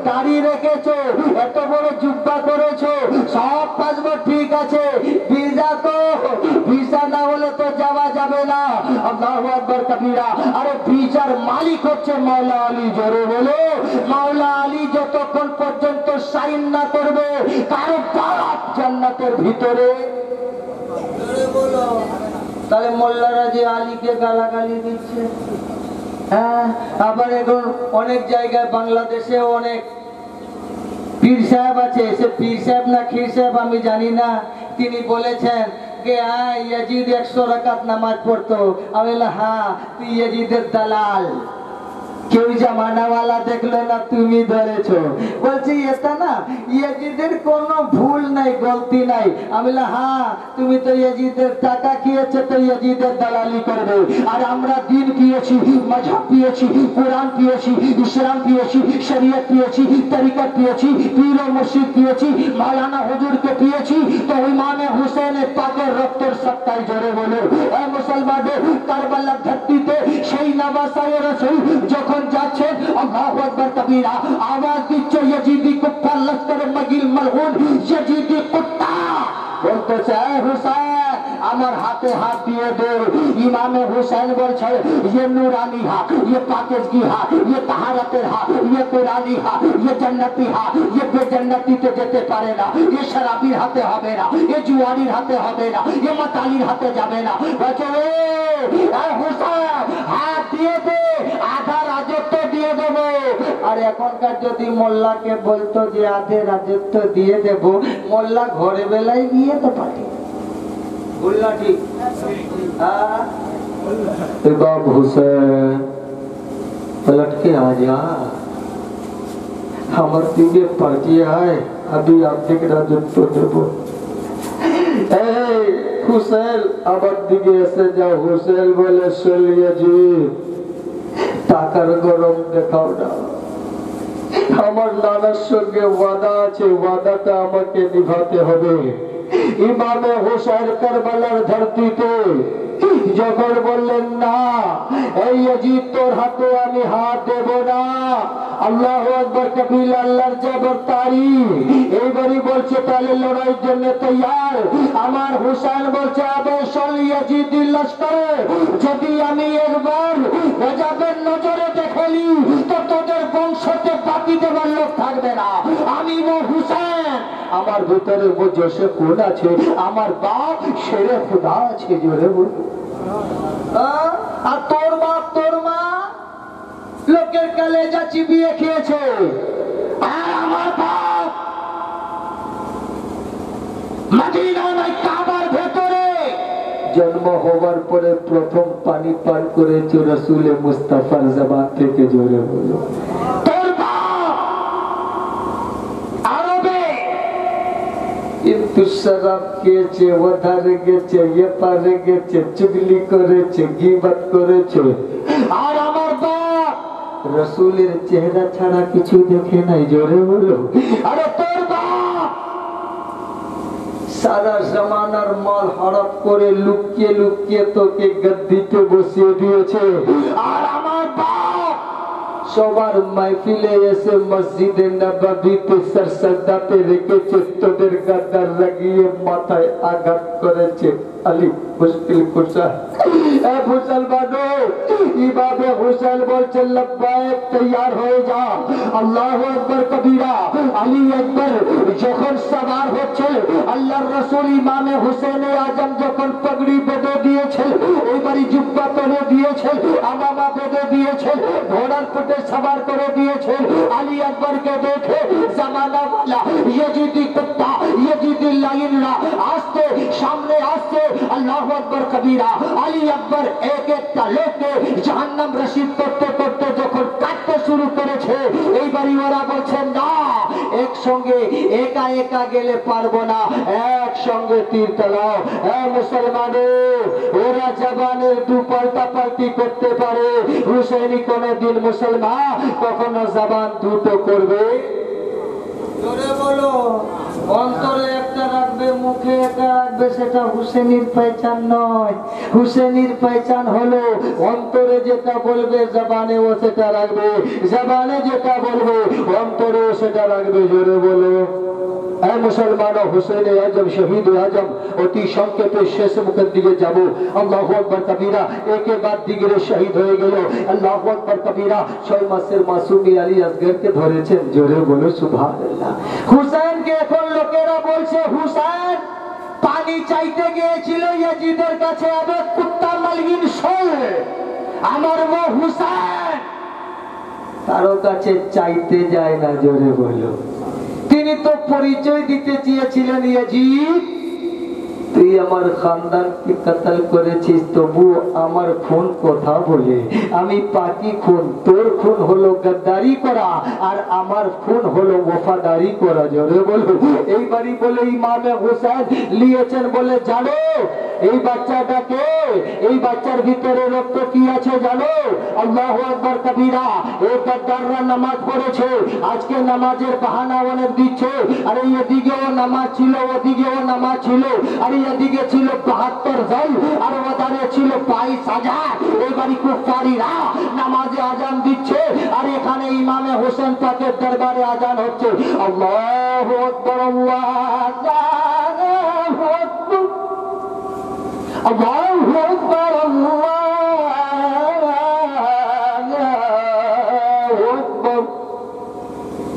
দাড়ি রেখেছো, এত বড় জুব্বা করেছো, সব পাসপোর্ট ঠিক আছে, ভিসা তো, ভিসা না হলে তো যাওয়া যাবে না। আল্লাহু আকবার কবীরা। আরে বিচার মালিক হচ্ছে মাওলা আলী, জোরে বলো। মাওলা আলী যতক্ষণ পর্যন্ত সাইন না করবে কারো বাপ জান্নাতের ভিতরে, জোরে বলো। তাহলে মোল্লারা যে আলীকে গালাগালি দিচ্ছে, হ্যাঁ, আবার এখন অনেক জায়গায় বাংলাদেশে অনেক পীর সাহেব আছে, সে পীর সাহেব না ক্ষীর সাহেব আমি জানি না, তিনি বলেছেন যে হ্যাঁ ইয়াজিদ 100 রাকাত নামাজ পড়তো। আমি বললাম হ্যাঁ তুই ইয়াজিদের দালাল, কেউ জামানাওয়ালা দেখলো না, তুমি ধরেছো। বলছি এটা না ইয়াজিদের কোনো ভুল নাই, গলতি নাই। আমি বললাম হ্যাঁ তুমি তো ইয়াজিদের টাকা খেয়েছো, তো ইয়াজিদের দালালি করবে। আর আমরা দিন পেয়েছি, মাযহাব পেয়েছি, কোরআন পেয়েছি, ইসলাম পেয়েছি, শরীয়ত পেয়েছি, তরিকত পেয়েছি, পীর ও মুর্শিদ পেয়েছি, মাওলানা হুজুরকে পেয়েছি, তো ইমামে হুসেনের পাকের রক্তের সত্তায়, জোরে বলে। এ মুসলমানদের কারবালার ধরতিতে সেই নবাসায়ে রাসূল যখন যাচ্ছেন, আল্লাহু আকবার কবীরা, আওয়াজ দিচ্ছে ইয়াজিদি কুফার লস্কর মগিল মালউন ইয়াজিদি কুত্তা, বলতেছে হুসাইন আমার হাতে হাত দিয়ে দে। ইমামে হুসাইন বলছে ये नूरानी हाथ, ये पाकीज़गी हाथ, ये तहारतेर हाथ, ये कुरानी हाथ, ये जन्नती हाथ, ये बेजन्नतीতে যেতে পারে না, ये শরাবির হাতে হবে না, ये জুয়ারির হাতে হবে না, ये মাতালির হাতে যাবে না। বলছে এ হুসাইন হাত দিয়ে দে, আধা রাজত্ব দিয়ে দেব। আর এখনকার যদি মোল্লাকে বলতো যে আধে রাজত্ব দিয়ে দেব, মোল্লা ঘরে বেলায় গিয়ে তো পাঠিয়ে বললা ঠিক। इमाम हुसैन पलट के आ जा, हमारे दिखे पार्टी आए, अभी आप दिख राजत्व देवो। हुसैन আমার দিকে এসে যাও। হুসেন বলে চলিয়ে জি টাকার গরম দেখাও না, আমার নানার সঙ্গে ওয়াদা আছে, ওয়াদাটা আমাকে নিভাতে হবে। ইমামে হুসাইন কারবালার ধরতিতে যখন বললেন না এই ইয়াজিদ তোর হাতে আমি হাত দেব না, আল্লাহু আকবার কবির, আল্লাহর জবরদারি। এইবারই বলছে তাহলে লড়াইয়ের জন্য তৈয়ার। আমার হুসাইন বলছে আবে শল ইয়াজিদি লস্করে, যদি আমি একবার গজবের নজরে দেখলি তো তোদের বংশতে বাকি দেবার লোক থাকবে না। আমি ও হুসাইন, আমার ভিতরে ও জোশে কোন আছে, আমার বাপ শেরে খুদা আছে, জোরে বল। আর তোর বাপ তোর মা লোকের কলেজা চিবিয়ে খেয়েছে, আর আমার বাপ মদিনায় কাবার ভেতরে জন্ম হওয়ার পরে প্রথম পানি পান করেছে রাসূলে মুস্তাফার জবান থেকে, জোরে বলো। তোর বাপ আরবে কিন্তু শরাব খেয়েছে, ওধারে গেছে, ইয়ে পারে গেছে, চুগলি করেছে, গীবত করেছে। আর আমার বাপ রাসূলের চেহারা ছাড়া কিছু দেখে নাই, জোরে বলো। আরে তোর বাপ সারা জামানার মাল হড়প করে লুকিয়ে লুকিয়ে তোকে গদ্দিতে বসিয়ে দিয়েছে। আর আমার বাপ সবার মাহফিলে এসে মসজিদে নববীতে সরসদাতে রেখেছে, তোদের গাদ্দার লাগিয়ে মাথায় আঘাত করেছে। আলী মুশকিল কুশা এ মুসলমানো, ইমামে হুসাইন বলছে লব্বাইক, তৈয়ার হয়ে যা। আল্লাহু আকবার কবীরা। আলী আকবর যখন সওয়ার হচ্ছে, আল্লাহর রাসূল ইমামে হুসেন আজম যখন পাগড়ি বেঁধে দিয়েছে, এইবারই জুব্বা পরে দিয়েছে, আমামা বেঁধে দিয়েছে, ঘোড়ার পিঠে সওয়ার করে দিয়েছে। আলী আকবরকে দেখে জামানা वाला ইয়াজিদি কুত্তা, ইয়াজিদি লাইনরা আসতে সামনে আসছে। আল্লাহু আকবার কবীরা। আলী আকবর এক একটা লোককে জাহান্নাম রশিদ করতে করতে যখন কাটতে শুরু করেছে, এইবারই ওরা বলছে না একসঙ্গে একা একা গেলে পারবো না, একসঙ্গে তীর চালাও। মুসলমানের ওরা জবানের দু পাল্টা পাল্টি করতে পারে, হুসেনি কোনদিন মুসলমান কখনো জবান দুটো করবে? জোরে বলো। অন্তরে একটা রাখবে, মুখে একটা রাখবে। রাখবে সেটা হুসেনির পেহচান নয়। হুসেনির পেহচান হলো অন্তরে যেটা বলবে জবানে ও সেটা রাখবে, জবানে যেটা বলবে অন্তরে সেটা রাখবে। জোরে বলো মুসলমান। হুসেন আজম শহীদ আজম অতি সংক্ষেপে শেষ মুখের দিকে যাব। আল্লাহু আকবার কবীরা, একে বাদ দিগরে শহীদ হয়ে গেল। আল্লাহু আকবার কবীরা 6 মাসের মাসুমি আলী আসগরকে ধরেছেন। জোরে বলো সুবহানাল্লাহ। হুসেনকে এখন লোকেরা বলছে হুসেন পানি চাইতে গিয়েছিল ইয়াজিদের কাছে, আবে কুত্তা মালগিন শোল আমার ও হুসেন কারো কাছে চাইতে যায় না। জোরে বলো। তিনি তো পরিচয় দিতে চেয়েছিলেন ইয়াজিদ তুই আমার খানদানকে কতল করেছিস, তবু আমার খুন কথা বলে আমি পাকি খুন, তোর খুন হলো গদ্দারি করা আর আমার খুন হলো ওফাদারি করা। জোরে বলো। এইবারই বলে ইমামে হুসেন নিয়েছেন বলে জানো এই বাচ্চাটাকে, এই বাচ্চার ভিতরে রক্ত কি আছে জানো? আল্লাহু আকবার কবীরা। এই গদ্দাররা নামাজ পড়েছে, আজকে নামাজের বাহানা অনেক দিচ্ছে। আরে এদিকেও নামাজ ছিল, ওদিকেও নামাজ ছিল, আর এদিকে ছিল 72 জন আর ওদারে ছিল 22,000। এইবারই কুফারিরা নামাজে আজান দিচ্ছে আর এখানে ইমামে হোসেন পাকের দরবারে আজান হচ্ছে। আল্লাহু আকবার, আল্লাহু আকবার, अल्लाहु अकबर, अल्लाहु अकबर।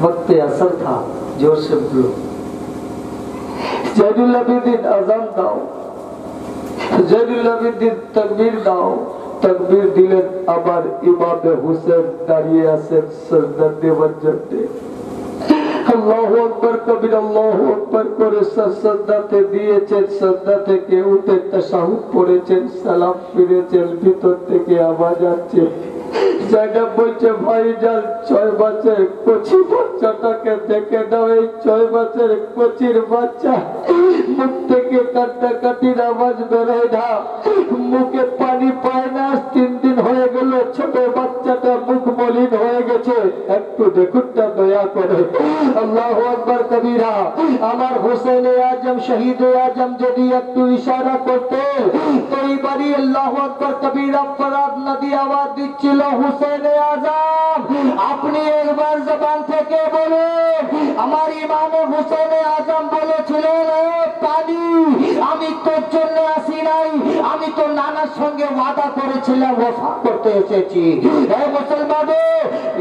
वक्त असर था, जोर से बोलो। जैनुल आबिदीन आजान दाओ, जैनुल आबिदीन तकबीर दाओ। तकबीर दिलेन आबार इमामे हुसैन दाঁড়িয়ে আছেন সিজদা দেওয়ার জন্য। আল্লাহু আকবার কবির, আল্লাহু আকবার করে সাজদাতে দিয়েছেন, সাজদা থেকে উঠে তাশাহুদ পড়েছেন, সালাম ফিরেছেন। ভিতর থেকে আওয়াজ আসছে, জায়গা বলছে ভাইজান 6 বছরের কচি বাচ্চাটাকে দেখে দাও। এই 6 বছরের কচির বাচ্চা মুখ থেকে কান্নাকাটির আওয়াজ বেরোয় না, মুখে পানি পায় না। 3 দিন হয়ে গেল, ছোট বাচ্চাটা মুখ মলিন হয়ে গেছে, একটু দেখুন না দয়া করে। আল্লাহু আকবার কবীরা। আমার হুসেন আজম শহীদ আজম যদি একটু ইশারা করতে তো এইবারই আল্লাহু আকবার কবীরা ফরাদ নদী আওয়াজ দিচ্ছিল, হুসেন আজম আপনি একবার জবান থেকে বলুন। আমার ইমামে হুসেন আজম বলেছিলেন পানি আমি তোর জন্য আসি নাই, আমি তো নানার সঙ্গে ওয়াদা করেছিলাম, ওয়াফা করতে এসেছি। হে মুসলমানও,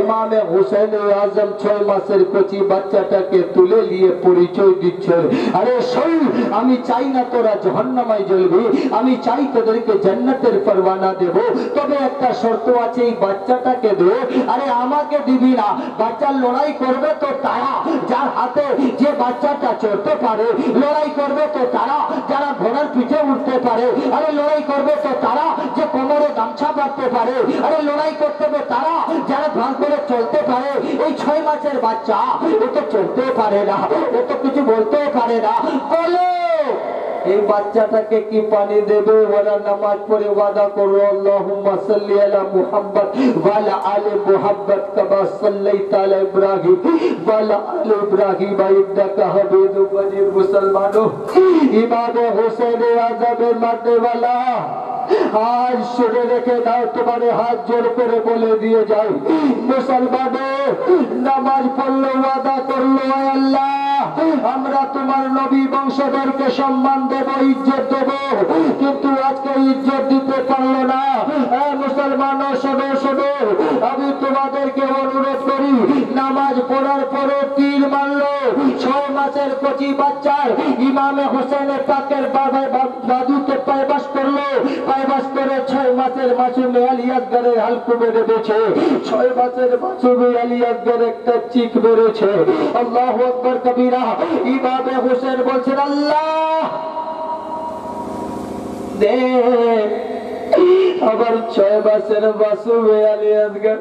ইমামে হুসেন আজম 6 মাসের কচি বাচ্চাটাকে তুলে নিয়ে পরিচয় দিচ্ছেন, আরে শোন আমি চাই না তোরা জাহান্নামে জ্বলবি, আমি চাই তোদেরকে জান্নাতের পরওয়ানা দেব, তবে একটা শর্ত আছে, এই বাচ্চাটাকে দে। আরে আমাকে দিবি না, বাচ্চার লড়াই করবে তো তারা যার হাতে যে বাচ্চাটা চড়তে পারে, লড়াই করবে তো তারা যারা ঘোড়ার পিঠে উঠতে পারে, আরে লড়াই করবে তো তারা যে কোমরে গামছা বাঁধতে পারে, আরে লড়াই করতে হবে তারা যারা ধান করে চলতে পারে। এই 6 মাসের বাচ্চা ও তো চলতে পারে না, ও তো কিছু বলতেও পারে না। বলো এই বাচ্চাটাকে কি পানি দেবে? ওরা নামাজ পড়ে ওয়াদা করো, আল্লাহুম্মা সাল্লি আলা মুহাম্মদ ওয়া আলা আলি মুহাম্মদ কামা সাল্লাইতা আলা ইব্রাহিম ওয়া আলা আলি ইব্রাহিম ইন্নাকা হামিদুম মাজিদ। মুসলমানও, ইমামে হুসেন আজমের মাননে ওয়ালা आज सुने रेखे दाओ, तुम्हारे हाथ जोड़ कर बोले दिए जाए मुसलमानों, नमाज पढ़लो, वादा करलो, अल्लाह আমরা তোমার নবী বংশধরকে সম্মান দেব, ইজ্জত দেব, কিন্তু আজকে ইজ্জত দিতে পারলো না। মুসলমান শোনো শোনো, আমি তোমাদেরকে অনুরোধ করি, নামাজ পড়ার পরে তীর মারলো 6 মাসের কচি বাচ্চার ইমামে হুসেন পাকের দাদুকে পায়বাস করলো, পায়বাস করে 6 মাসের মাসুমে আলী আসগরের হালকু মেরে দিয়েছে। 6 মাসের মাসুমে আলী আসগর একটা চিক মেরেছে। আল্লাহু আকবার কবীরা। ইমামে হুসেন বলছেন আল্লাহ দে। আবার 6 মাসের মাসুমে আলী আসগর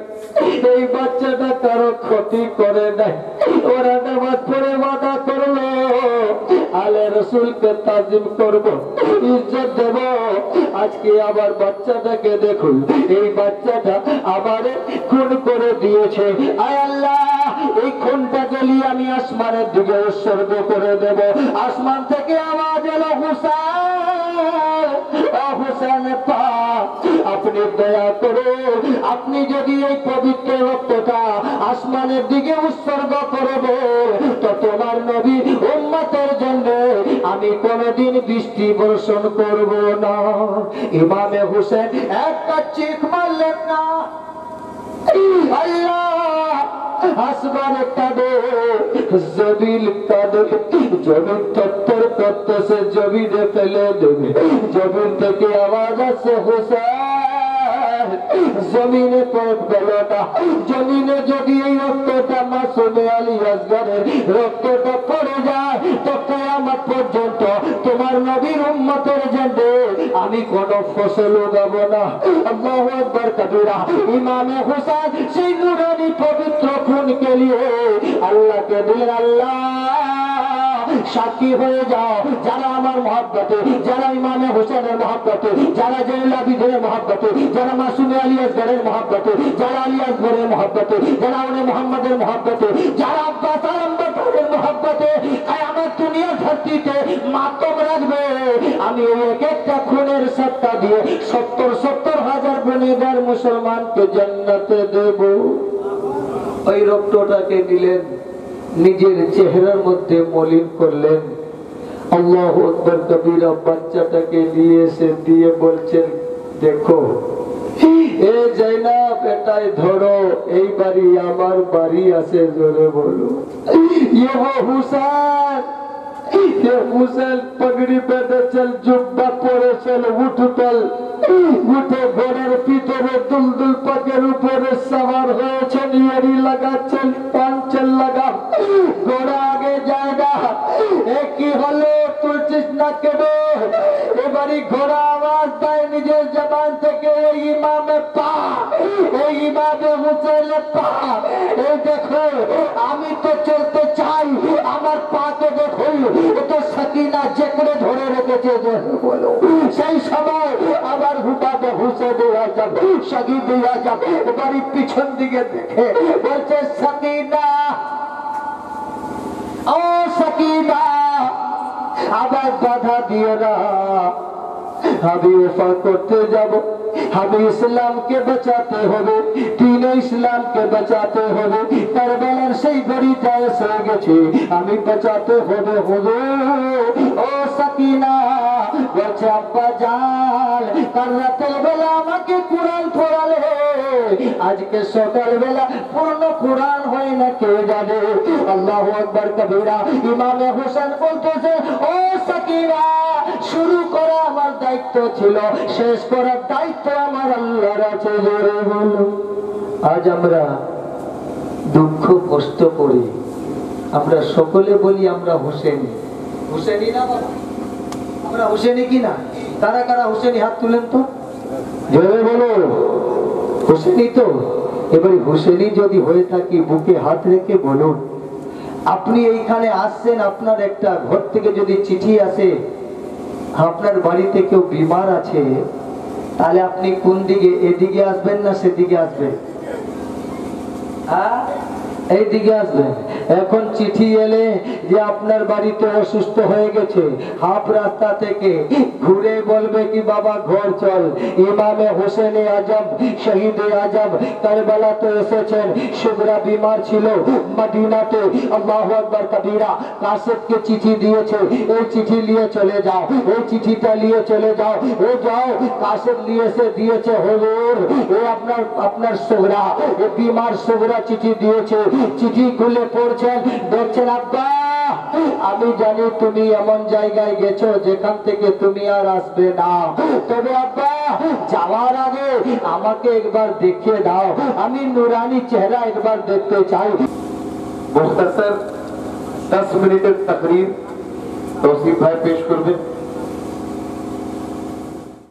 এই বাচ্চাটা কারো ক্ষতি করে নাই। ওরা নামাজ পড়ে ওয়াদা করলো, আলে রসুলকে তাজিম করব, ইজ্জত দেব। আজকে আবার বাচ্চাটাকে দেখুন, এই বাচ্চাটা আবার খুন করে দিয়েছে। আয় আল্লাহ, এই খুনটা জ্বলিয়ে আমি আসমানের দিকে উৎসর্গ করে দেব। আসমান থেকে আওয়াজ এলো, হুসেন পাক, আপনি দয়া করে আপনি যদি এই পবিত্র রক্তটা আসমানের দিকে উৎসর্গ করব তো তোমার নবী উম্মতের জন্য আমি কোনদিন বৃষ্টি বর্ষণ করব না। ইমামে হুসেন একটা চিৎ মারলেন না, আল্লাহ আসমানে কাঁদে, জমিন কাঁদে, জমিন তত্তর করতেছে, জমিনে ফেলে দেবে। জমিন থেকে আওয়াজ আছে, হুসেন জমিনে গেল না। জমিনে যদি এই রক্তটা মাসুমে আলী আসগরের রক্তটা পড়ে যায় তো কিয়ামত পর্যন্ত তোমার নবীর উম্মতের জন্য আমি কোন ফসল উগাবো না। আল্লাহু আকবার কবীরা। ইমামে হুসেন সেই নুরানি পবিত্র খুনকে নিয়ে আল্লাহকে দিলেন, আল্লাহ সাক্ষী হয়ে যাও, যারা আমার মহব্বতে, যারা ইমামে হোসেনের মহব্বতে, যারা জয়নুল আবিদিনের মহব্বতে, যারা মাসুমে আলী আসগরের মহব্বতে, যারা আলী আসগরের মহব্বতে, যারা উনি মোহাম্মদের মহব্বতে, যারা আব্বাস আলমগীরের মহব্বতে কিয়ামত দুনিয়ার ধরতিতে মাতম রাখবে, আমি ওই এক একটা খুনের সত্তা দিয়ে 70,000 গুনাহগার মুসলমানকে জান্নাতে দেব। ওই রক্তটাকে দিলেন, নিজের চেহারার মধ্যে মলিন করলেন। আল্লাহু আকবার কবীরা। বাচ্চাটাকে নিয়ে এসে দিয়ে বলছেন, দেখো এ জাইনাব, এটাই ধরো, এই বাড়ি আমার বাড়ি আছে, জোরে বলো ये वो हुसैन, ये हुसैन पगड़ी बेঁধে চল, জুব্বা পরে চল, উঠে ঘোড়ার ভিতরে দুলদুল পাকের উপরে সওয়ার হয়েছে, নিয়ারি লাগাচ্ছেন, পাঞ্চল লাগা, ঘোড়া আগে যায় না। কি হলো, তুলছিস না কেন? এবারই ঘোড়া আওয়াজ দেয় নিজের জবান থেকে, এই ইমামে পাক, এই ইমামে হুসেনের পাক, এই দেখো আমি তো চলতে চাই, আমার পাকে দেখো, এটা সাকিনা জেকড়ে ধরে রেখেছে, বলো সেই সময় আবার হুবাবে হুসেন আজম শহীদ আজম এবারই পিছন দিকে দেখে বলছে, সাকিনা ও সাকিনা, আবার বাধা দিও না, আমি ওফা করতে যাব, हमें इस्लाम के बचाते হবে, तीन इस्लाम के बचाते হবে, কারবালার সেই গড়িটা এসে গেছে, আমি বাঁচাতে হবে। হুজুর ও সাকিনা বলছে, আব্বা জান কাল রাতের বেলা আমাকে কোরআন পড়ালে, আজকে সকাল বেলা পূর্ণ কোরআন হয় না কে জানে। আল্লাহু আকবার কবীরা। ইমামে হোসেন বলতেছে, ও সাকিনা শুরু করা আমার দায়িত্ব ছিল, শেষ করার দায়িত্ব আমার আল্লাহর আছে, জোরে বলো। আজ আমরা দুঃখ কষ্ট করি, আমরা সকলে বলি আমরা হোসেনি, হোসেনি না বাবা, আমরা হোসেনি কিনা? কারা কারা হোসেনি হাত তুলেন তো, জোরে বলো। হোসেনি তো? এবারে হোসেনি যদি হয়ে থাকি বুকে হাত রেখে বলুন, আপনি এইখানে আসছেন, আপনার একটা ঘর থেকে যদি চিঠি আসে আপনার বাড়িতে কেউ বিমার আছে, তাহলে আপনি কোন দিকে, এদিকে আসবেন না সেদিকে আসবেন? এইদিকে আসবেন। এখন চিঠি এলে যে আপনার বাড়িতে অসুস্থ হয়ে গেছে, হাফ রাস্তা থেকে ঘুরে বলবে কি বাবা ঘর চল। ইমামে হোসেনে আজম শহীদে আজম কারবালাতে এসেছেন, সুগরা বিমার ছিল মদিনাতে। আল্লাহু আকবার কবীরা। কাসেদকে চিঠি দিয়েছে, এই চিঠি নিয়ে চলে যাও, এই চিঠিটা নিয়ে চলে যাও, ও যাও। কাসেদ নিয়ে এসে দিয়েছে, হুজুর এ আপনার সুগরা, এ বিমার সুগরা চিঠি দিয়েছে। চিঠি খুলে পড়ছেন, দেখছেন, আব্বা আমি জানি তুমি এমন জায়গায় গেছো যেখান থেকে তুমি আর আসবে না, তবে আব্বা যাওয়ার আগে আমাকে একবার দেখিয়ে দাও, আমি নুরানি চেহারা একবার দেখতে চাই। मुख्तसर 10 मिनट तकरीर तौसीफ भाई पेश कर दें।